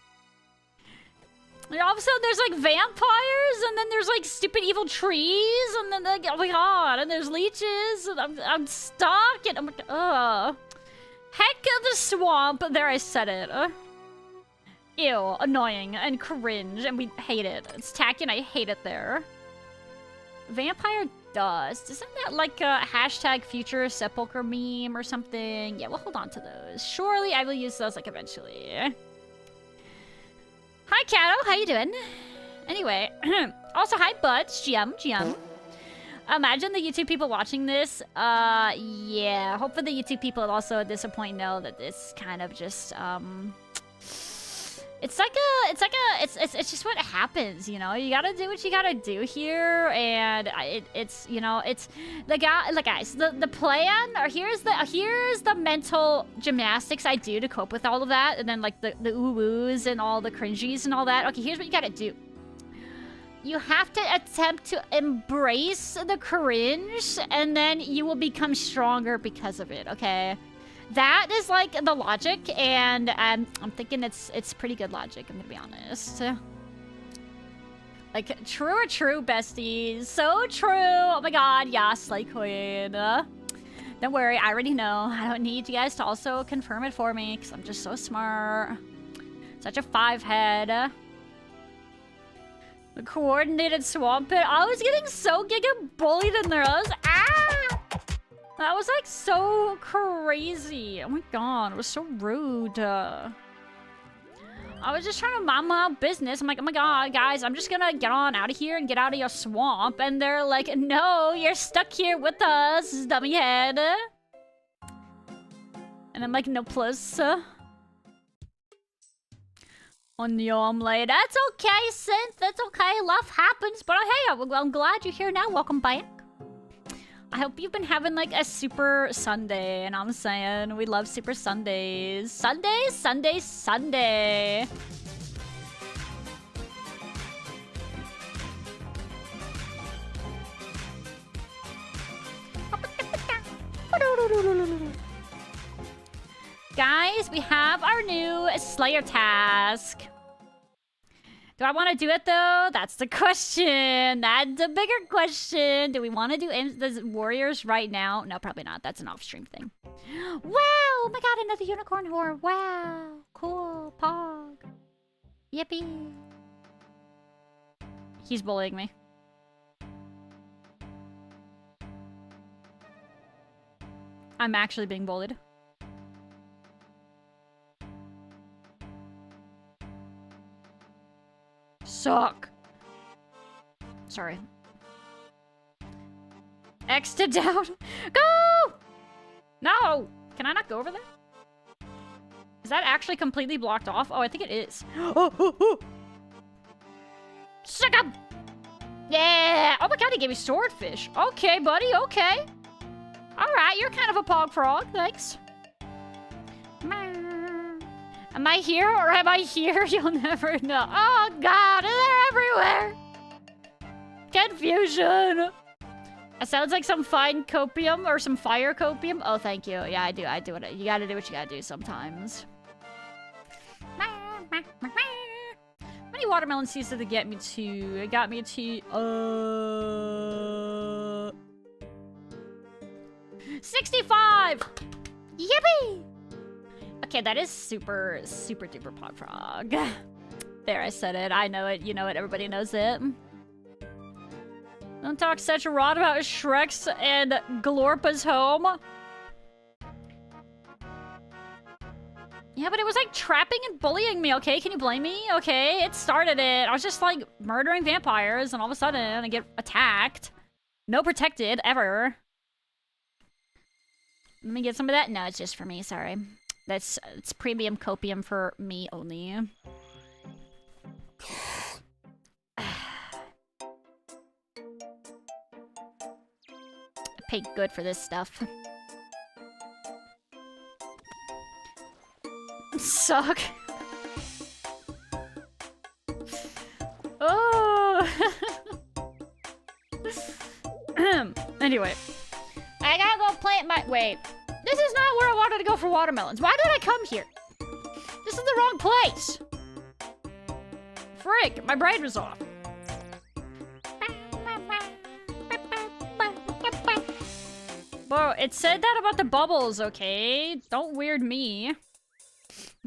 And all of a sudden there's like vampires, and then there's like stupid evil trees, and then like, oh my god, and there's leeches, and I'm stuck, and I'm like, heck of the swamp. There, I said it. Ew, annoying and cringe, and we hate it. It's tacky and I hate it there. Vampire dust. Isn't that like a hashtag future sepulcher meme or something? Yeah, we'll hold on to those. Surely I will use those like eventually. Hi, Cato. How you doing? Anyway, Also, hi, Butch. GM. Imagine the YouTube people watching this. Yeah. Hopefully the YouTube people also at this point know that this kind of just, it's just what happens, you know? You gotta do what you gotta do here, and it's, you know, it's, guys, the plan, or here's the mental gymnastics I do to cope with all of that, and then, like, the ooh-woos and all the cringies and all that. Okay, here's what you gotta do. You have to attempt to embrace the cringe, and then you will become stronger because of it, okay? That is, like, the logic, and I'm thinking it's pretty good logic, I'm gonna be honest. Like, true or true, besties. So true! Oh my god, yes, Slay Queen. Don't worry, I already know. I don't need you guys to also confirm it for me, because I'm just so smart. Such a 5-head. The coordinated swamp pit. I was getting so giga bullied in there. That was like so crazy. Oh my god, it was so rude. I was just trying to mind my business. I'm like, oh my god, guys, I'm just gonna get on out of here and get out of your swamp. And they're like, no, you're stuck here with us, dummy head. And I'm like, no plus. On the omelet. That's okay, Synth. That's okay. Life happens. But hey, I'm glad you're here now. Welcome back. I hope you've been having like a super Sunday. And I'm saying we love super Sundays. Sunday. Guys, we have our new Slayer task. Do I want to do it though? That's the question. That's a bigger question. Do we want to do the warriors right now? No, probably not. That's an off-stream thing. Wow! Oh my god, another unicorn whore. Wow. Cool. Pog. Yippee. He's bullying me. I'm actually being bullied. Suck. Sorry. X to down. Go! No! Can I not go over there? Is that actually completely blocked off? Oh, I think it is. Suck up! Yeah! Oh my god, he gave me swordfish. Okay, buddy, okay. Alright, you're kind of a pog frog. Thanks. Am I here or am I here? You'll never know. Oh god, they're everywhere! Confusion! It sounds like some fine copium or some fire copium. Oh, thank you. Yeah, I do it. You gotta do what you gotta do sometimes. How many watermelon seeds did it get me to? It got me to 65! Yippee! Okay, that is super duper pog frog. There, I said it. I know it. You know it. Everybody knows it. Don't talk such a rot about Shrek's and Glorpa's home. Yeah, but it was like trapping and bullying me, okay? Can you blame me? Okay, it started it. I was just like murdering vampires and all of a sudden I get attacked. No protected, ever. Let me get some of that. No, it's just for me, sorry. It's premium copium for me only. I paid good for this stuff. Suck. Oh. Anyway, I gotta go plant my. Wait. This is not where I wanted to go for watermelons. Why did I come here? This is the wrong place. Frick, my brain was off. Bro, it said that about the bubbles, okay? Don't weird me.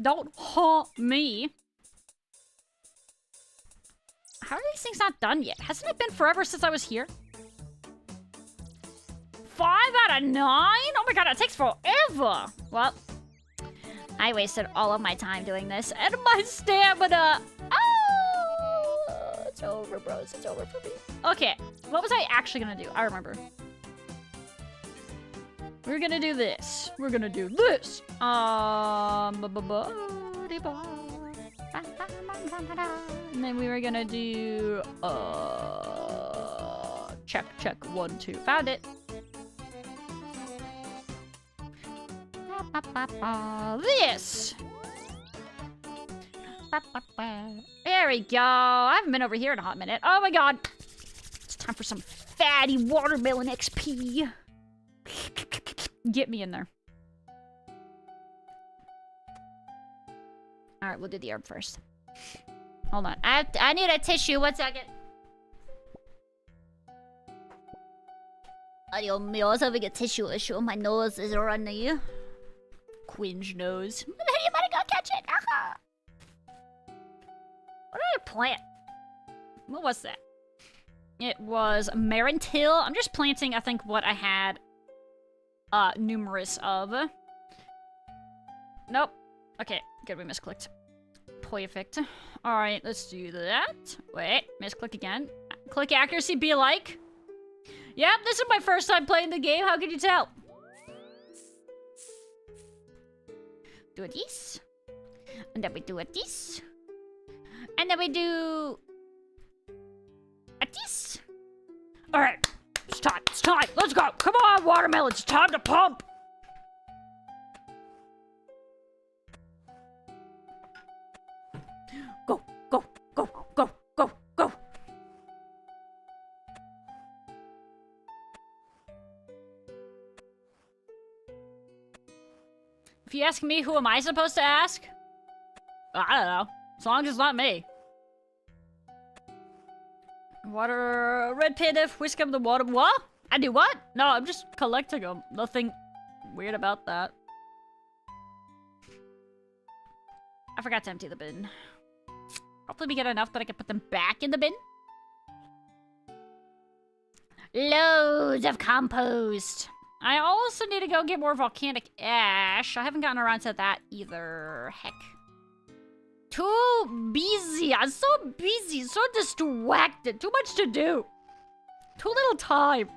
Don't haunt me. How are these things not done yet? Hasn't it been forever since I was here? 5 out of 9? Oh my god, it takes forever! Well, I wasted all of my time doing this, and my stamina! Oh! It's over, bros. It's over for me. Okay, what was I actually gonna do? I remember. We're gonna do this. We're gonna do this. And then we were gonna do check 1 2. Found it. This. There we go. I haven't been over here in a hot minute. Oh my god. It's time for some fatty watermelon XP. Get me in there. Alright, we'll do the herb first. Hold on. I need a tissue. 1 second. Adios, me. I was having a tissue issue. My nose is runny. Quinge nose. You better go catch it. What did I plant? What was that? It was Marintil. I'm just planting, I think, what I had numerous of. Nope. Okay, good, we misclicked. Perfect. Alright, let's do that. Wait, misclick again. Click accuracy be like. Yep, this is my first time playing the game. How can you tell? Do this. And then we do this. And then we do this. Alright. It's time. It's time. Let's go. Come on, watermelon. It's time to pump. Go, go, go, go, go, go. If you ask me, who am I supposed to ask? I don't know. As long as it's not me. Water... Red Panda, whisk up the water... What? I do what? No, I'm just collecting them. Nothing weird about that. I forgot to empty the bin. Hopefully we get enough that I can put them back in the bin. Loads of compost. I also need to go get more volcanic ash. I haven't gotten around to that either. Heck. Too busy. I'm so busy. So distracted. Too much to do. Too little time.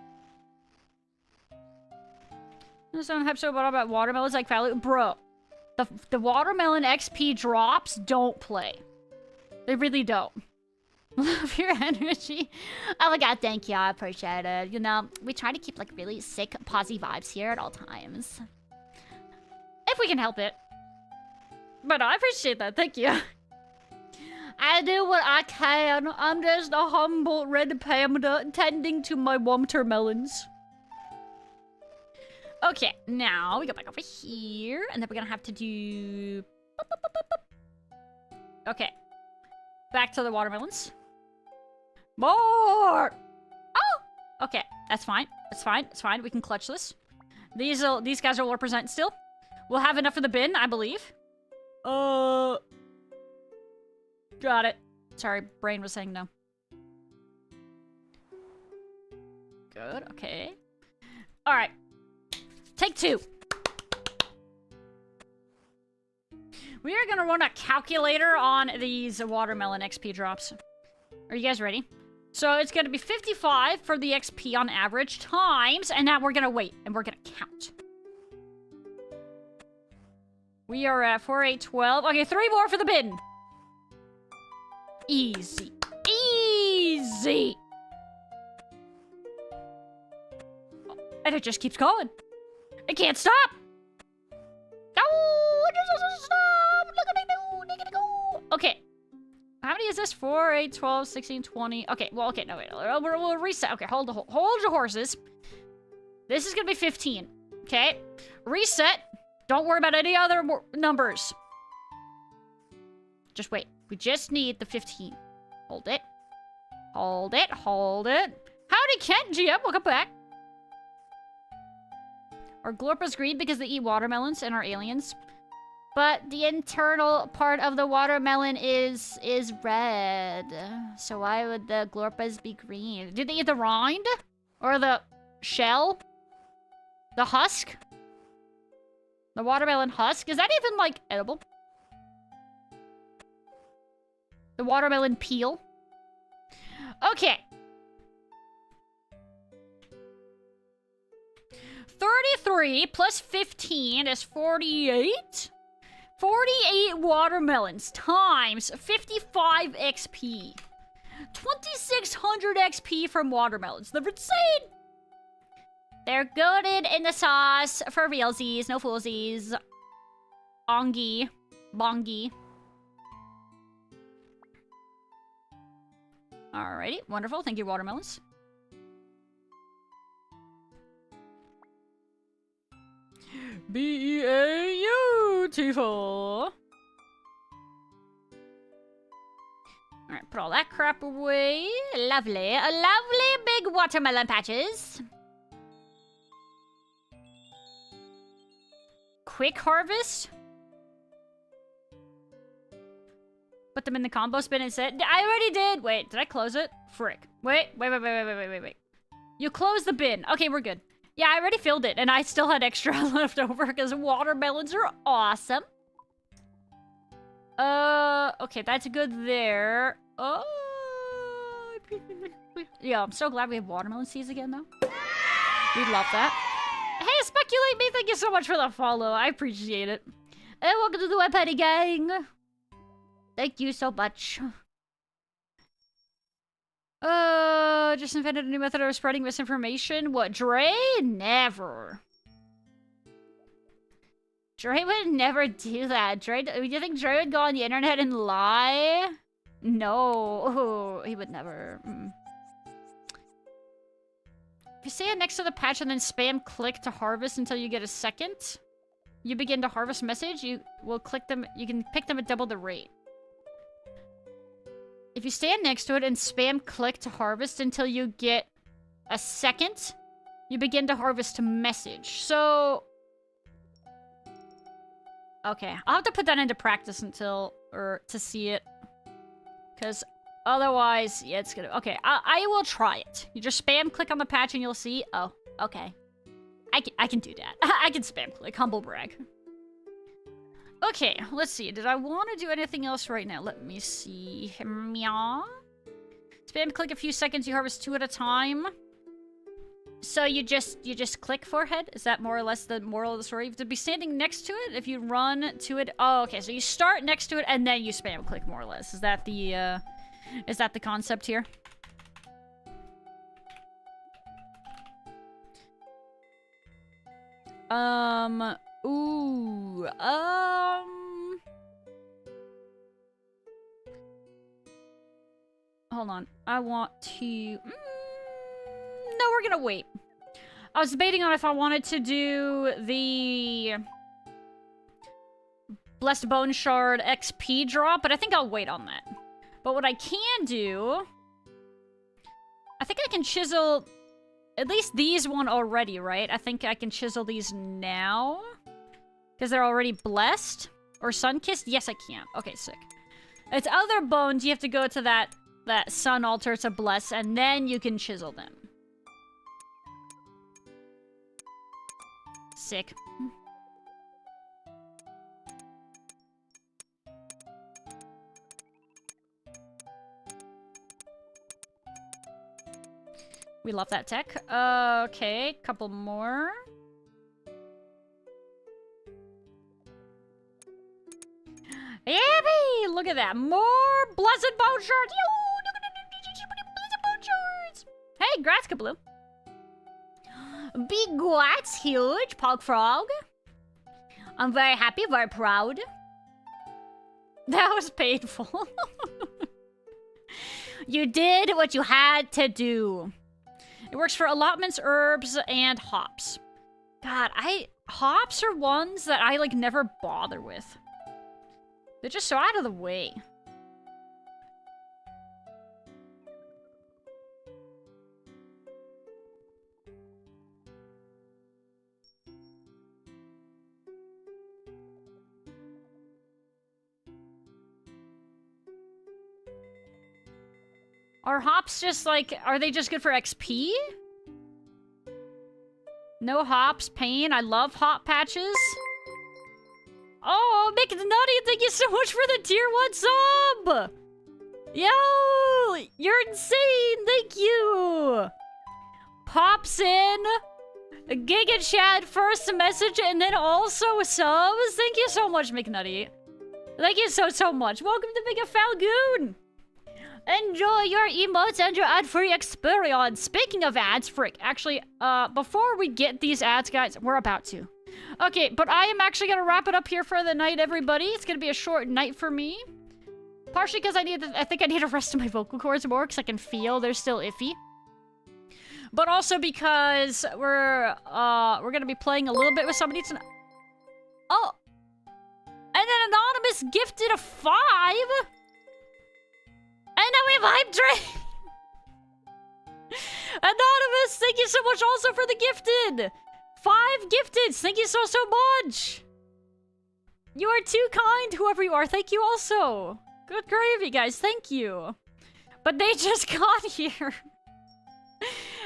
This one episode about watermelons like Faloo. Bro, the watermelon XP drops don't play. They really don't. Love your energy. Oh my god, thank you. I appreciate it. You know, we try to keep like really sick, posy vibes here at all times. If we can help it. But I appreciate that. Thank you. I do what I can. I'm just a humble red panda tending to my watermelons. Okay, now we go back over here. And then we're gonna have to do... Okay. Back to the watermelons. More! Oh! Okay, that's fine. That's fine. It's fine. We can clutch this. These guys will represent still. We'll have enough for the bin, I believe. Got it. Sorry, brain was saying no. Good, okay. Alright. Take 2. We are gonna run a calculator on these watermelon XP drops. Are you guys ready? So it's gonna be 55 for the XP on average times, and now we're gonna wait, and we're gonna count. We are at 4, 8, 12. Okay, 3 more for the bin. Easy. Easy. Oh, and it just keeps going. It can't stop. No, it just doesn't stop. Look at me go. Okay. How many is this? 4, 8, 12, 16, 20. Okay, well, okay, no, wait. We'll reset. Okay, hold your horses. This is gonna be 15. Okay? Reset. Don't worry about any other numbers. Just wait. We just need the 15. Hold it. Hold it. Hold it. Howdy, Kent. GM, welcome back. Our Glorpas greed because they eat watermelons and are aliens. But the internal part of the watermelon is red. So why would the Glorpas be green? Did they eat the rind? Or the shell? The husk? The watermelon husk? Is that even, like, edible? The watermelon peel? Okay. 33 plus 15 is 48. 48 watermelons times 55 XP. 2600 XP from watermelons. They're insane! They're goated in the sauce for realsies, no foolsies. Ongi. Bongi. Alrighty, wonderful. Thank you, watermelons. Beautiful. Alright, put all that crap away. Lovely. A lovely big watermelon patches. Quick harvest. Put them in the combo bin and said, I already did. Wait, did I close it? Frick. Wait. You closed the bin. Okay, we're good. Yeah, I already filled it, and I still had extra left over because watermelons are awesome. Okay, that's good there. Yeah, I'm so glad we have watermelon seeds again, though. We love that. Hey, Speculate Me, thank you so much for the follow. I appreciate it. And welcome to the Red Panda Gang. Thank you so much. Just invented a new method of spreading misinformation. What, Dre? Never. Dre would never do that. Dre, do you think Dre would go on the internet and lie? No, he would never. If you stand next to the patch and then spam click to harvest until you get a second, you begin to harvest message. You will click them. You can pick them at double the rate. If you stand next to it and spam click to harvest until you get a second, you begin to harvest a message. So, okay, I'll have to put that into practice to see it. Because otherwise, yeah, it's gonna... Okay, I will try it. You just spam click on the patch and you'll see... Oh, okay. I can do that. I can spam click. Humble brag. Okay, let's see. Did I want to do anything else right now? Let me see. Meow. Spam click a few seconds. You harvest 2 at a time. So you just click forehead? Is that more or less the moral of the story? You have to be standing next to it if you run to it. Oh, okay. So you start next to it and then you spam click more or less. Is that the concept here? Ooh. Hold on. I want to... No, we're gonna wait. I was debating on if I wanted to do the Blessed Bone Shard XP drop, but I think I'll wait on that. But what I can do... I think I can chisel... At least these one already, right? I think I can chisel these now. Because they're already blessed? Or sun-kissed? Yes, I can. Okay, sick. It's other bones. You have to go to that sun altar to bless, and then you can chisel them. Sick. We love that tech. Okay, couple more. Yabby! Look at that. More blessed bone shards. Yo! Blessed bone shards. Hey, grass kabloo. Big Gwats, huge. Pog frog. I'm very happy, very proud. That was painful. You did what you had to do. It works for allotments, herbs, and hops. God, hops are ones that I, like, never bother with. They're just so out of the way. Are hops just like, are they just good for XP? No hops, pain. I love hop patches. Oh, Mick the Nutty, thank you so much for the tier 1 sub! Yo! You're insane! Thank you! Pops in. Giga Chat first message and then also subs. Thank you so much, McNutty. Thank you so much. Welcome to Big Falgoon. Enjoy your emotes and your ad-free experience. Speaking of ads, frick. Actually, before we get these ads, guys, we're about to. Okay, but I am actually gonna wrap it up here for the night, everybody. It's gonna be a short night for me. Partially because I think I need to rest my vocal cords more because I can feel they're still iffy. But also because we're gonna be playing a little bit with somebody tonight. Oh! And an anonymous gifted a 5! And now we have Hype Train! Anonymous, thank you so much also for the gifted! 5 gifteds, thank you so much! You are too kind, whoever you are, thank you also! Good gravy, guys, thank you! But they just got here!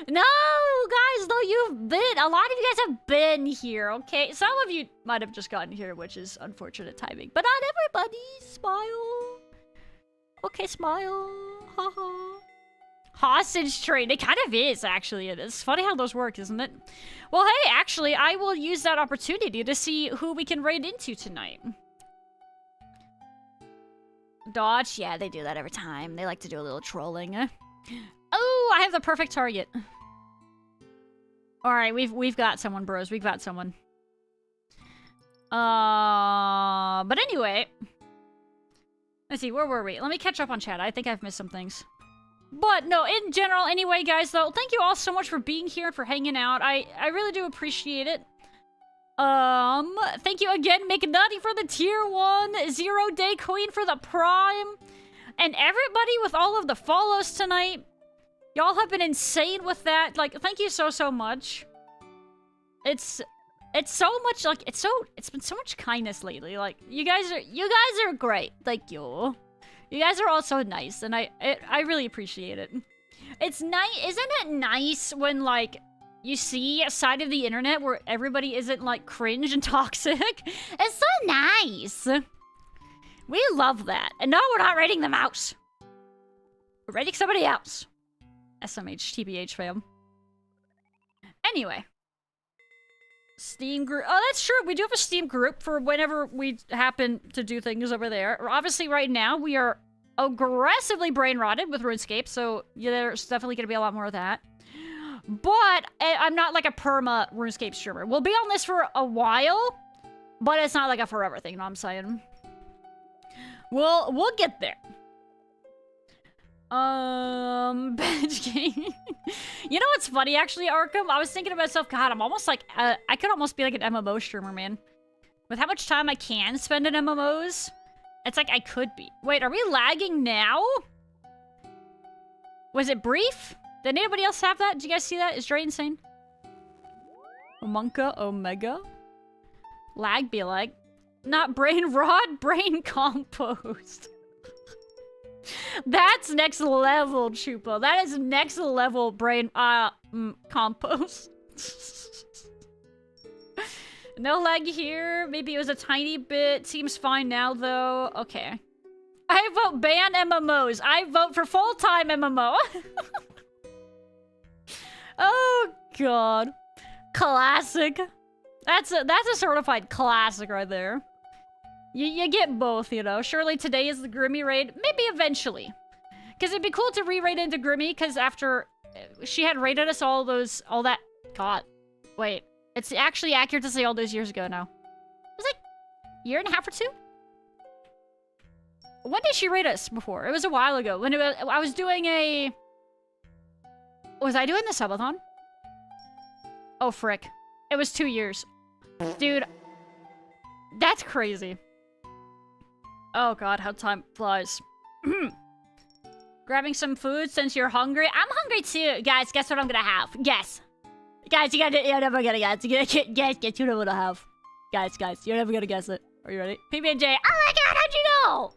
No, guys, no, you've been. A lot of you guys have been here, okay? Some of you might have just gotten here, which is unfortunate timing. But not everybody. Smile. Okay, smile. Haha. Hostage trade. It kind of is, actually. It's funny how those work, isn't it? Well, hey, actually, I will use that opportunity to see who we can raid into tonight. Dodge? Yeah, they do that every time. They like to do a little trolling. Oh, I have the perfect target. All right, we've got someone, bros. We've got someone. But anyway, let's see. Where were we? Let me catch up on chat. I think I've missed some things. But no, in general, anyway, guys. Though, thank you all so much for being here and for hanging out. I really do appreciate it. Thank you again, McNutty, for the tier 1, 0 Day Queen for the prime, and everybody with all of the follows tonight. Y'all have been insane with that. Like, thank you so much. It's so much, like, it's been so much kindness lately. Like, you guys are great. Thank you. You guys are all so nice, and I really appreciate it. It's nice, isn't it nice when, like, you see a side of the internet where everybody isn't, like, cringe and toxic? It's so nice. We love that. And no, we're not raiding the mouse. We're raiding somebody else. SMH, TBH, fam. Anyway. Steam group. Oh, that's true. We do have a Steam group for whenever we happen to do things over there. Obviously, right now, we are aggressively brain-rotted with RuneScape, so yeah, there's definitely going to be a lot more of that. But I'm not like a perma RuneScape streamer. We'll be on this for a while, but it's not like a forever thing, you know what I'm saying? We'll get there. Bench game. You know what's funny, actually, Arkham? I was thinking to myself, God, I'm almost like, I could almost be like an MMO streamer, man. With how much time I can spend in MMOs, it's like I could be. Wait, are we lagging now? Was it brief? Did anybody else have that? Did you guys see that? Is Dre insane? Omunka Omega? Lag be like. Not brain rot, brain compost. That's next level, Chupa. That is next level brain compost. No lag here. Maybe it was a tiny bit. Seems fine now, though. Okay. I vote ban MMOs. I vote for full-time MMO. Oh, God. Classic. That's a certified classic right there. You get both, you know. Surely today is the Grimmy raid. Maybe eventually. Because it'd be cool to re-raid into Grimmy, because after she had raided us all that... God. Wait. It's actually accurate to say all those years ago now. It was like a year and a half or 2? When did she raid us before? It was a while ago. When I was doing a... Was I doing the subathon? Oh, frick. It was 2 years. Dude. That's crazy. Oh, God, how time flies. Grabbing some food since you're hungry? I'm hungry, too. Guys, guess what I'm gonna have? Guess. Guys, you're never gonna guess. Guess you know what I have. Guys, you're never gonna guess it. Are you ready? PB&J. Oh, my God, how'd you know?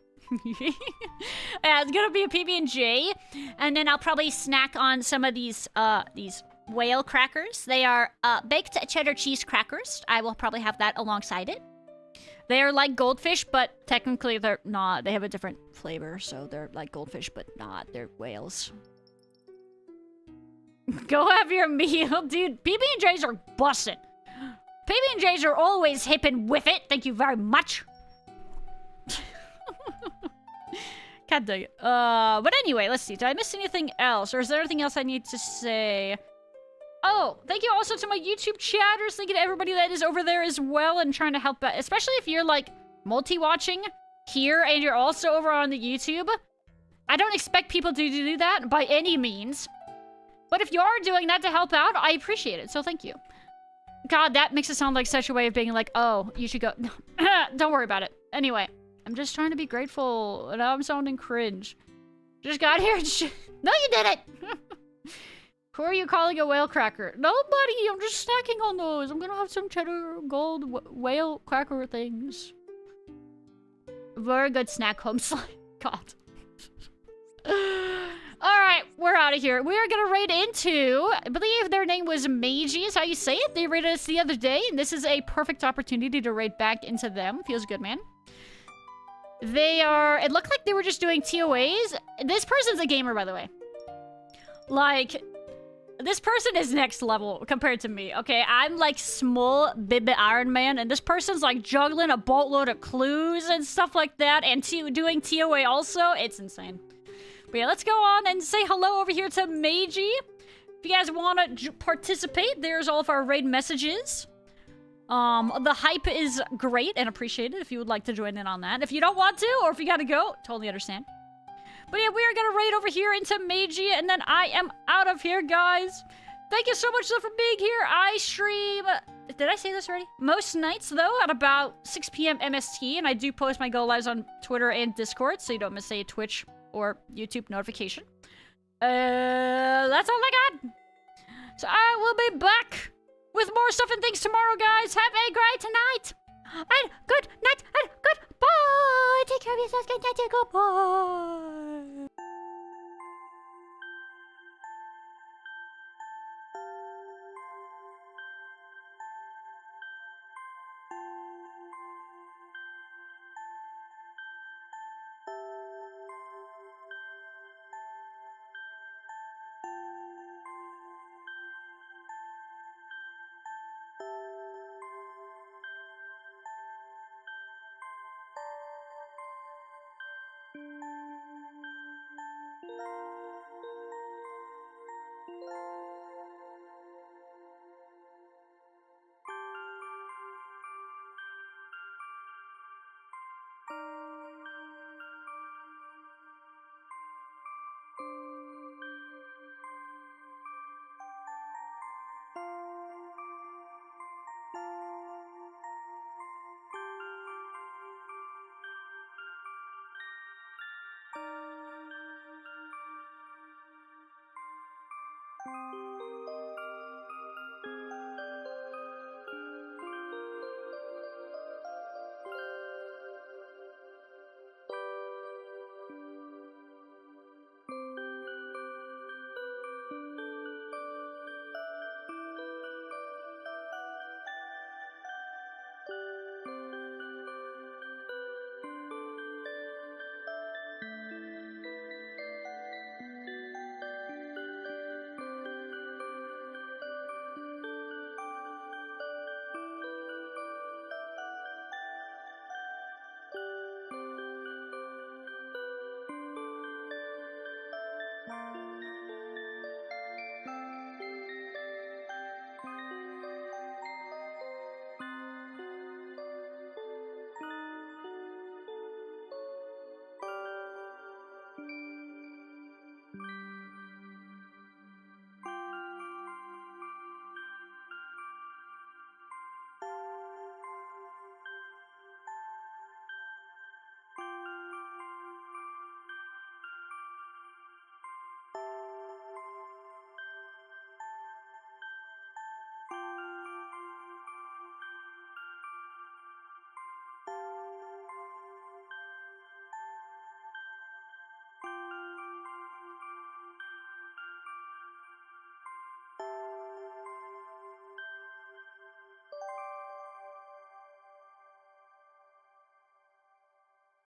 Yeah, it's gonna be a PB&J. And then I'll probably snack on some of these whale crackers. They are baked cheddar cheese crackers. I will probably have that alongside it. They are like goldfish, but technically they're not. They have a different flavor, so they're like goldfish, but not. They're whales. Go have your meal, dude. PB&Js are busted. PB&Js are always hip and with it. Thank you very much. Can't do it. But anyway, let's see. Did I miss anything else? Or is there anything else I need to say? Oh, thank you also to my YouTube chatters. Thank you to everybody that is over there as well and trying to help out. Especially if you're, like, multi-watching here and you're also over on the YouTube. I don't expect people to do that by any means. But if you are doing that to help out, I appreciate it. So thank you. God, that makes it sound like such a way of being like, oh, you should go. Don't worry about it. Anyway, I'm just trying to be grateful. And now I'm sounding cringe. Just got here and No, you didn't! Who are you calling a whale cracker? Nobody! I'm just snacking on those. I'm gonna have some cheddar gold whale cracker things. Very good snack home slide. God. Alright, we're out of here. We are gonna raid into, I believe their name was Meiji, is how you say it. They raided us the other day, and this is a perfect opportunity to raid back into them. Feels good, man. They are, it looked like they were just doing TOAs. This person's a gamer, by the way. Like, this person is next level compared to me, okay? I'm like small baby Iron Man, and this person's like juggling a boatload of clues and stuff like that, and doing TOA also. It's insane. But yeah, let's go on and say hello over here to Meiji. If you guys want to participate, there's all of our raid messages. The hype is great and appreciated if you would like to join in on that. If you don't want to, or if you gotta go, totally understand. But yeah, we are gonna raid over here into Meiji, and then I am out of here, guys. Thank you so much for being here. I stream... Did I say this already? Most nights, though, at about 6 p.m. MST, and I do post my go-lives on Twitter and Discord, so you don't miss a Twitch or YouTube notification. That's all I got. So I will be back with more stuff and things tomorrow, guys. Have a great night. And good night and goodbye. Take care of yourselves. Good night and goodbye.